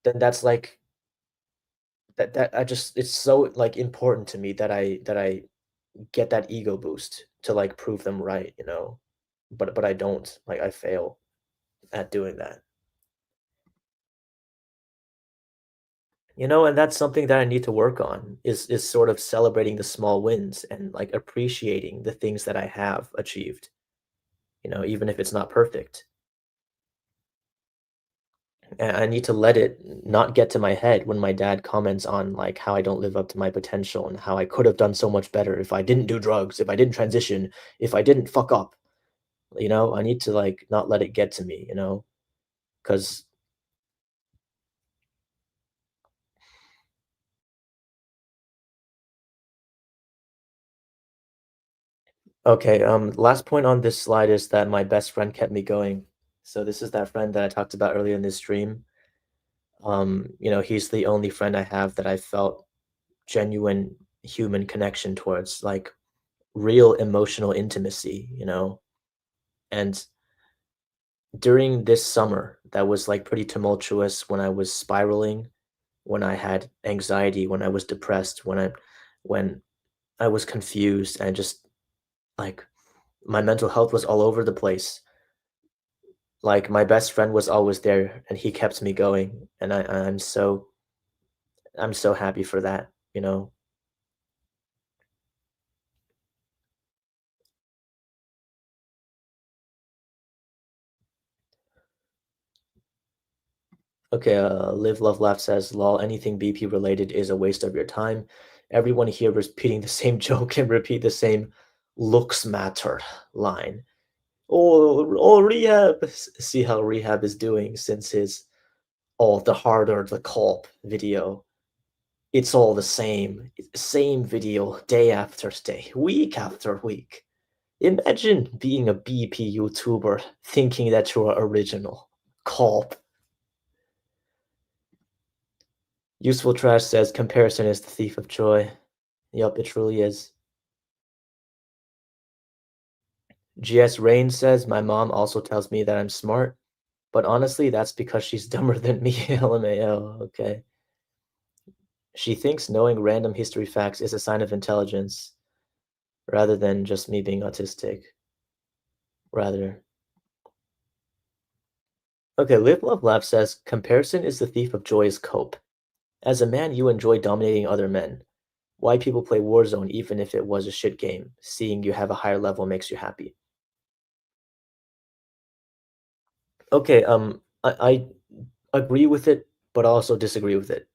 then that's like that I just it's so, like, important to me that I get that ego boost to, like, prove them right? but I don't. Like, I fail at doing that. And that's something that I need to work on is sort of celebrating the small wins and like appreciating the things that I have achieved, even if it's not perfect. And I need to let it not get to my head when my dad comments on like how I don't live up to my potential and how I could have done so much better if I didn't do drugs, if I didn't transition, if I didn't fuck up. I need to like not let it get to me, because okay, last point on this slide is that my best friend kept me going. So this is that friend that I talked about earlier in this stream. He's the only friend I have that I felt genuine human connection towards, like real emotional intimacy. And during this summer that was like pretty tumultuous when I was spiraling, when I had anxiety, when I was depressed, when I was confused and just like my mental health was all over the place. Like my best friend was always there and he kept me going and I'm so happy for that. Okay, Live Love Laugh says, "Lol, anything BP related is a waste of your time. Everyone here repeating the same joke and repeat the same looks matter line. Oh, Rehab. See how Rehab is doing since his the harder the cop video. It's all the same. Same video day after day, week after week. Imagine being a BP YouTuber thinking that you're original. Cop. Useful Trash says comparison is the thief of joy. Yup, it truly is. GS Rain says my mom also tells me that I'm smart, but honestly, that's because she's dumber than me. LMAO. Okay. She thinks knowing random history facts is a sign of intelligence rather than just me being autistic. Rather. Okay, Live Love Laugh says comparison is the thief of joy's cope. As a man, you enjoy dominating other men. Why people play Warzone even if it was a shit game? Seeing you have a higher level makes you happy. Okay, I agree with it, but also disagree with it.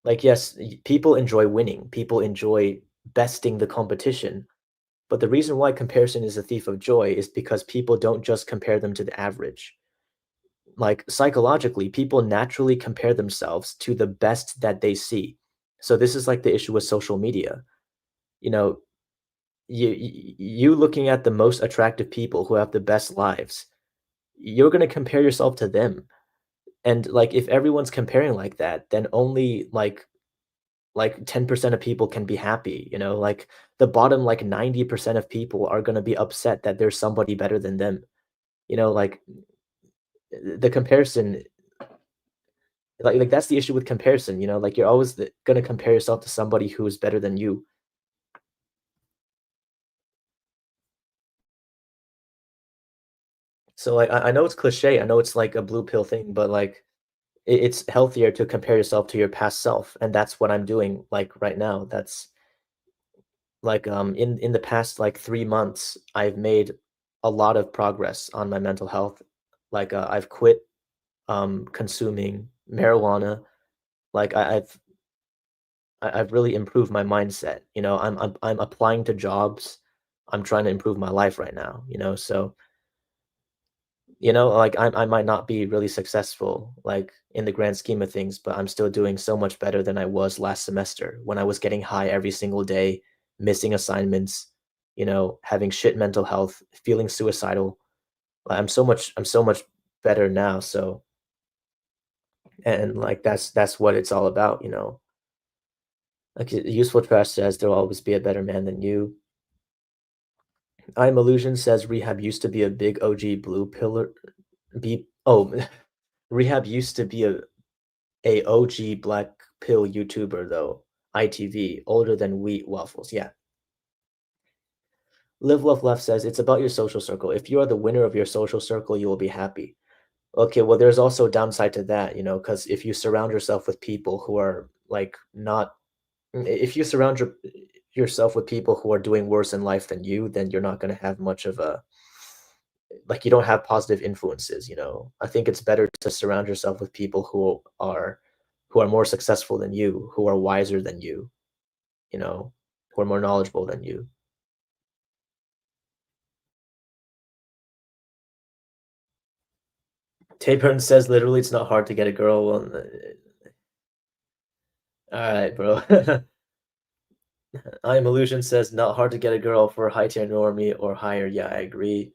Like, yes, people enjoy winning, people enjoy besting the competition, but the reason why comparison is a thief of joy is because people don't just compare them to the average. Like, psychologically, people naturally compare themselves to the best that they see. So this is like the issue with social media. You know, you looking at the most attractive people who have the best lives, you're gonna compare yourself to them. And, like, if everyone's comparing like that, then only, like 10% of people can be happy. Like, the bottom, like, 90% of people are gonna be upset that there's somebody better than them. Like, the comparison like, that's the issue with comparison. Like, you're always gonna compare yourself to somebody who is better than you. So, like, I know it's cliche, I know it's, like, a blue pill thing, but, like, it's healthier to compare yourself to your past self, and that's what I'm doing, like, right now. That's like, in the past, like, 3 months, I've made a lot of progress on my mental health. Like, I've quit, consuming marijuana. Like, I've really improved my mindset. I'm applying to jobs. I'm trying to improve my life right now. So, like, I might not be really successful, like, in the grand scheme of things, but I'm still doing so much better than I was last semester when I was getting high every single day, missing assignments, having shit mental health, feeling suicidal. I'm so much better now, so and, like, that's what it's all about. Like, Useful Trash says, "There'll always be a better man than you." I'm Illusion says, "Rehab used to be a big OG blue pillar be" oh, Rehab used to be a OG black pill YouTuber though, ITV, older than wheat waffles, yeah. Live Love Left says it's about your social circle. If you are the winner of your social circle, you will be happy. Okay, well, there's also a downside to that, because if you surround yourself with people who are like not, if you surround yourself with people who are doing worse in life than you, then you're not going to have much of a, like, you don't have positive influences. I think it's better to surround yourself with people who are more successful than you, who are wiser than you, who are more knowledgeable than you. Taperin says literally it's not hard to get a girl. Well, all right, bro. I am illusion says not hard to get a girl for high tier normie or higher. Yeah, I agree.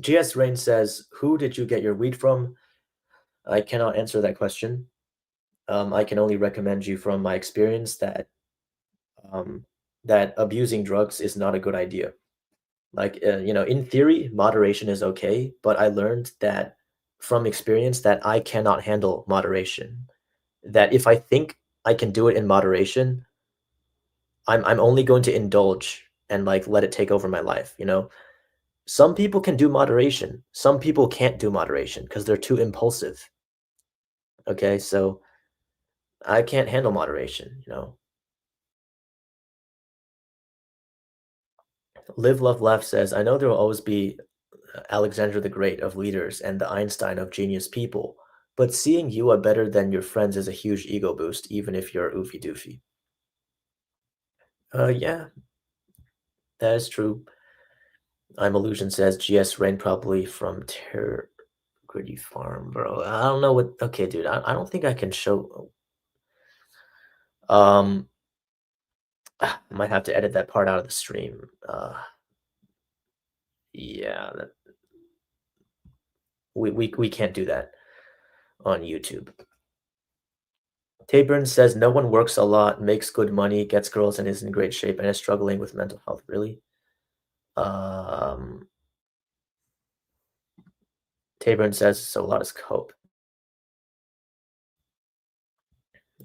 GS Rain says, who did you get your weed from? I cannot answer that question. I can only recommend you from my experience um, that abusing drugs is not a good idea. Like, in theory, moderation is okay, but I learned that from experience that I cannot handle moderation. That if I think I can do it in moderation, I'm only going to indulge and like let it take over my life. Some people can do moderation. Some people can't do moderation because they're too impulsive. Okay, so I can't handle moderation. Live, Love, Laugh says, I know there will always be Alexander the Great of leaders and the Einstein of genius people, but seeing you are better than your friends is a huge ego boost, even if you're oofy doofy. Yeah, that is true. I'm Illusion says GS Rain probably from Gritty Farm, bro. I don't know what. Okay, dude. I don't think I can show. Um, I might have to edit that part out of the stream. Yeah, we can't do that on YouTube. Taburn says no one works a lot, makes good money, gets girls, and is in great shape, and is struggling with mental health. Really? Um, Taburn says so a lot is cope.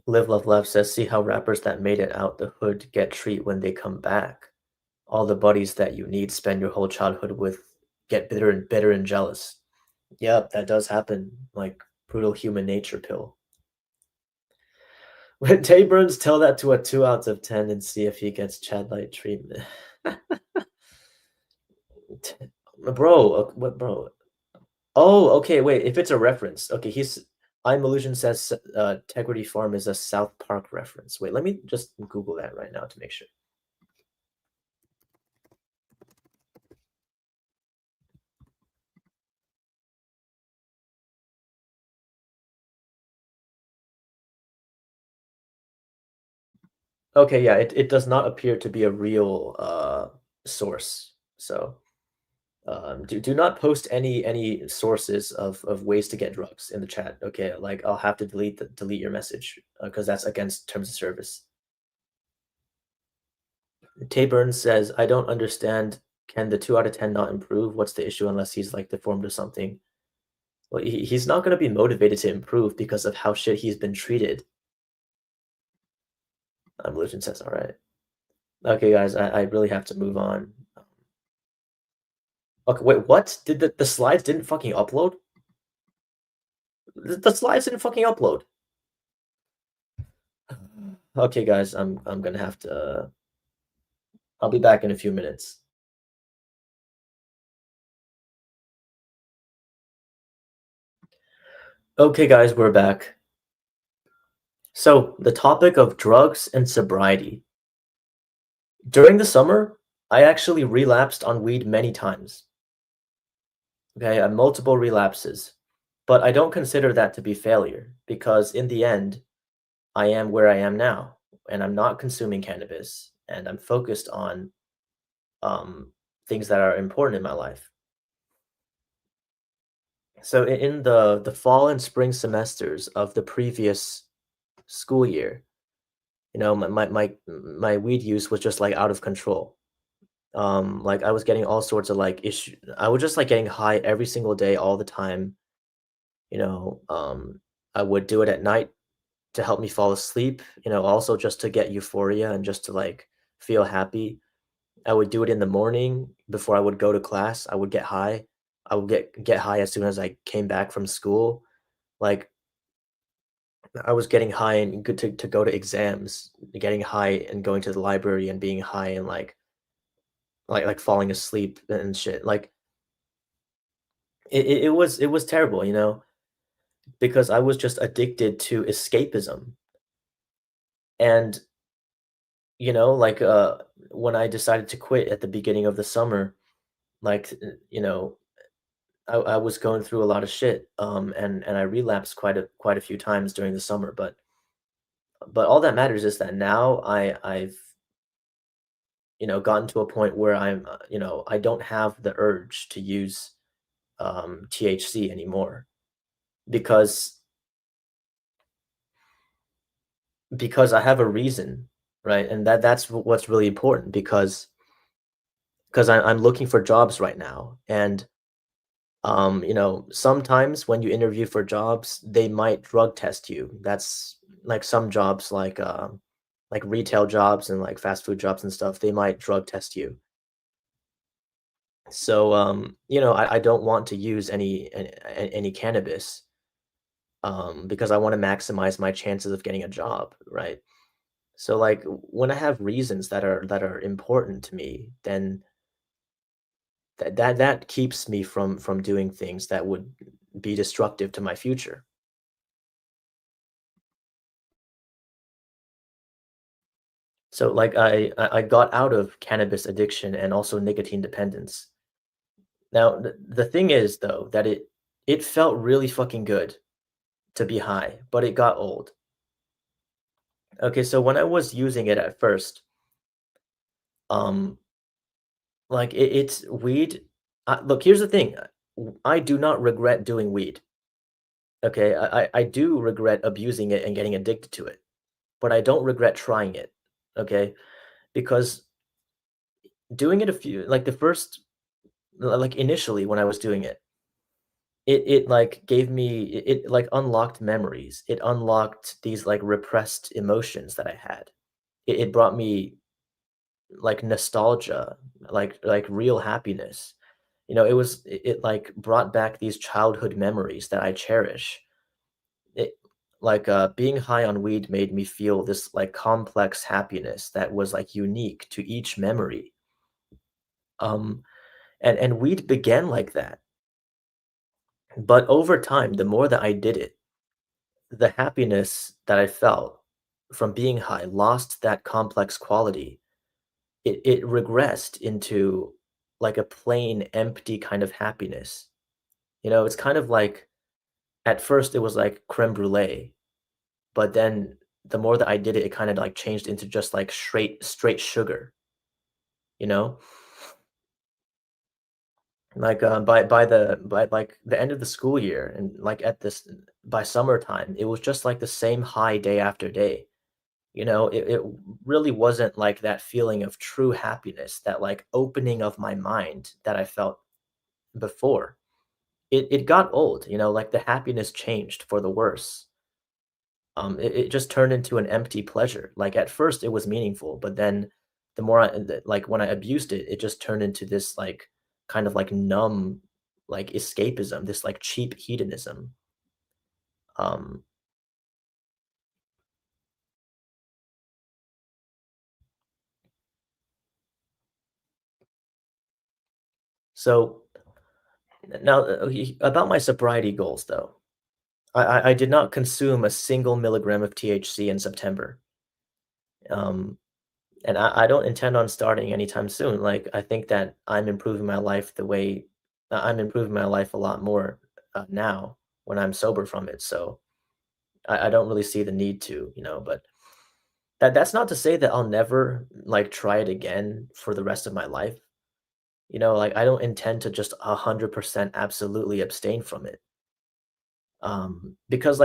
Live Love Love says see how rappers that made it out the hood get treat when they come back. All the buddies that you need spend your whole childhood with get bitter and jealous. Yep, that does happen. Like brutal human nature pill. When Tay Burns, tell that to a 2 out of 10 and see if he gets Chad Light treatment. Bro, what, bro? Oh, okay, wait. If it's a reference, okay, I'm Illusion says Tegrity Farm is a South Park reference. Wait, let me just Google that right now to make sure. Okay, yeah, it does not appear to be a real source. So do not post any sources of ways to get drugs in the chat. Okay, like I'll have to delete your message because that's against terms of service. Tay Burns says, I don't understand. Can the 2 out of 10 not improve? What's the issue unless he's like deformed or something? Well, he's not going to be motivated to improve because of how shit he's been treated. Religion says, all right. Okay, guys, I really have to move on. Okay, wait, what? Did the slides didn't fucking upload? The slides didn't fucking upload. Okay, guys, I'm gonna have to. I'll be back in a few minutes. Okay, guys, we're back. So the topic of drugs and sobriety. During the summer, I actually relapsed on weed many times. Okay, I had multiple relapses, but I don't consider that to be failure because in the end, I am where I am now, and I'm not consuming cannabis, and I'm focused on things that are important in my life. So in the fall and spring semesters of the previous school year, my weed use was just like out of control. Like I was getting all sorts of like issue. I was just like getting high every single day, all the time. You know, I would do it at night to help me fall asleep. Also just to get euphoria and just to like feel happy. I would do it in the morning before I would go to class. I would get high. I would get high as soon as I came back from school. Like, I was getting high and good to go to exams, getting high and going to the library and being high and, like, falling asleep and shit. Like, it was terrible, because I was just addicted to escapism. And, like, when I decided to quit at the beginning of the summer, like, I was going through a lot of shit, and I relapsed quite a few times during the summer, but all that matters is that now I've, gotten to a point where I don't have the urge to use, THC anymore because I have a reason, right? And that's what's really important because I'm looking for jobs right now, and sometimes when you interview for jobs, they might drug test you. That's like some jobs, like retail jobs and like fast food jobs and stuff. They might drug test you. So, I don't want to use any cannabis, because I want to maximize my chances of getting a job, right? So, like, when I have reasons that are important to me, then that keeps me from doing things that would be destructive to my future. So, like, I got out of cannabis addiction and also nicotine dependence. Now, the thing is, though, that it felt really fucking good to be high, but it got old. Okay, so when I was using it at first, um, like, it's weed. Look, here's the thing. I do not regret doing weed. Okay, I do regret abusing it and getting addicted to it, but I don't regret trying it. Okay, because doing it a few, like the first, like initially when I was doing it, it like gave me it like unlocked memories. It unlocked these like repressed emotions that I had. It brought me like nostalgia, like real happiness. It like brought back these childhood memories that I cherish. It like being high on weed made me feel this like complex happiness that was like unique to each memory. Um and weed began like that. But over time, the more that I did it, the happiness that I felt from being high lost that complex quality. It regressed into like a plain, empty kind of happiness. It's kind of like at first it was like creme brulee, but then the more that I did it, it kind of like changed into just like straight sugar, you know? Like by like the end of the school year and like at this by summertime, it was just like the same high day after day. It really wasn't like that feeling of true happiness, that like opening of my mind that I felt before. It got old, like the happiness changed for the worse. It just turned into an empty pleasure. Like at first it was meaningful, but then like when I abused it, it just turned into this like kind of like numb, like escapism, this like cheap hedonism. Um, so now about my sobriety goals though. I did not consume a single milligram of THC in September. Um, and I don't intend on starting anytime soon. Like, I think that I'm improving my life a lot more now when I'm sober from it. So I don't really see the need to, but that's not to say that I'll never like try it again for the rest of my life. Like I don't intend to just 100% absolutely abstain from it. Because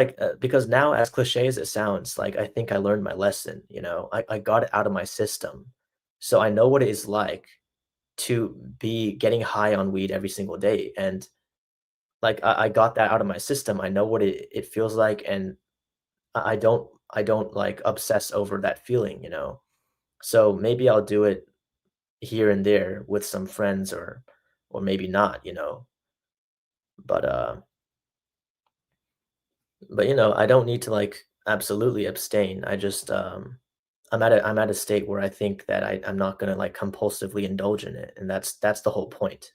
now as cliche as it sounds, like, I think I learned my lesson, I got it out of my system. So I know what it is like to be getting high on weed every single day, and, like, I got that out of my system, I know what it feels like, and I don't, like, obsess over that feeling. So maybe I'll do it, here and there with some friends or maybe not, but, I don't need to, like, absolutely abstain. I'm at a state where I think that I'm not gonna, like, compulsively indulge in it, and that's the whole point?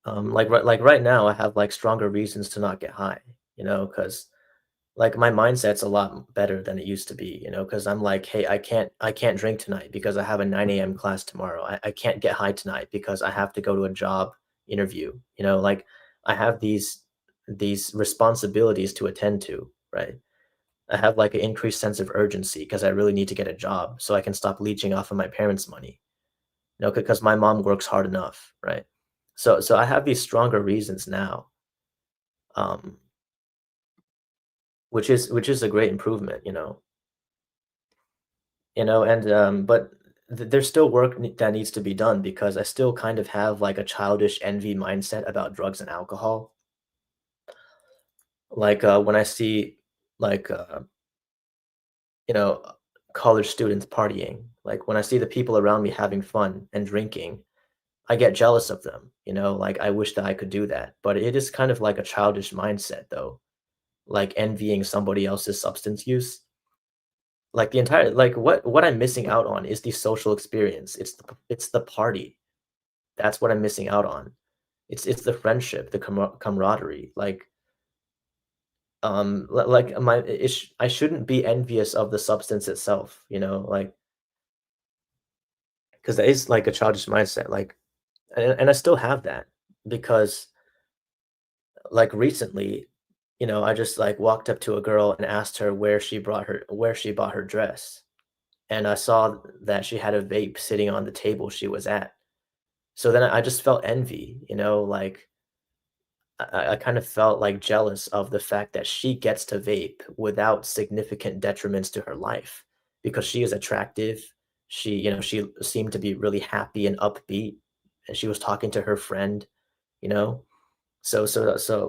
Like right now, I have, like, stronger reasons to not get high, because like, my mindset's a lot better than it used to be, because 'cause I'm like, "Hey, I can't drink tonight because I have a 9 a.m. class tomorrow. I can't get high tonight because I have to go to a job interview," like, I have these responsibilities to attend to, right? I have, like, an increased sense of urgency because I really need to get a job so I can stop leeching off of my parents' money, because my mom works hard enough, right? So I have these stronger reasons now, um, which is a great improvement, and, but there's still work that needs to be done because I still kind of have like a childish envy mindset about drugs and alcohol. Like, when I see like, you know, college students partying, like when I see the people around me having fun and drinking, I get jealous of them, like I wish that I could do that. But it is kind of like a childish mindset though, like envying somebody else's substance use. Like the entire like what I'm missing out on is the social experience. It's the party. That's what I'm missing out on. It's the friendship, the camaraderie, like, I shouldn't be envious of the substance itself, like, because that is, like, a childish mindset, like, and I still have that because, like, recently, I just, like, walked up to a girl and asked her where she bought her dress, and I saw that she had a vape sitting on the table she was at. So then I just felt envy, like, I kind of felt like jealous of the fact that she gets to vape without significant detriments to her life because she is attractive. She seemed to be really happy and upbeat, and she was talking to her friend. So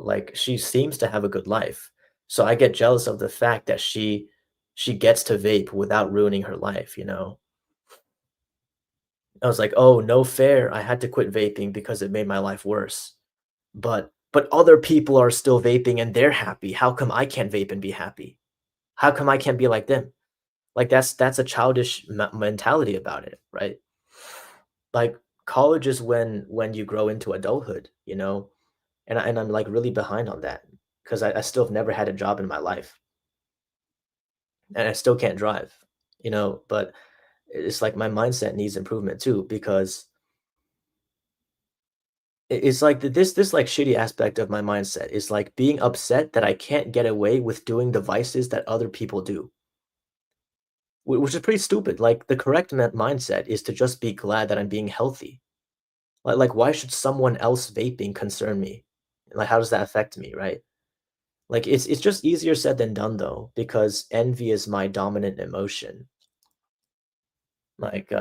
like she seems to have a good life. So I get jealous of the fact that she gets to vape without ruining her life. I was like, oh, no fair. I had to quit vaping because it made my life worse. But other people are still vaping and they're happy. How come I can't vape and be happy? How come I can't be like them? Like that's a childish mentality about it, right? Like college is when you grow into adulthood, and I'm like really behind on that because I still have never had a job in my life and I still can't drive, but it's like my mindset needs improvement too because it's like this like shitty aspect of my mindset is like being upset that I can't get away with doing the vices that other people do, which is pretty stupid. Like the correct mindset is to just be glad that I'm being healthy. Like why should someone else vaping concern me? Like how does that affect me, right? Like it's just easier said than done though, because envy is my dominant emotion. Like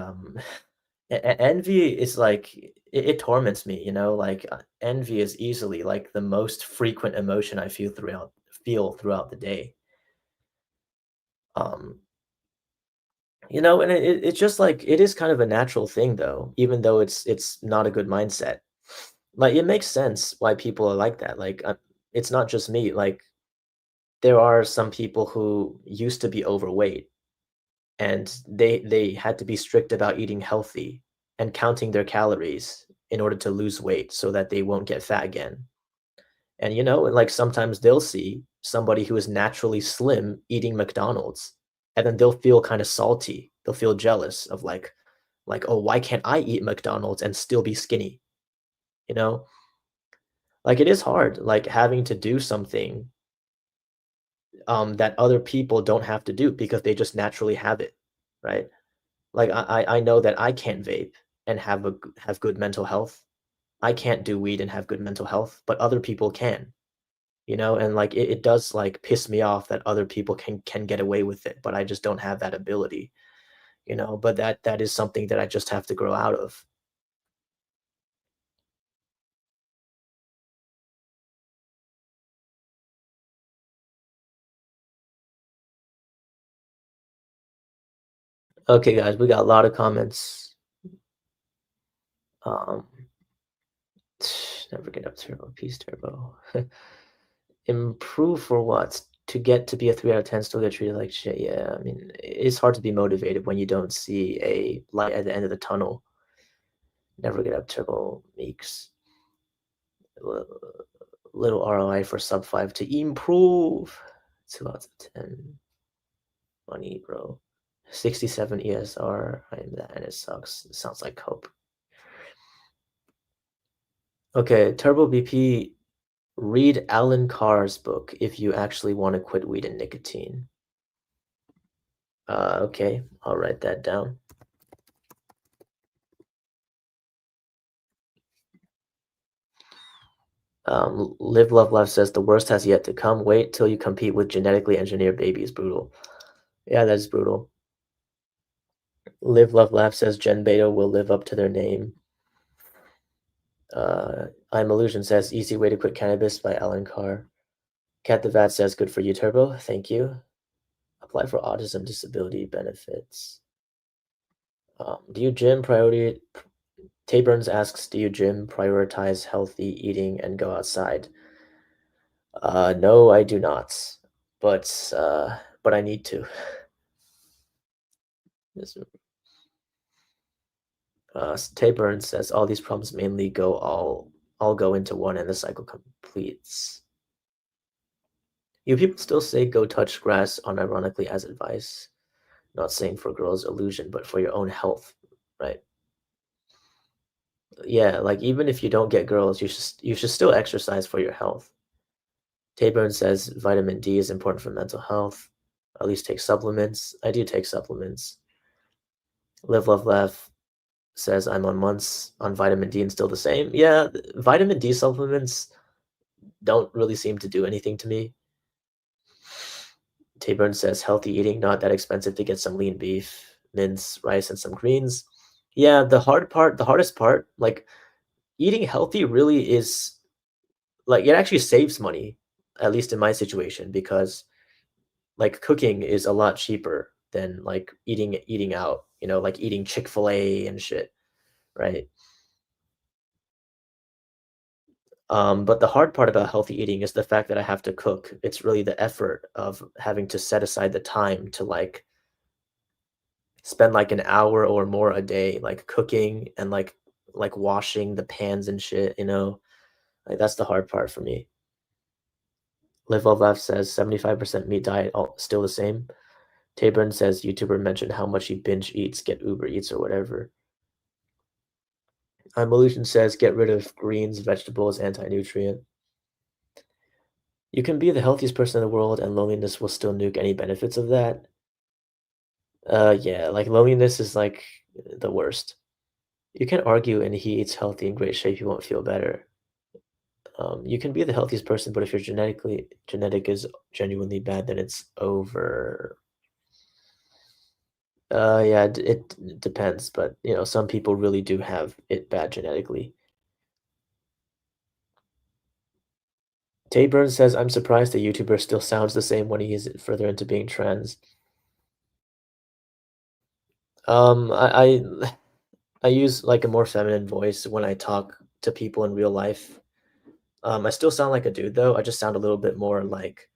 envy is like it torments me, like envy is easily like the most frequent emotion I feel throughout the day. Um, and it's just like it is kind of a natural thing though, even though it's not a good mindset. Like it makes sense why people are like that. Like it's not just me. Like there are some people who used to be overweight and they had to be strict about eating healthy and counting their calories in order to lose weight so that they won't get fat again. And like sometimes they'll see somebody who is naturally slim eating McDonald's, and then they'll feel kind of salty. They'll feel jealous of like, oh, why can't I eat McDonald's and still be skinny? You know, like it is hard, like having to do something that other people don't have to do because they just naturally have it, right? Like I know that I can't vape and have good mental health. I can't do weed and have good mental health, but other people can, and like it does like piss me off that other people can get away with it, but I just don't have that ability, but that is something that I just have to grow out of. Okay, guys, we got a lot of comments. Um, never get up turbo, peace turbo. Improve for what? To get to be a 3 out of 10, still get treated like shit. Yeah, I mean, it's hard to be motivated when you don't see a light at the end of the tunnel. Never get up turbo, Meeks. Little ROI for sub 5 to improve. 2 out of 10. Money, bro. 67 ESR. I'm that, and it sucks. It sounds like hope. Okay, Turbo BP. Read Alan Carr's book if you actually want to quit weed and nicotine. Okay, I'll write that down. Live Love Love says the worst has yet to come. Wait till you compete with genetically engineered babies. Brutal. Yeah, that's brutal. Live Love Laugh says Gen Beta will live up to their name. I'm Illusion says easy way to quit cannabis by Alan Carr. Cat the Vat says good for you, Turbo. Thank you. Apply for autism disability benefits. Do you gym priority? Tay Burns asks, do you gym prioritize healthy eating and go outside? No, I do not, but I need to. This- Tay Burns says all these problems mainly all go into one, and the cycle completes. You people still say go touch grass unironically as advice. Not saying for girls' illusion, but for your own health, right? Yeah, like even if you don't get girls, you should still exercise for your health. Tayburn says vitamin D is important for mental health. At least take supplements. I do take supplements. Live, love, laugh says I'm on months on vitamin D and still the same. Yeah, vitamin D supplements don't really seem to do anything to me. Tayburn says healthy eating, not that expensive to get some lean beef, mince, rice, and some greens. Yeah, the hardest part, like eating healthy really is like it actually saves money, at least in my situation, because like cooking is a lot cheaper than like eating out, like eating Chick-fil-A and shit, right? But the hard part about healthy eating is the fact that I have to cook. It's really the effort of having to set aside the time to like spend like an hour or more a day like cooking and like washing the pans and shit. Like that's the hard part for me. Live Love Laugh says 75% meat diet, all still the same. Tabern says YouTuber mentioned how much he binge eats, get Uber Eats or whatever. Illusion says get rid of greens, vegetables, anti-nutrient. You can be the healthiest person in the world and loneliness will still nuke any benefits of that. Yeah, like loneliness is like the worst. You can argue and he eats healthy in great shape, you won't feel better. You can be the healthiest person, but if your genetic is genuinely bad, then it's over. Yeah, it depends, but some people really do have it bad genetically. Tay Burns says, "I'm surprised the YouTuber still sounds the same when he is further into being trans." I use like a more feminine voice when I talk to people in real life. I still sound like a dude though. I just sound a little bit more like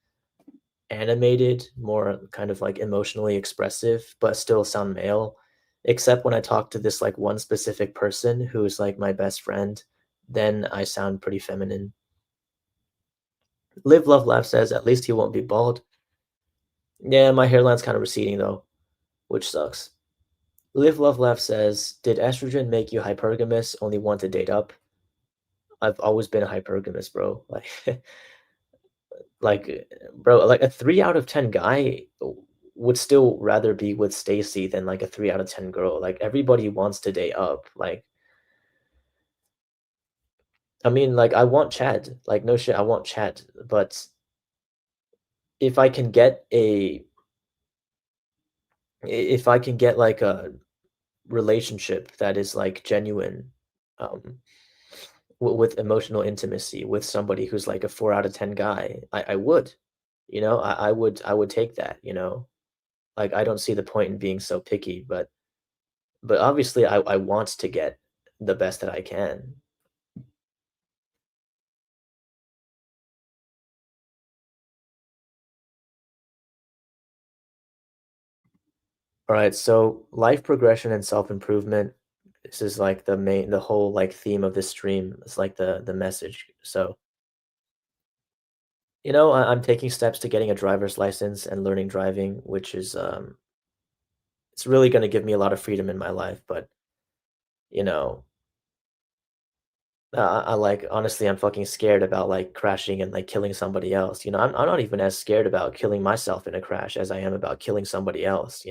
animated, more kind of like emotionally expressive, but still sound male. Except when I talk to this like one specific person who's like my best friend, then I sound pretty feminine. Live Love Laugh says at least he won't be bald. Yeah, my hairline's kind of receding though, which sucks. Live Love Laugh says, did estrogen make you hypergamous, only want to date up? I've always been a hypergamous, bro. Like, bro, like a 3 out of 10 guy would still rather be with Stacy than like a 3 out of 10 girl. Like everybody wants to date up. Like, I mean, like I want Chad. Like, no shit, I want Chad. But if I can get if I can get like a relationship that is like genuine, um, with emotional intimacy with somebody who's like a 4 out of 10 guy, I would, I would take that. Like, I don't see the point in being so picky, but obviously I want to get the best that I can. Alright, so life progression and self-improvement, this is like the whole like theme of this stream. It's like the message. So, I'm taking steps to getting a driver's license and learning driving, which is it's really gonna give me a lot of freedom in my life, but you know, I like honestly, I'm fucking scared about like crashing and like killing somebody else. I'm not even as scared about killing myself in a crash as I am about killing somebody else,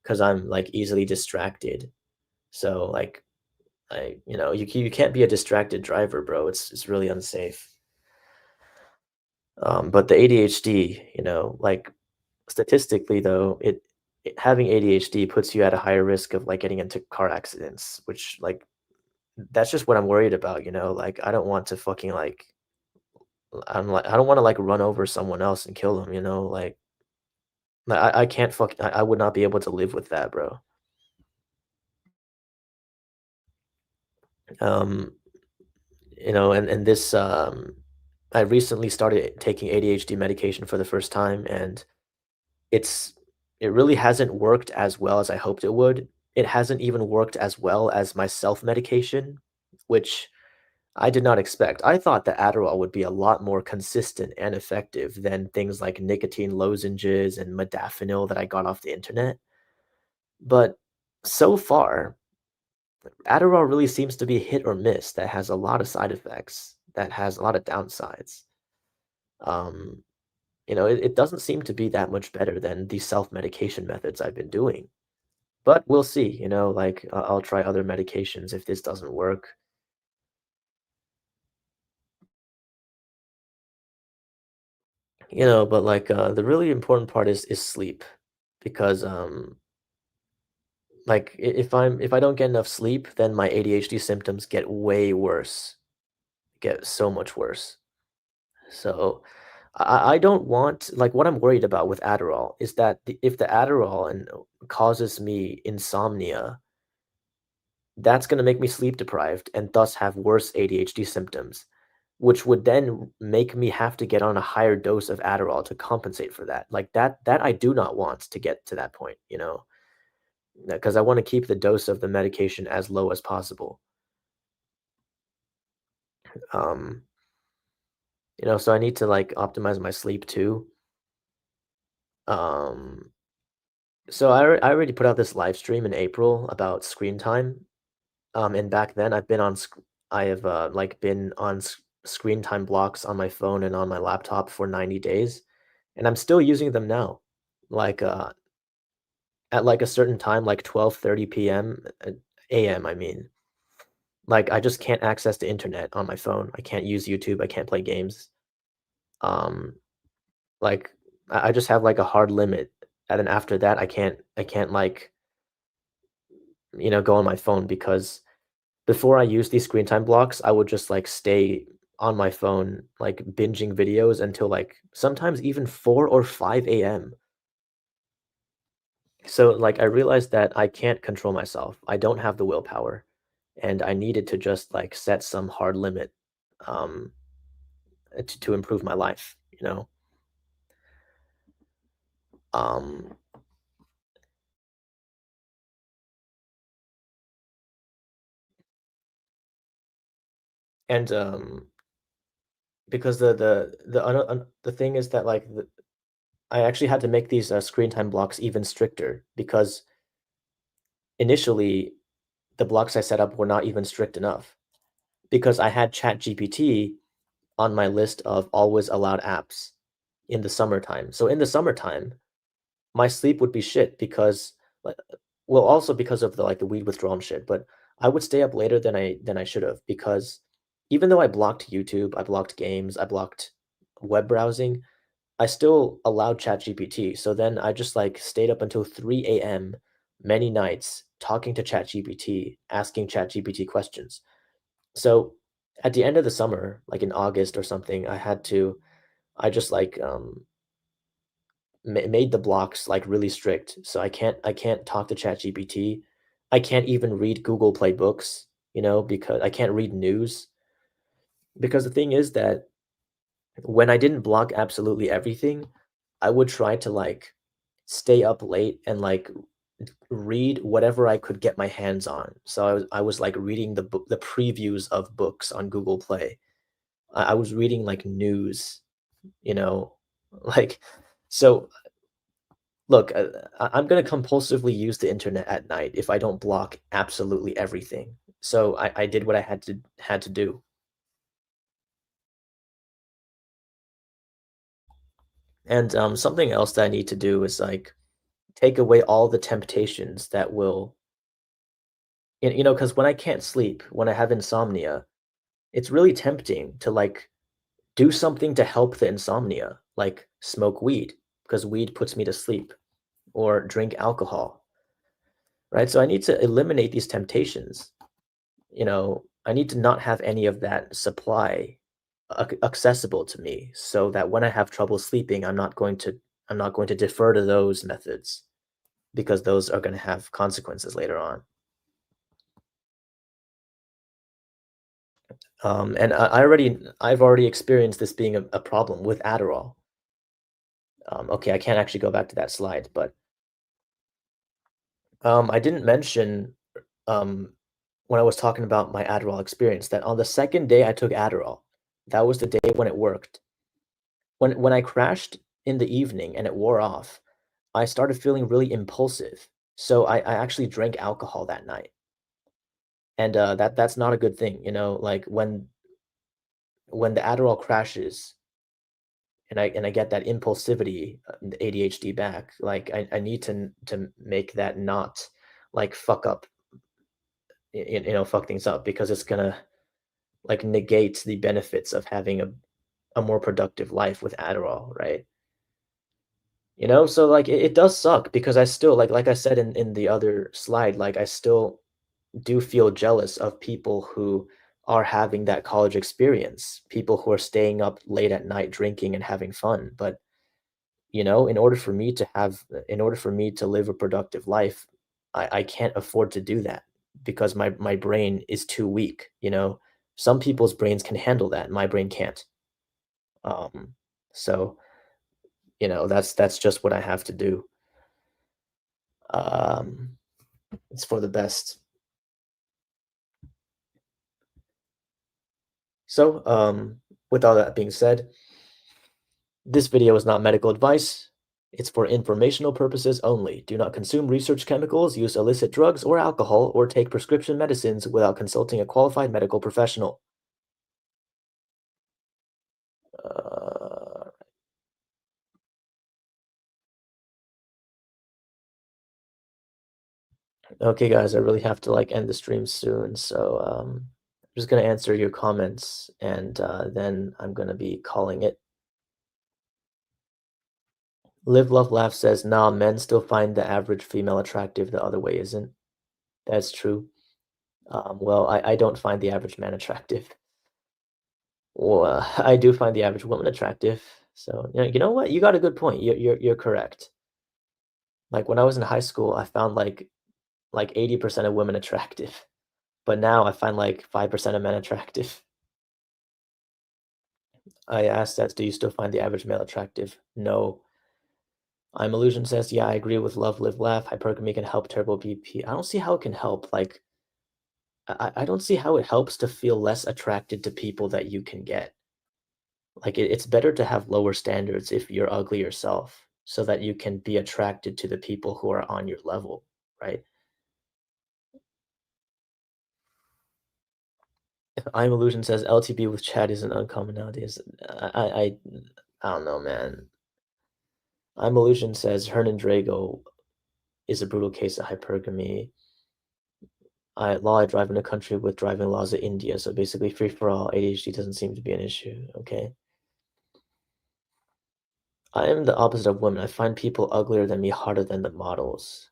because I'm like easily distracted. So like you can't be a distracted driver, bro. It's really unsafe. But the ADHD, like statistically though, having ADHD puts you at a higher risk of like getting into car accidents, which like that's just what I'm worried about, like I don't want to fucking like I don't want to like run over someone else and kill them, like I can't I would not be able to live with that, bro. Um, and this I recently started taking ADHD medication for the first time, and it's it really hasn't worked as well as I hoped it would. It hasn't even worked as well as my self-medication, which I did not expect. I thought that Adderall would be a lot more consistent and effective than things like nicotine lozenges and modafinil that I got off the internet. But so far, Adderall really seems to be hit or miss. That has a lot of side effects, that has a lot of downsides. Um, it doesn't seem to be that much better than the self-medication methods I've been doing. But we'll see, like I'll try other medications if this doesn't work. But like the really important part is sleep because like if I don't get enough sleep, then my ADHD symptoms get way worse, get so much worse. So I don't want like what I'm worried about with Adderall is that if the Adderall causes me insomnia, that's going to make me sleep deprived and thus have worse ADHD symptoms, which would then make me have to get on a higher dose of Adderall to compensate for that. Like that I do not want to get to that point, because I want to keep the dose of the medication as low as possible. Um, so I need to like optimize my sleep too. Um, so I already put out this live stream in April about screen time. And back then I have like been on screen time blocks on my phone and on my laptop for 90 days, and I'm still using them now. Like at like a certain time, like 12:30 p.m. AM, I mean. Like I just can't access the internet on my phone. I can't use YouTube. I can't play games. Um, like I just have like a hard limit. And then after that, I can't like, go on my phone because before I used these screen time blocks, I would just like stay on my phone, like binging videos until like sometimes even 4 or 5 a.m. So like I realized that I can't control myself. I don't have the willpower, and I needed to just like set some hard limit um to improve my life, Um and because the thing is that like I actually had to make these screen time blocks even stricter because initially the blocks I set up were not even strict enough because I had ChatGPT on my list of always allowed apps in the summertime. So in the summertime, my sleep would be shit because like well, also because of the weed withdrawal and shit, but I would stay up later than I should have because even though I blocked YouTube, I blocked games, I blocked web browsing, I still allowed ChatGPT. So then I just like stayed up until 3 a.m. many nights talking to ChatGPT, asking ChatGPT questions. So at the end of the summer, like in August or something, I just like made the blocks like really strict. So I can't talk to ChatGPT. I can't even read Google Play Books, because I can't read news. Because the thing is that when I didn't block absolutely everything, I would try to like stay up late and like read whatever I could get my hands on. So I was like reading the previews of books on Google Play. I was reading like news, you know, like so look, I'm gonna compulsively use the internet at night if I don't block absolutely everything. So I did what I had to do. And something else that I need to do is like take away all the temptations that will, because when I can't sleep, when I have insomnia, it's really tempting to like do something to help the insomnia, like smoke weed, because weed puts me to sleep, or drink alcohol, right? So I need to eliminate these temptations. I need to not have any of that supply accessible to me so that when I have trouble sleeping, I'm not going to defer to those methods because those are going to have consequences later on. And I've already experienced this being a problem with Adderall. Okay, I can't actually go back to that slide, but I didn't mention um, when I was talking about my Adderall experience that on the second day I took Adderall, that was the day when it worked. When I crashed in the evening and it wore off, I started feeling really impulsive. So I actually drank alcohol that night, and that's not a good thing. Like when the Adderall crashes, and I get that impulsivity, the ADHD back. Like I need to make that not like fuck up, fuck things up because it's gonna like negate the benefits of having a more productive life with Adderall, right? So like it does suck because I still like I said in the other slide, like I still do feel jealous of people who are having that college experience, people who are staying up late at night drinking and having fun. But in order for me to live a productive life, I can't afford to do that because my brain is too weak. Some people's brains can handle that, my brain can't. So that's just what I have to do. Um, it's for the best. So, with all that being said, this video is not medical advice. It's for informational purposes only. Do not consume research chemicals, use illicit drugs or alcohol, or take prescription medicines without consulting a qualified medical professional. Uh, okay, guys, I really have to like end the stream soon, so I'm just gonna answer your comments and then I'm gonna be calling it. Live Love Laugh says, "Nah, men still find the average female attractive. The other way isn't." That's true. Well, I don't find the average man attractive. Well, I do find the average woman attractive. So, you know what? You got a good point. You're correct. Like when I was in high school, I found like 80% of women attractive, but now I find like 5% of men attractive. I asked that, do you still find the average male attractive? No. I'm Illusion says, yeah, I agree with Love, Live, Laugh. Hypergamy can help terrible BP. I don't see how it can help. Like, I don't see how it helps to feel less attracted to people that you can get. Like, it's better to have lower standards if you're ugly yourself so that you can be attracted to the people who are on your level, right? I'm Illusion says LTB with Chad isn't uncommon nowadays. I don't know, man. I'm Illusion says Hernan Drago is a brutal case of hypergamy. I drive in a country with driving laws of India, so basically free for all. ADHD doesn't seem to be an issue. Okay. I am the opposite of women. I find people uglier than me harder than the models.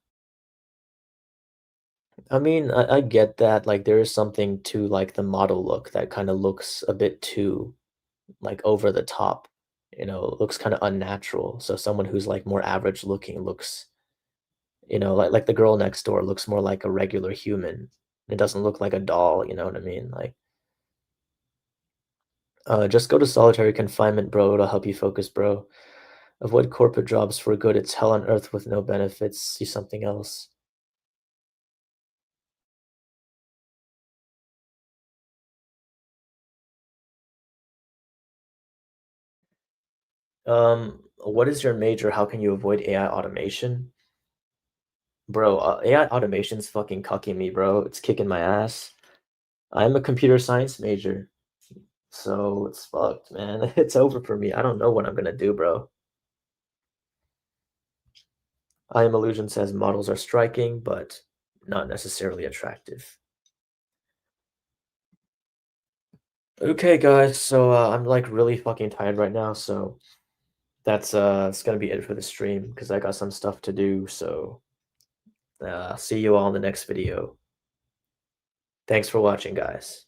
I mean, I get that. Like, there is something to like the model look that kind of looks a bit too like over the top. looks kinda unnatural. So someone who's, like, more average looking looks, like the girl next door looks more like a regular human. It doesn't look like a doll, you know what I mean? Like, just go to solitary confinement, bro. It'll help you focus, bro. Avoid corporate jobs for good. It's hell on earth with no benefits. See something else. What is your major? How can you avoid AI automation? Bro, AI automation's fucking cucking me, bro. It's kicking my ass. I'm a computer science major, so it's fucked, man. It's over for me. I don't know what I'm gonna do, bro. I am Illusion says models are striking, but not necessarily attractive. Okay, guys, so I'm like really fucking tired right now, so it's gonna be it for the stream because I got some stuff to do. So see you all in the next video. Thanks for watching, guys.